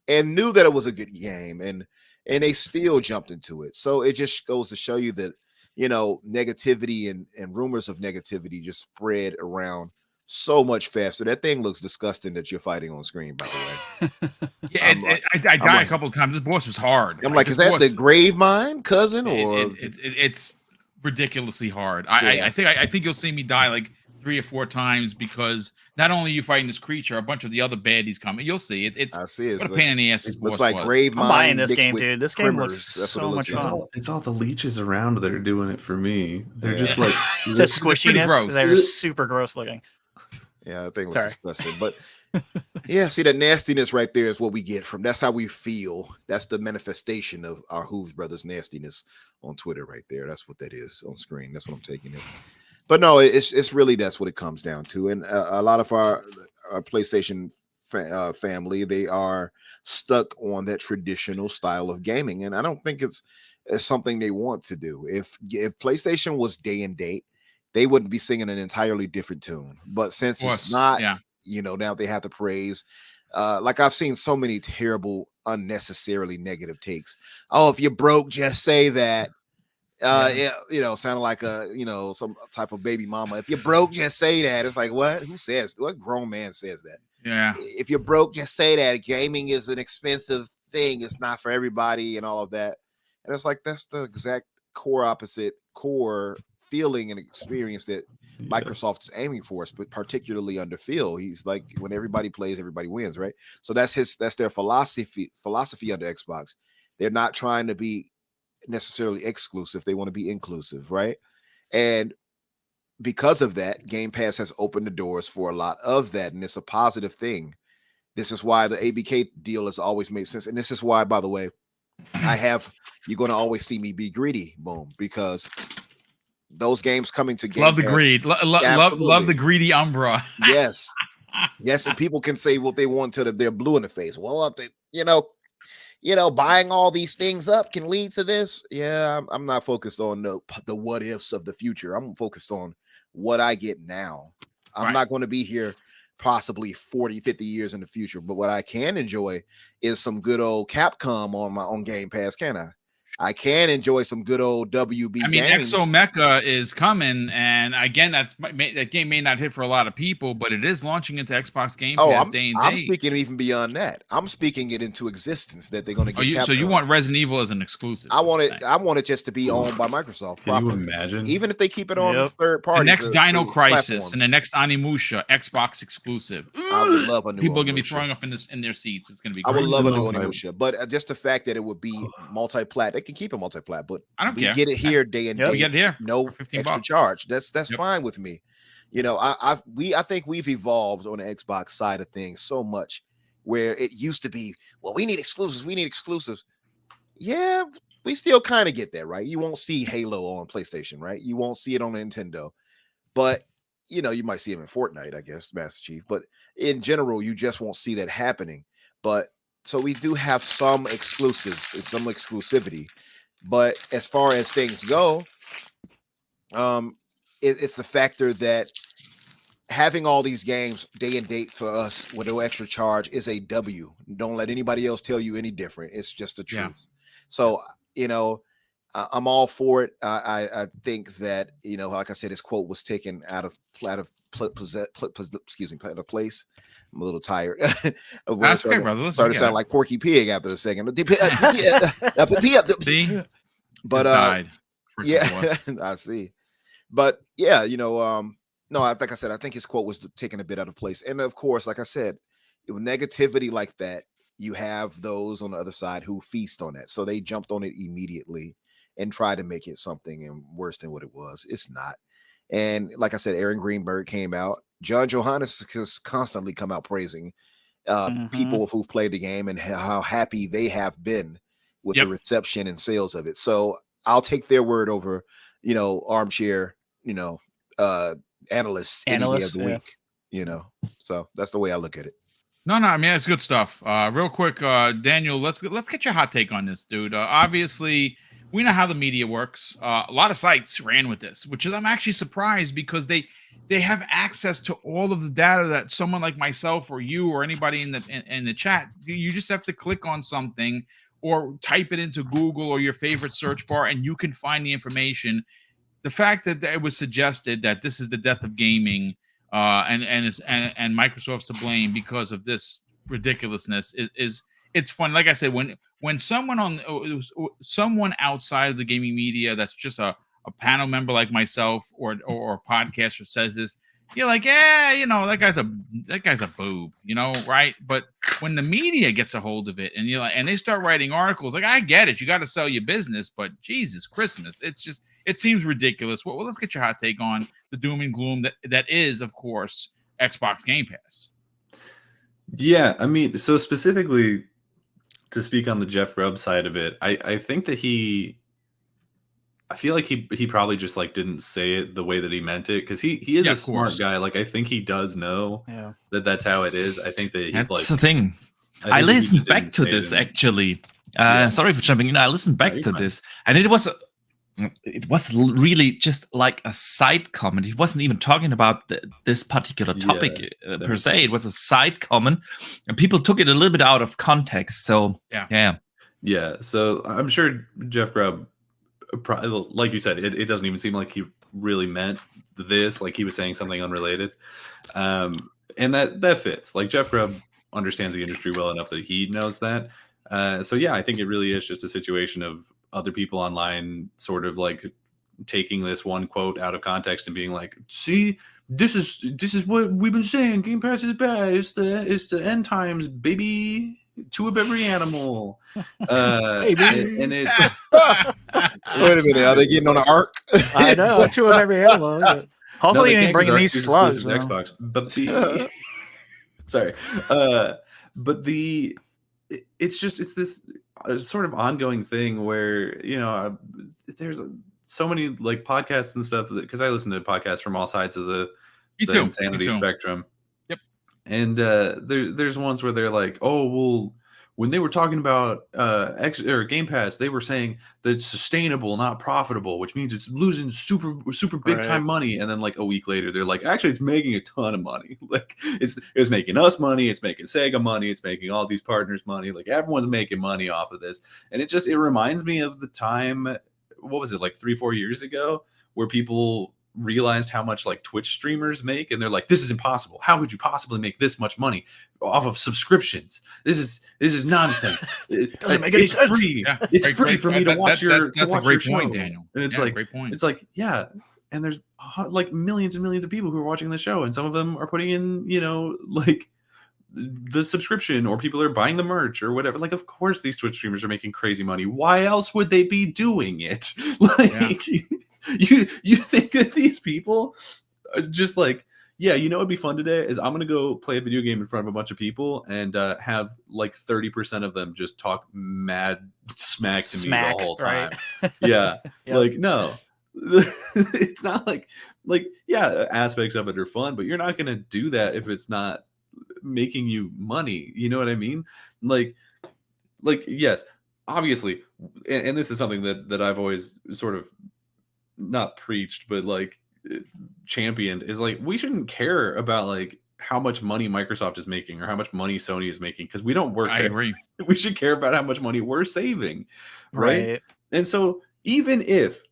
and knew that it was a good game, and they still jumped into it. So it just goes to show you that, negativity and rumors of negativity just spread around so much faster. That thing looks disgusting that you're fighting on screen, by the way. Yeah, I died a couple of times. This boss was hard. I'm like, is that the grave mine, cousin? Or it's ridiculously hard. I think you'll see me die like 3 or 4 times, because not only are you fighting this creature, a bunch of the other baddies coming. You'll see it. I see it. What a pain in the ass. It looks like grave mine. I'm buying this game, dude. This game looks so much fun. It's all the leeches around that are doing it for me. They're just like the squishiness. They're super gross looking. Yeah, I think it was disgusting. But yeah, see, that nastiness right there is what we get from. That's how we feel. That's the manifestation of our Hooves brothers nastiness on Twitter right there. That's what that is on screen. That's what I'm taking it. But no, it's really, that's what it comes down to. And a lot of our PlayStation family, they are stuck on that traditional style of gaming, and I don't think it's something they want to do. If PlayStation was day and date, they wouldn't be singing an entirely different tune. But since it's not, now they have to praise. Like I've seen so many terrible, unnecessarily negative takes. Oh, if you're broke, just say that. Sounded like some type of baby mama. If you're broke, just say that. It's like, what? Who says? What grown man says that? Yeah. If you're broke, just say that. Gaming is an expensive thing. It's not for everybody, and all of that. And it's like, that's the exact core feeling and experience that Microsoft is aiming for us, but particularly under Phil. He's like, when everybody plays, everybody wins, right? So that's their philosophy under Xbox. They're not trying to be necessarily exclusive. They want to be inclusive, right? And because of that, Game Pass has opened the doors for a lot of that, and it's a positive thing. This is why the ABK deal has always made sense, and this is why, by the way, you're going to always see me be greedy, Boom, because those games coming to Game Love the Pass, greed. Love the greedy Umbra. Yes, and people can say what they want till they're blue in the face. Well, if they, buying all these things up can lead to this. Yeah, I'm not focused on the what ifs of the future. I'm focused on what I get now. I'm not going to be here possibly 40, 50 years in the future. But what I can enjoy is some good old Capcom on my own Game Pass, can I? I can enjoy some good old WB I mean, games. Exo Mecha is coming, and again, that game may not hit for a lot of people, but it is launching into Xbox Game Pass day and I'm date. speaking even beyond that. I'm speaking it into existence that they're going to get. So you want Resident Evil as an exclusive? I want it. I want it just to be owned by Microsoft. Can you properly. imagine? Even if they keep it on third party. The next Dino Crisis platforms. and the next Onimusha, Xbox exclusive. I would love a new People are gonna be Onimusha. throwing up in their seats. It's gonna be. I Great. would love a new Onimusha, but just the fact that it would be multi-plat, they can keep it multi-plat, but I don't we care. get it here day and day. We get it here. No for 15 extra bucks. charge. That's fine with me. You know, I think we've evolved on the Xbox side of things so much, where it used to be, well, we need exclusives. We need exclusives. Yeah, we still kind of get that, right? You won't see Halo on PlayStation, right? You won't see it on Nintendo, but you know, you might see them in Fortnite, I guess, Master Chief. But in general, you just won't see that happening. But so we do have some exclusives and some exclusivity. But as far as things go, it's the factor that having all these games day and date for us with no extra charge is a W. Don't let anybody else tell you any different. It's just the truth. So, you know, I'm all for it. I think that, you know, like I said, his quote was taken out of place. I'm a little tired. That's okay, brother. Started to sound like Porky Pig after a second. See, but yeah, I see. But yeah, you know, no, like I said, I think his quote was taken a bit out of place. And of course, like I said, with negativity like that, you have those on the other side who feast on that. So they jumped on it immediately and tried to make it something worse than what it was. It's not. And like I said, Aaron Greenberg came out. John Johannes has constantly come out praising people who've played the game and how happy they have been with the reception and sales of it. So I'll take their word over, you know, armchair, you know, analysts any day of the week, you know. So that's the way I look at it. No, I mean, it's good stuff. Real quick, Daniel, let's get your hot take on this, dude. Obviously, we know how the media works. A lot of sites ran with this, which is I'm actually surprised because they have access to all of the data that someone like myself or you or anybody in the chat. You just have to click on something or type it into Google or your favorite search bar, and you can find the information. The fact that it was suggested that this is the death of gaming, and Microsoft's to blame because of this ridiculousness is it's fun. Like I said, when someone outside of the gaming media that's just a panel member like myself or a podcaster says this, you're like, yeah, you know, that guy's a boob, you know, right? But when the media gets a hold of it and you're like, and they start writing articles, like, I get it, you got to sell your business, but Jesus Christmas, it seems ridiculous. Well, let's get your hot take on the doom and gloom that is, of course, Xbox Game Pass. Yeah, I mean, so specifically to speak on the Jeff Grubb side of it, I think that I feel like he probably just like didn't say it the way that he meant it, because he is a smart guy. Like, I think he does know that's how it is. I think that that's the thing. I listened back to this actually. Sorry for jumping in. I listened back to this, and it was really just like a side comment. He wasn't even talking about this particular topic per se. It was a side comment, and people took it a little bit out of context. So yeah. So I'm sure Jeff Grubb, like you said, it doesn't even seem like he really meant this. Like, he was saying something unrelated, and that fits. Like, Jeff Grubb understands the industry well enough that he knows that. So yeah, I think it really is just a situation of other people online sort of like taking this one quote out of context and being like, see, this is what we've been saying, Game Pass is bad, it's the end times, baby, two of every animal. And it's wait a minute, are they getting on the arc? I know, two of every animal. Hopefully you ain't bringing these slugs. Xbox, but sorry, but it's this sort of ongoing thing where, you know, there's so many like podcasts and stuff, because I listen to podcasts from all sides of the insanity spectrum. Yep. And there's ones where they're like, oh, well, when they were talking about Game Pass, they were saying that it's sustainable, not profitable, which means it's losing super big time money. And then like a week later, they're like, actually, it's making a ton of money. Like it's making us money, it's making Sega money, it's making all these partners money. Like everyone's making money off of this. And it reminds me of the time, what was it, like 3-4 years ago, where people realized how much like Twitch streamers make, and they're like, this is impossible. How would you possibly make this much money off of subscriptions? This is nonsense. It doesn't make any sense. Free. Yeah, It's free for me to watch your that's a great point, Daniel. And it's like great point. It's like, yeah, and there's like millions and millions of people who are watching the show, and some of them are putting in, like the subscription, or people are buying the merch or whatever. Like, of course these Twitch streamers are making crazy money. Why else would they be doing it? Like, you think that these people are just like, yeah, it'd be fun today is I'm gonna go play a video game in front of a bunch of people and have like 30% of them just talk mad smack to me the whole time. Right? Yeah. Yep. Like, no. It's not like yeah, aspects of it are fun, but you're not gonna do that if it's not making you money. You know what I mean? Like yes, obviously, and this is something that I've always sort of not preached, but like championed, is like, we shouldn't care about like how much money Microsoft is making or how much money Sony is making, because we don't work. I agree. We should care about how much money we're saving, right? And so even if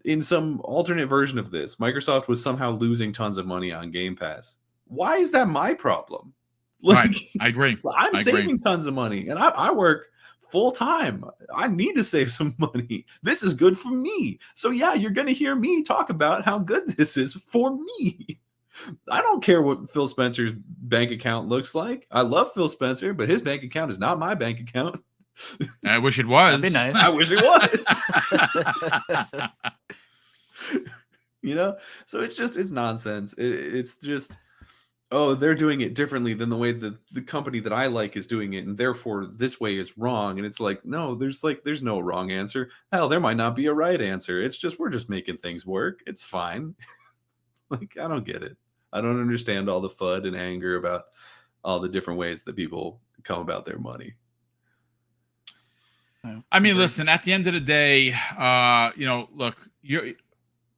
in some alternate version of this, Microsoft was somehow losing tons of money on Game Pass, why is that my problem? Like, right. I agree. I'm saving tons of money, and I work full time. I need to save some money. This is good for me. So yeah, you're going to hear me talk about how good this is for me. I don't care what Phil Spencer's bank account looks like. I love Phil Spencer, but his bank account is not my bank account. I wish it was. That'd be nice. I wish it was. So it's nonsense. It's just, oh, they're doing it differently than the way that the company that I like is doing it, and therefore this way is wrong. And it's like, no, there's no wrong answer. Hell, there might not be a right answer. It's just, we're just making things work. It's fine. Like, I don't get it. I don't understand all the FUD and anger about all the different ways that people come about their money. I mean, listen, at the end of the day, look,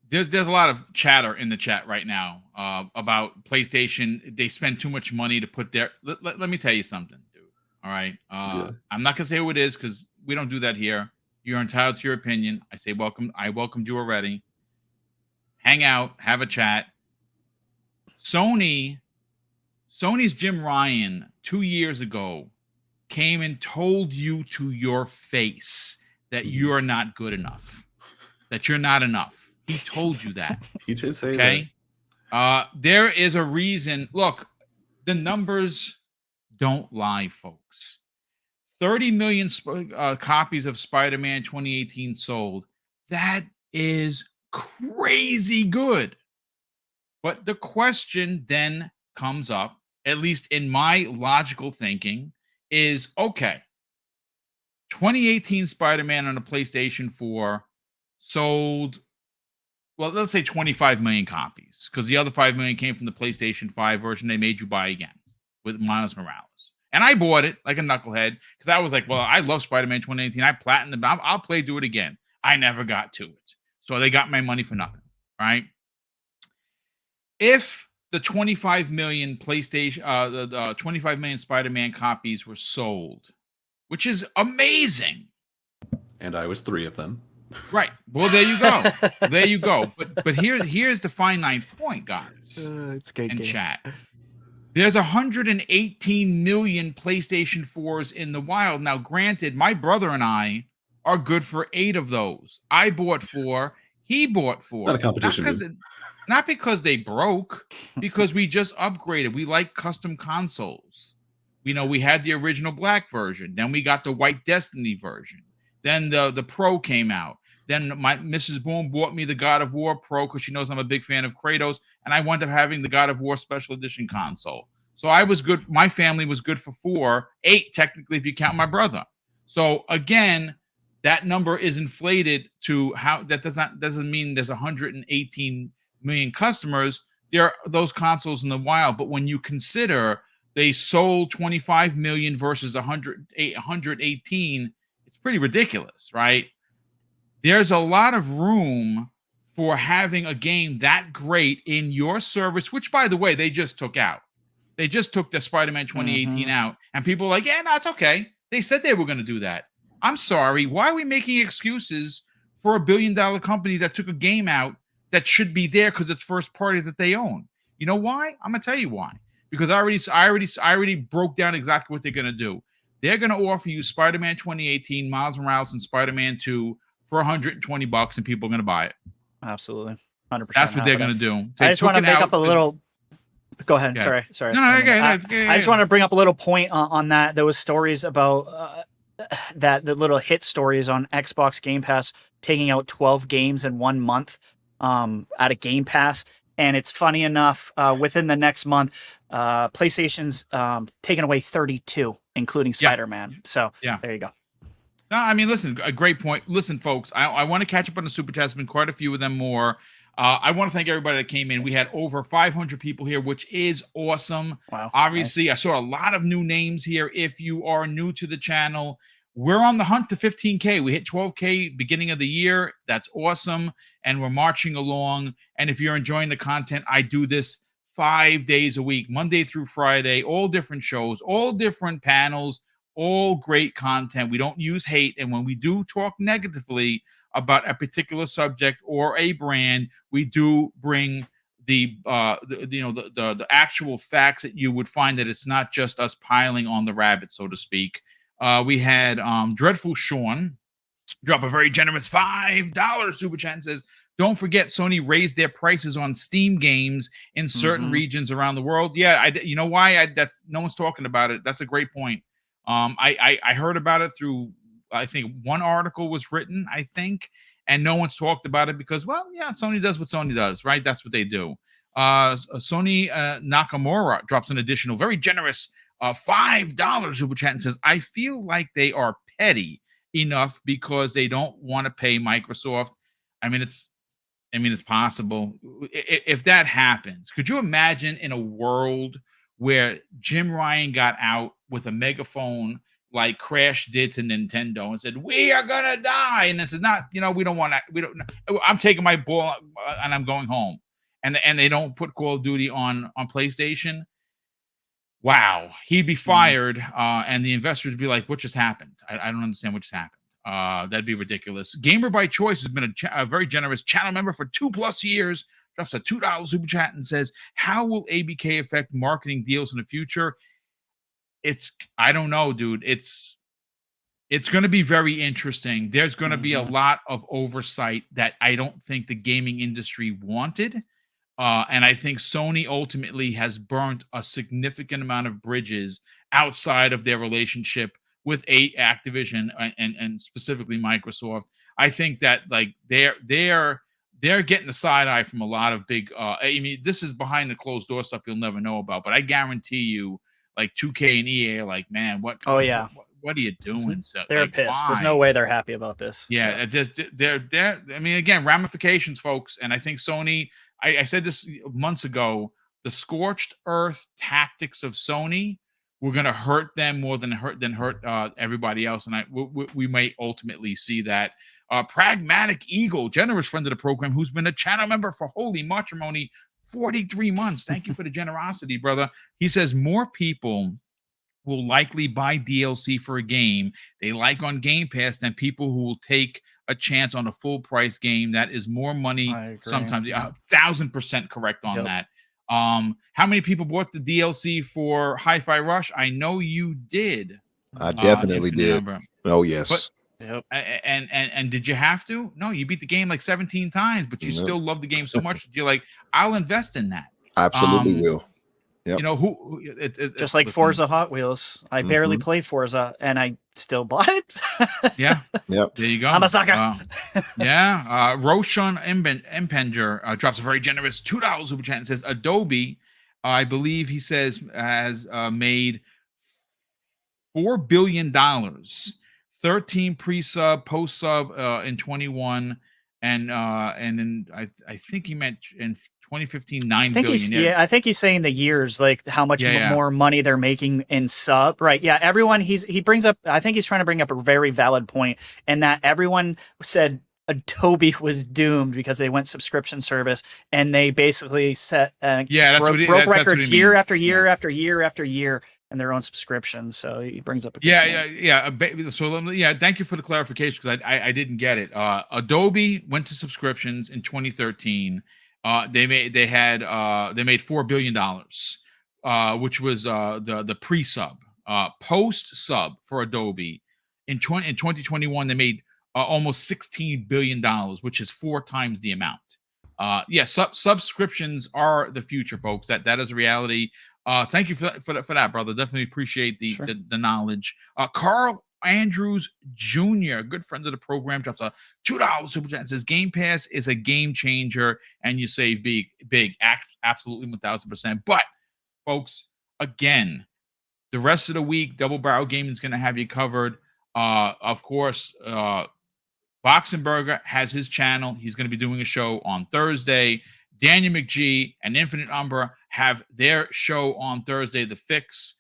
there's a lot of chatter in the chat right now about PlayStation. They spend too much money to put their. Let me tell you something, dude. All right, I'm not gonna say who it is because we don't do that here. You're entitled to your opinion. I say welcome. I welcomed you already. Hang out, have a chat. Sony's Jim Ryan 2 years ago came and told you to your face that you're not good enough, that you're not enough. He told you that. He did say that. Okay. There is a reason. Look, the numbers don't lie, folks. 30 million copies of Spider-Man 2018 sold. That is crazy good. But the question then comes up, at least in my logical thinking, is, okay, 2018 Spider-Man on a PlayStation 4 sold, well, let's say 25 million copies, because the other 5 million came from the PlayStation 5 version they made you buy again with Miles Morales. And I bought it like a knucklehead because I was like, well, I love Spider-Man 2018. I platinumed, I'll play through it again. I never got to it. So they got my money for nothing, right? If the 25 million PlayStation, the 25 million Spider-Man copies were sold, which is amazing. And I was 3 of them. Right. Well, there you go. There you go. But here's the finite point, guys. It's good. In chat. There's 118 million PlayStation 4s in the wild. Now, granted, my brother and I are good for 8 of those. I bought 4. He bought 4. Not a competition. Not because they broke, because we just upgraded. We like custom consoles. We had the original black version. Then we got the white Destiny version. Then the Pro came out. Then my Mrs. Boom bought me the God of War Pro because she knows I'm a big fan of Kratos, and I wound up having the God of War Special Edition console. So I was good. My family was good for 4, 8 technically if you count my brother. So again, that number is inflated to how that doesn't mean there's 118 million customers. There are those consoles in the wild, but when you consider they sold 25 million versus 118. It's pretty ridiculous, right? There's a lot of room for having a game that great in your service, which, by the way, they just took out. They just took the Spider-Man 2018 out, and people are like, yeah, no, it's okay. They said they were going to do that. I'm sorry. Why are we making excuses for $1 billion company that took a game out that should be there because it's first party that they own? You know why? I'm going to tell you why. Because I already broke down exactly what they're going to do. They're going to offer you Spider-Man 2018, Miles Morales, and Spider-Man 2 for $120, and people are going to buy it. Absolutely. 100%. That's what they're going to do. I just want to make up a little. Go ahead. Yeah. Sorry. No, I just want to bring up a little point on that. There was stories about the little hit stories on Xbox Game Pass taking out 12 games in 1 month out of Game Pass. And it's funny enough, within the next month, PlayStation's taken away 32, including Spider-Man. So there you go. No, I mean, listen, a great point. Listen, folks, I want to catch up on the Super Chats. Been quite a few of them more. I want to thank everybody that came in. We had over 500 people here, which is awesome. Wow. Obviously, nice. I saw a lot of new names here. If you are new to the channel, we're on the hunt to 15K. We hit 12K beginning of the year. That's awesome. And we're marching along. And if you're enjoying the content, I do this 5 days a week, Monday through Friday, all different shows, all different panels, all great content. We don't use hate. And when we do talk negatively about a particular subject or a brand, we do bring the actual facts that you would find that it's not just us piling on the rabbit, so to speak. We had Dreadful Sean drop a very generous $5 super chat and says, don't forget Sony raised their prices on Steam games in certain regions around the world. Yeah, you know why? That's no one's talking about it. That's a great point. I heard about it through, I think one article was written, I think, and no one's talked about it because, well, yeah, Sony does what Sony does, right? That's what they do. Sony Nakamura drops an additional, very generous $5 super chat and says, I feel like they are petty enough because they don't want to pay Microsoft. I mean, it's possible. If that happens, could you imagine in a world where Jim Ryan got out with a megaphone like Crash did to Nintendo and said, we are going to die. And this is not, we don't want to, I'm taking my ball and I'm going home. And they don't put Call of Duty on PlayStation. Wow. He'd be fired. And the investors would be like, what just happened? I don't understand what just happened. That'd be ridiculous. Gamer by Choice has been a very generous channel member for 2+ years. Drops a $2 super chat and says, how will ABK affect marketing deals in the future? I don't know, dude. It's going to be very interesting. There's going to be a lot of oversight that I don't think the gaming industry wanted. And I think Sony ultimately has burnt a significant amount of bridges outside of their relationship with Activision and specifically Microsoft. I think that like they're getting the side eye from a lot of big. I mean, this is behind the closed door stuff you'll never know about. But I guarantee you, like 2K and EA are like, man, what? Oh yeah, what are you doing? So they're like, pissed. why? There's no way they're happy about this. Yeah, they're. I mean, again, ramifications, folks. And I think Sony. I said this months ago. The scorched earth tactics of Sony were going to hurt them more than hurt everybody else. And we may ultimately see that. Pragmatic Eagle, generous friend of the program, who's been a channel member for holy matrimony 43 months. Thank you for the generosity, brother. He says more people will likely buy DLC for a game they like on Game Pass than people who will take a chance on a full price game. That is more money. Sometimes 1,000% correct on that. How many people bought the DLC for Hi-Fi Rush? I know you did. I definitely did. Oh yes. Yep. And did you have to? No, you beat the game like 17 times, but you still love the game so much that you're like, I'll invest in that. Absolutely will. Yep. You know just like Forza Hot Wheels. I barely play Forza, and I still bought it. Yeah. Yep. There you go. I'm a sucker. Roshan Impenger drops a very generous $2 super chat and says, Adobe, I believe he says, has made $4 billion. 13 pre-sub, post-sub in 21, and then I think he meant in 2015, 9 I think billion. I think he's saying the years, like how much more money they're making in sub, right? Yeah, everyone he brings up. I think he's trying to bring up a very valid point, and that everyone said Adobe was doomed because they went subscription service, and they basically set broke records year after year after year after year in their own subscriptions. So he brings up a good point. So thank you for the clarification, because I didn't get it. Adobe went to subscriptions in 2013. They made $4 billion, which was the pre-sub. Post-sub for Adobe in 2021 they made almost $16 billion, which is 4 times the amount. Subscriptions are the future, folks. That is a reality. Thank you for that, brother. Definitely appreciate the knowledge. Carl Andrews Jr., good friend of the program, drops a $2 super chat and says Game Pass is a game changer and you save big. Absolutely 1000%. But folks, again, the rest of the week, Double Barrel Gaming is going to have you covered. Of course, Boxenberger has his channel. He's going to be doing a show on Thursday. Daniel McGee and Infinite Umbra have their show on Thursday, The Fix.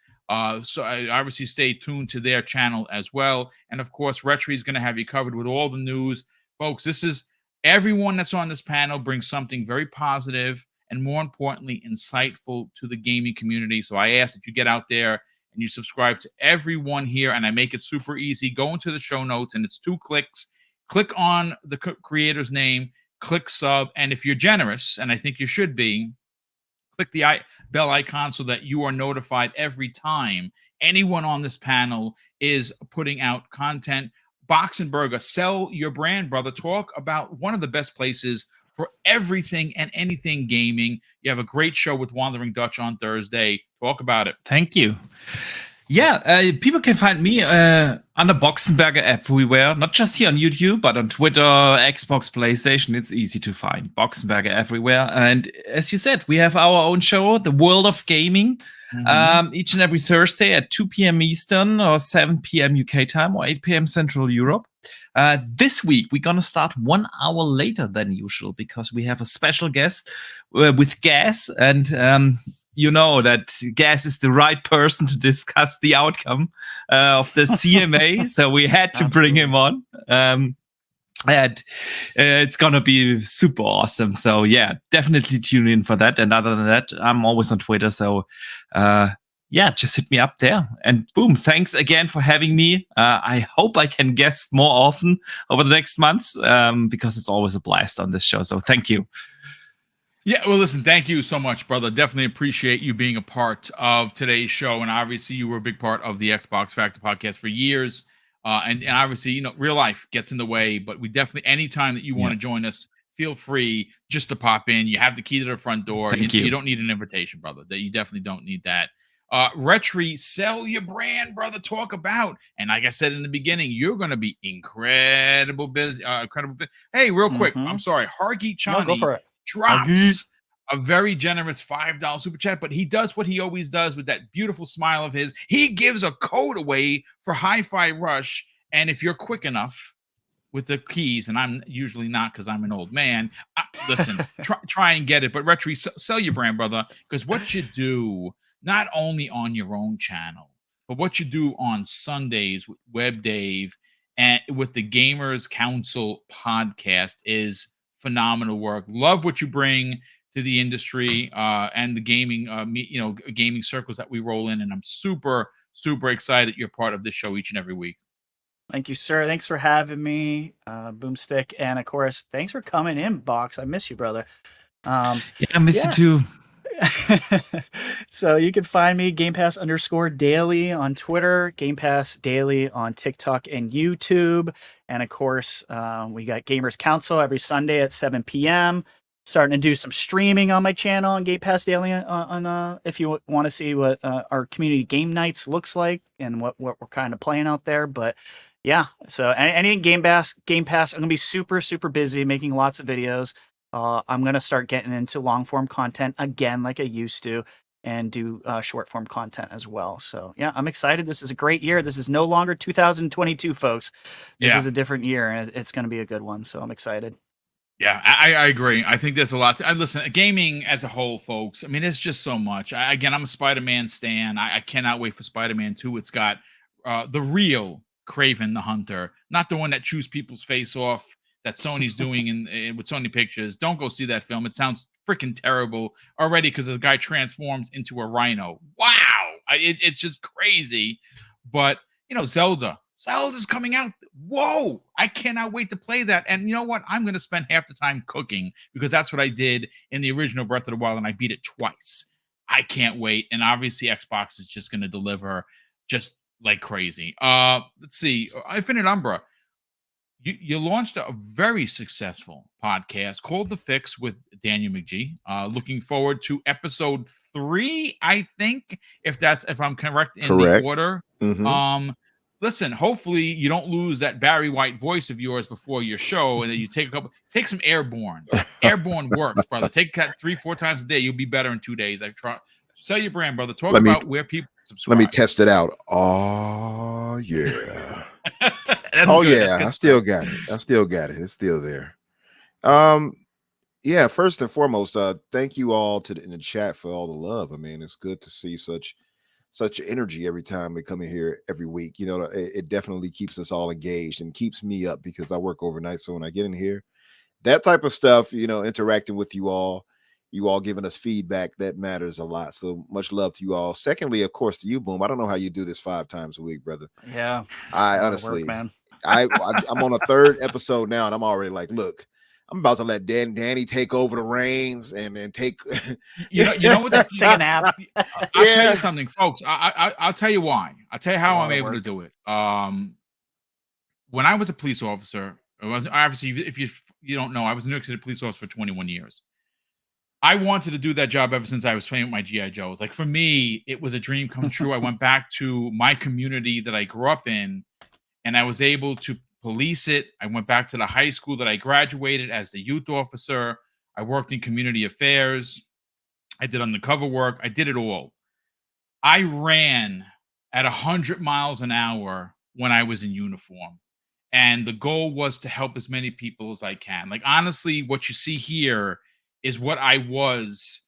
So I obviously stay tuned to their channel as well. And of course, Retry is going to have you covered with all the news. Folks, this is everyone that's on this panel brings something very positive and, more importantly, insightful to the gaming community. So I ask that you get out there and you subscribe to everyone here, and I make it super easy. Go into the show notes, and it's 2 clicks. Click on the creator's name, click sub, and if you're generous, and I think you should be, click the bell icon so that you are notified every time anyone on this panel is putting out content. Boxenberger, sell your brand, brother. Talk about one of the best places for everything and anything gaming. You have a great show with Wandering Dutch on Thursday. Talk about it. Thank you. Yeah, people can find me under Boxenberger everywhere, not just here on YouTube, but on Twitter, Xbox, PlayStation. It's easy to find Boxenberger everywhere. And as you said, we have our own show, The World of Gaming, each and every Thursday at 2 p.m. Eastern or 7 p.m. UK time or 8 p.m. Central Europe. This week, we're going to start 1 hour later than usual because we have a special guest with Gas, and you know that Gas is the right person to discuss the outcome of the CMA, so we had to bring him on. And it's going to be super awesome. So, yeah, definitely tune in for that. And other than that, I'm always on Twitter. So, just hit me up there. And boom, thanks again for having me. I hope I can guest more often over the next months because it's always a blast on this show. So, thank you. Yeah, well, listen, thank you so much, brother. Definitely appreciate you being a part of today's show. And obviously, you were a big part of the Xbox Factor podcast for years. And obviously, you know, real life gets in the way. But we definitely, anytime that you want to join us, feel free just to pop in. You have the key to the front door. You don't need an invitation, brother. That you definitely don't need that. Retry, sell your brand, brother. Talk about. And like I said in the beginning, you're going to be incredible busy. Hey, real quick. I'm sorry. Hargeet Chani. Go for it. Drops a very generous $5 super chat, but he does what he always does with that beautiful smile of his. He gives a code away for Hi-Fi Rush, and if you're quick enough with the keys, and I'm usually not because I'm an old man, listen, try and get it. But Retry, sell your brand, brother, because what you do, not only on your own channel, but what you do on Sundays with Web Dave and with the Gamers Council podcast is phenomenal work. Love what you bring to the industry and the gaming, gaming circles that we roll in. And I'm super, super excited you're part of this show each and every week. Thank you, sir. Thanks for having me, Boomstick. And of course, thanks for coming in, Box. I miss you, brother. I miss you too. So you can find me Game Pass _daily on Twitter, Game Pass Daily on TikTok and YouTube. And of course, we got Gamers Council every Sunday at 7 p.m. Starting to do some streaming on my channel on Game Pass Daily on if you want to see what our community game nights looks like and what we're kind of playing out there. But yeah, so any Game Pass, I'm gonna be super, super busy making lots of videos. I'm going to start getting into long form content again, like I used to, and do short form content as well. So yeah, I'm excited. This is a great year. This is no longer 2022, folks. This is a different year, and it's going to be a good one. So I'm excited. Yeah, I agree. I think there's a lot. Listen, gaming as a whole, folks. I mean, it's just so much. Again, I'm a Spider-Man stan. I cannot wait for Spider-Man 2. It's got the real Kraven the Hunter, not the one that chews people's face off that Sony's doing in with Sony Pictures. Don't go see that film. It sounds freaking terrible already because the guy transforms into a rhino. Wow, it's just crazy. But Zelda's coming out. Whoa, I cannot wait to play that. And you know what? I'm going to spend half the time cooking because that's what I did in the original Breath of the Wild, and I beat it twice. I can't wait. And obviously, Xbox is just going to deliver just like crazy. Let's see. Infinite Umbra. You launched a very successful podcast called The Fix with Daniel McGee. Looking forward to episode 3, I think, if I'm correct in the order. Mm-hmm. Listen, hopefully you don't lose that Barry White voice of yours before your show, and then you take some Airborne. Airborne works, brother. Take that 3-4 times a day. You'll be better in 2 days. I try. Sell your brand, brother. Talk about where people subscribe. Let me test it out. Oh yeah. Oh good. Yeah. I still got it. It's still there. Yeah. First and foremost, thank you all in the chat for all the love. I mean, it's good to see such energy every time we come in here every week. It definitely keeps us all engaged and keeps me up because I work overnight. So when I get in here, that type of stuff, interacting with you all giving us feedback, that matters a lot. So much love to you all. Secondly, of course, to you, Boom. I don't know how you do this 5 times a week, brother. Yeah. I honestly, man. I'm on a 3rd episode now, and I'm already like, look, I'm about to let Danny take over the reins and take. You know what? Take a nap. I'll tell you something, folks. I'll tell you why. I'll tell you how I'm able to do it. When I was a police officer, obviously, if you don't know, I was a New York City police officer for 21 years. I wanted to do that job ever since I was playing with my GI Joes. Like for me, it was a dream come true. I went back to my community that I grew up in, and I was able to police it. I went back to the high school that I graduated as the youth officer. I worked in community affairs. I did undercover work. I did it all. I ran at 100 miles an hour when I was in uniform. And the goal was to help as many people as I can. Like, honestly, what you see here is what I was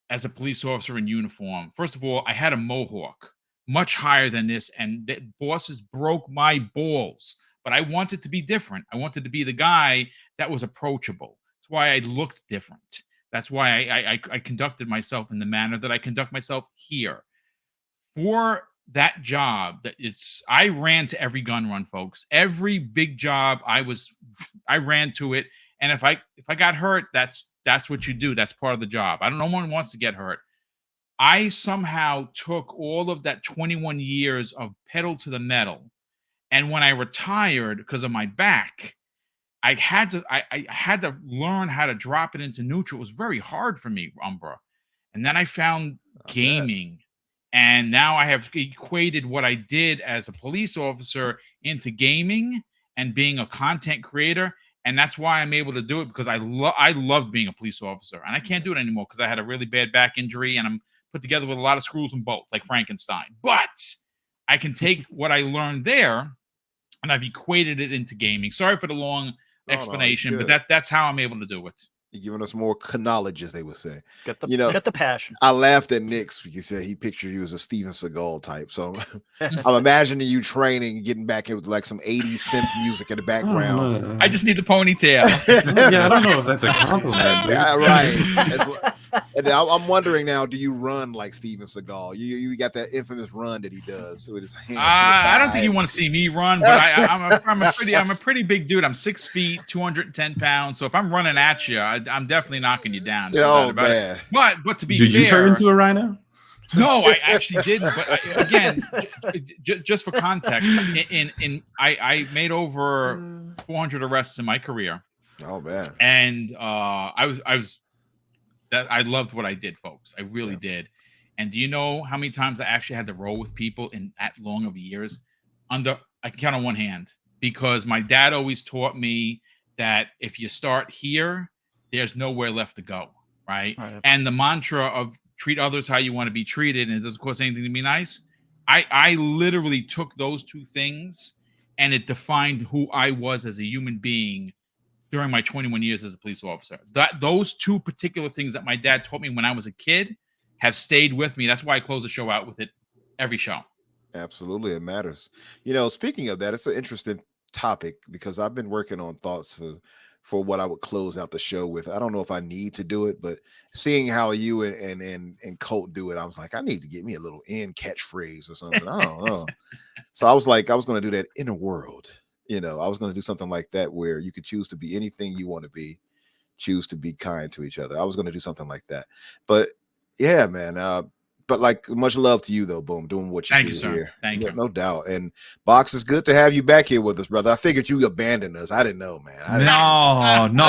as a police officer in uniform. First of all, I had a mohawk much higher than this, and the bosses broke my balls. But I wanted to be different. I wanted to be the guy that was approachable. That's why I looked different. That's why I conducted myself in the manner that I conduct myself here. For that job, I ran to every gun run, folks. Every big job I ran to it. And if I got hurt, that's what you do. That's part of the job. No one wants to get hurt. I somehow took all of that 21 years of pedal to the metal. And when I retired because of my back, I had to learn how to drop it into neutral. It was very hard for me, Umbra. And then I found gaming. And now I have equated what I did as a police officer into gaming and being a content creator. And that's why I'm able to do it, because I loved being a police officer. And I can't do it anymore because I had a really bad back injury and I'm put together with a lot of screws and bolts like Frankenstein. But I can take what I learned there and I've equated it into gaming. Sorry for the long explanation, but that's how I'm able to do it. You're giving us more knowledge, as they would say. Get the passion. I laughed at Nick's because he said he pictured you as a Steven Seagal type. So I'm imagining you training, getting back in with like some 80s synth music in the background. I just need the ponytail. Yeah, I don't know if that's a compliment. Yeah, right. And I'm wondering now, do you run like Steven Seagal? You got that infamous run that he does with his hands. I don't think you want to see me run, but I'm a pretty big dude. I'm 6 feet, 210 pounds. So if I'm running at you, I'm definitely knocking you down. Oh man! But to be fair, did you turn into a rhino? No, I actually didn't. But again, just for context, I made over 400 arrests in my career. Oh man! And I loved what I did, folks. I really did. And do you know how many times I actually had to roll with people in that long of years? I can count on one hand, because my dad always taught me that if you start here, there's nowhere left to go, right? And the mantra of treat others how you want to be treated, and it doesn't cost anything to be nice. I literally took those two things, and it defined who I was as a human being during my 21 years as a police officer. Those two particular things that my dad taught me when I was a kid have stayed with me. That's why I close the show out with it every show. Absolutely, it matters. Speaking of that, it's an interesting topic because I've been working on thoughts for what I would close out the show with. I don't know if I need to do it, but seeing how you and Colt do it, I was like, I need to get me a little end catchphrase or something. I don't know. So I was like, I was going to do that in a world. I was going to do something like that where you could choose to be anything you want to be, choose to be kind to each other. I was going to do something like that. But yeah, man. But like, much love to you though, Boom, doing what you Thank do you, sir. here. Thank you. No doubt. And Box, is good to have you back here with us, brother. I figured you abandoned us. I didn't know, man. Never.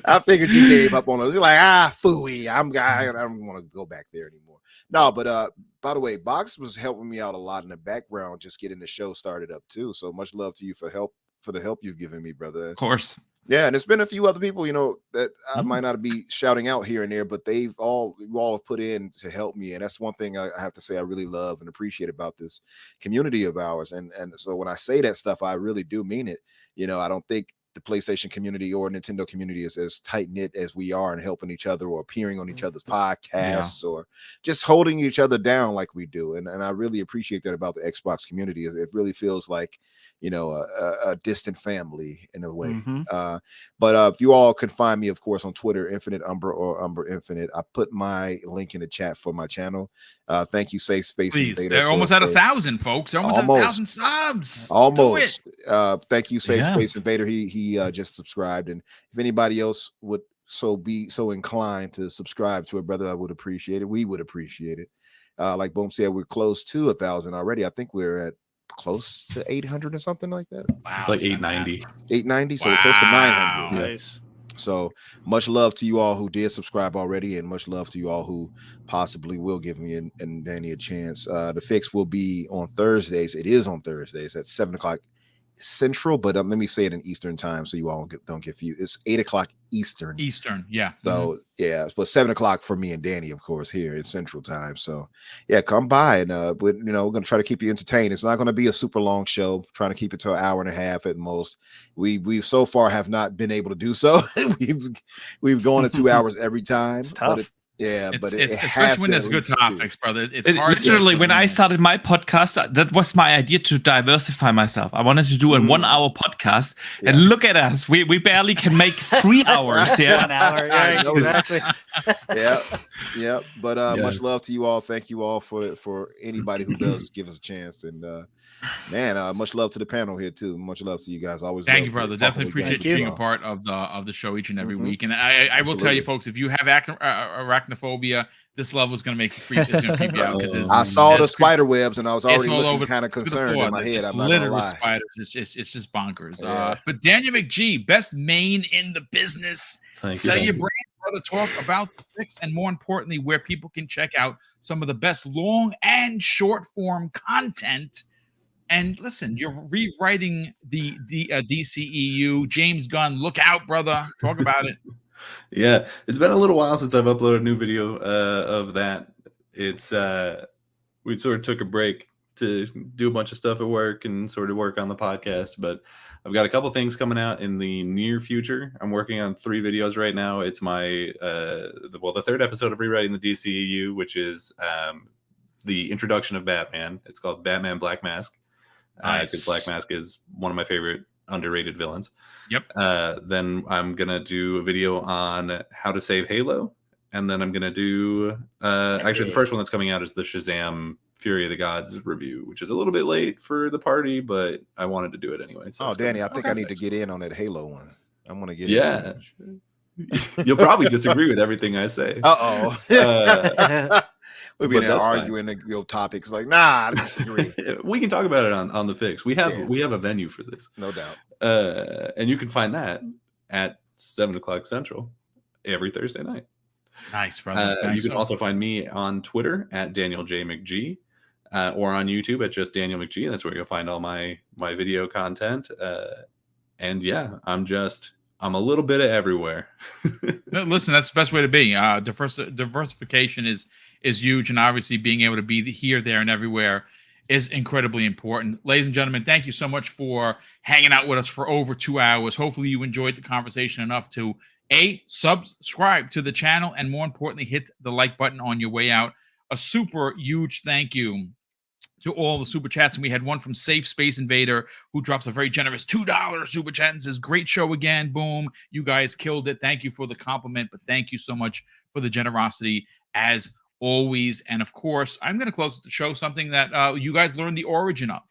I figured you gave up on us. You're like, phooey. I don't want to go back there anymore. No, but by the way, Box was helping me out a lot in the background, just getting the show started up too. So much love to you for the help you've given me, brother. Of course. Yeah, and there's been a few other people, that I might not be shouting out here and there, but you all have put in to help me, and that's one thing I have to say I really love and appreciate about this community of ours. And so when I say that stuff, I really do mean it. I don't think the PlayStation community or Nintendo community is as tight knit as we are in helping each other or appearing on each other's podcasts or just holding each other down like we do. And I really appreciate that about the Xbox community. It really feels like a distant family in a way. But if you all can find me, of course, on Twitter, Infinite Umber or Umber Infinite. I put my link in the chat for my channel. Thank you, Safe Space. Please, they're almost at 1,000, folks. They're almost at 1,000 subs. Almost. Thank you, Safe Space Invader. He just subscribed, and if anybody else would be so inclined to subscribe to it, brother, I would appreciate it. We would appreciate it. Like Boom said, we're close to 1,000 already. I think we're at close to 800 or something like that. Wow, it's like 890. 890, so we're close to 900. Nice. So much love to you all who did subscribe already, and much love to you all who possibly will give me and Danny a chance. The fix will be on Thursdays. It is on Thursdays at 7:00 Central, but let me say it in Eastern time so you all don't get confused. It's 8:00 Eastern. Yeah. So yeah, but 7:00 for me and Danny, of course, here in Central time. So yeah, come by and we're gonna try to keep you entertained. It's not gonna be a super long show. Trying to keep it to an hour and a half at most. We so far have not been able to do so. we've gone to 2 hours every time. It's tough. But it's it especially has when been there's good topics, brother. It's hard. Literally, when I started my podcast, that was my idea to diversify myself. I wanted to do a 1 hour podcast, and look at us. We barely can make 3 hours. Yeah, 1 hour. Yeah, exactly. yeah. But much love to you all. Thank you all for anybody who does give us a chance. And man, much love to the panel here too. Much love to you guys. Always thank you, brother. Definitely appreciate you being a part of the show each and every week. And I will tell you, folks, if you have arachnophobia, this level is going to make you creep. It's going to creep you out because I saw the spider webs and I was already looking kind of concerned in my head. I'm not gonna lie. Spiders. It's just bonkers. But Daniel McGee, best main in the business. Sell your brand, brother. Talk about the fix, and more importantly, where people can check out some of the best long and short form content. And listen, you're rewriting the DCEU. James Gunn, look out, brother. Talk about it. Yeah, it's been a little while since I've uploaded a new video of that. It's we sort of took a break to do a bunch of stuff at work and sort of work on the podcast, but I've got a couple things coming out in the near future. I'm working on 3 videos right now. It's my the third episode of rewriting the DCEU, which is the introduction of Batman. It's called Batman Black Mask. Because Black Mask is one of my favorite underrated villains. Yep. Then I'm gonna do a video on how to save Halo, and then I'm gonna do actually the first one that's coming out is the Shazam Fury of the Gods review, which is a little bit late for the party, but I wanted to do it anyway. So Danny, I think I need to get in on that Halo one. I'm gonna get in. You'll probably disagree with everything I say. We'll be there arguing the topics like, nah, I disagree. We can talk about it on the fix. We have a venue for this, no doubt. And you can find that at 7:00 Central every Thursday night. Nice, brother. You can also find me on Twitter at Daniel J McGee, or on YouTube at just Daniel McGee. That's where you'll find all my video content. And yeah, I'm a little bit of everywhere. Listen, that's the best way to be. Diversification is huge, and obviously being able to be here, there, and everywhere is incredibly important. Ladies and gentlemen, thank you so much for hanging out with us for over 2 hours. Hopefully you enjoyed the conversation enough to subscribe to the channel, and more importantly, hit the like button on your way out. A super huge thank you to all the super chats. And we had one from Safe Space Invader, who drops a very generous $2 super chat and says, great show again. Boom. You guys killed it. Thank you for the compliment, but thank you so much for the generosity as always. And of course, I'm going to close the show something that you guys learned the origin of.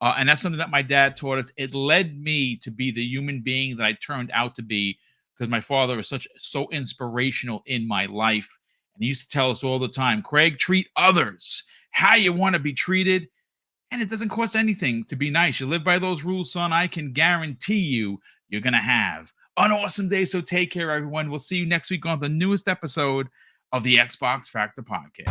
And that's something that my dad taught us. It led me to be the human being that I turned out to be, because my father was so inspirational in my life. And he used to tell us all the time, Craig, treat others how you want to be treated, and it doesn't cost anything to be nice. You live by those rules, son. I can guarantee you're going to have an awesome day. So take care, everyone. We'll see you next week on the newest episode of the Xbox Factor Podcast.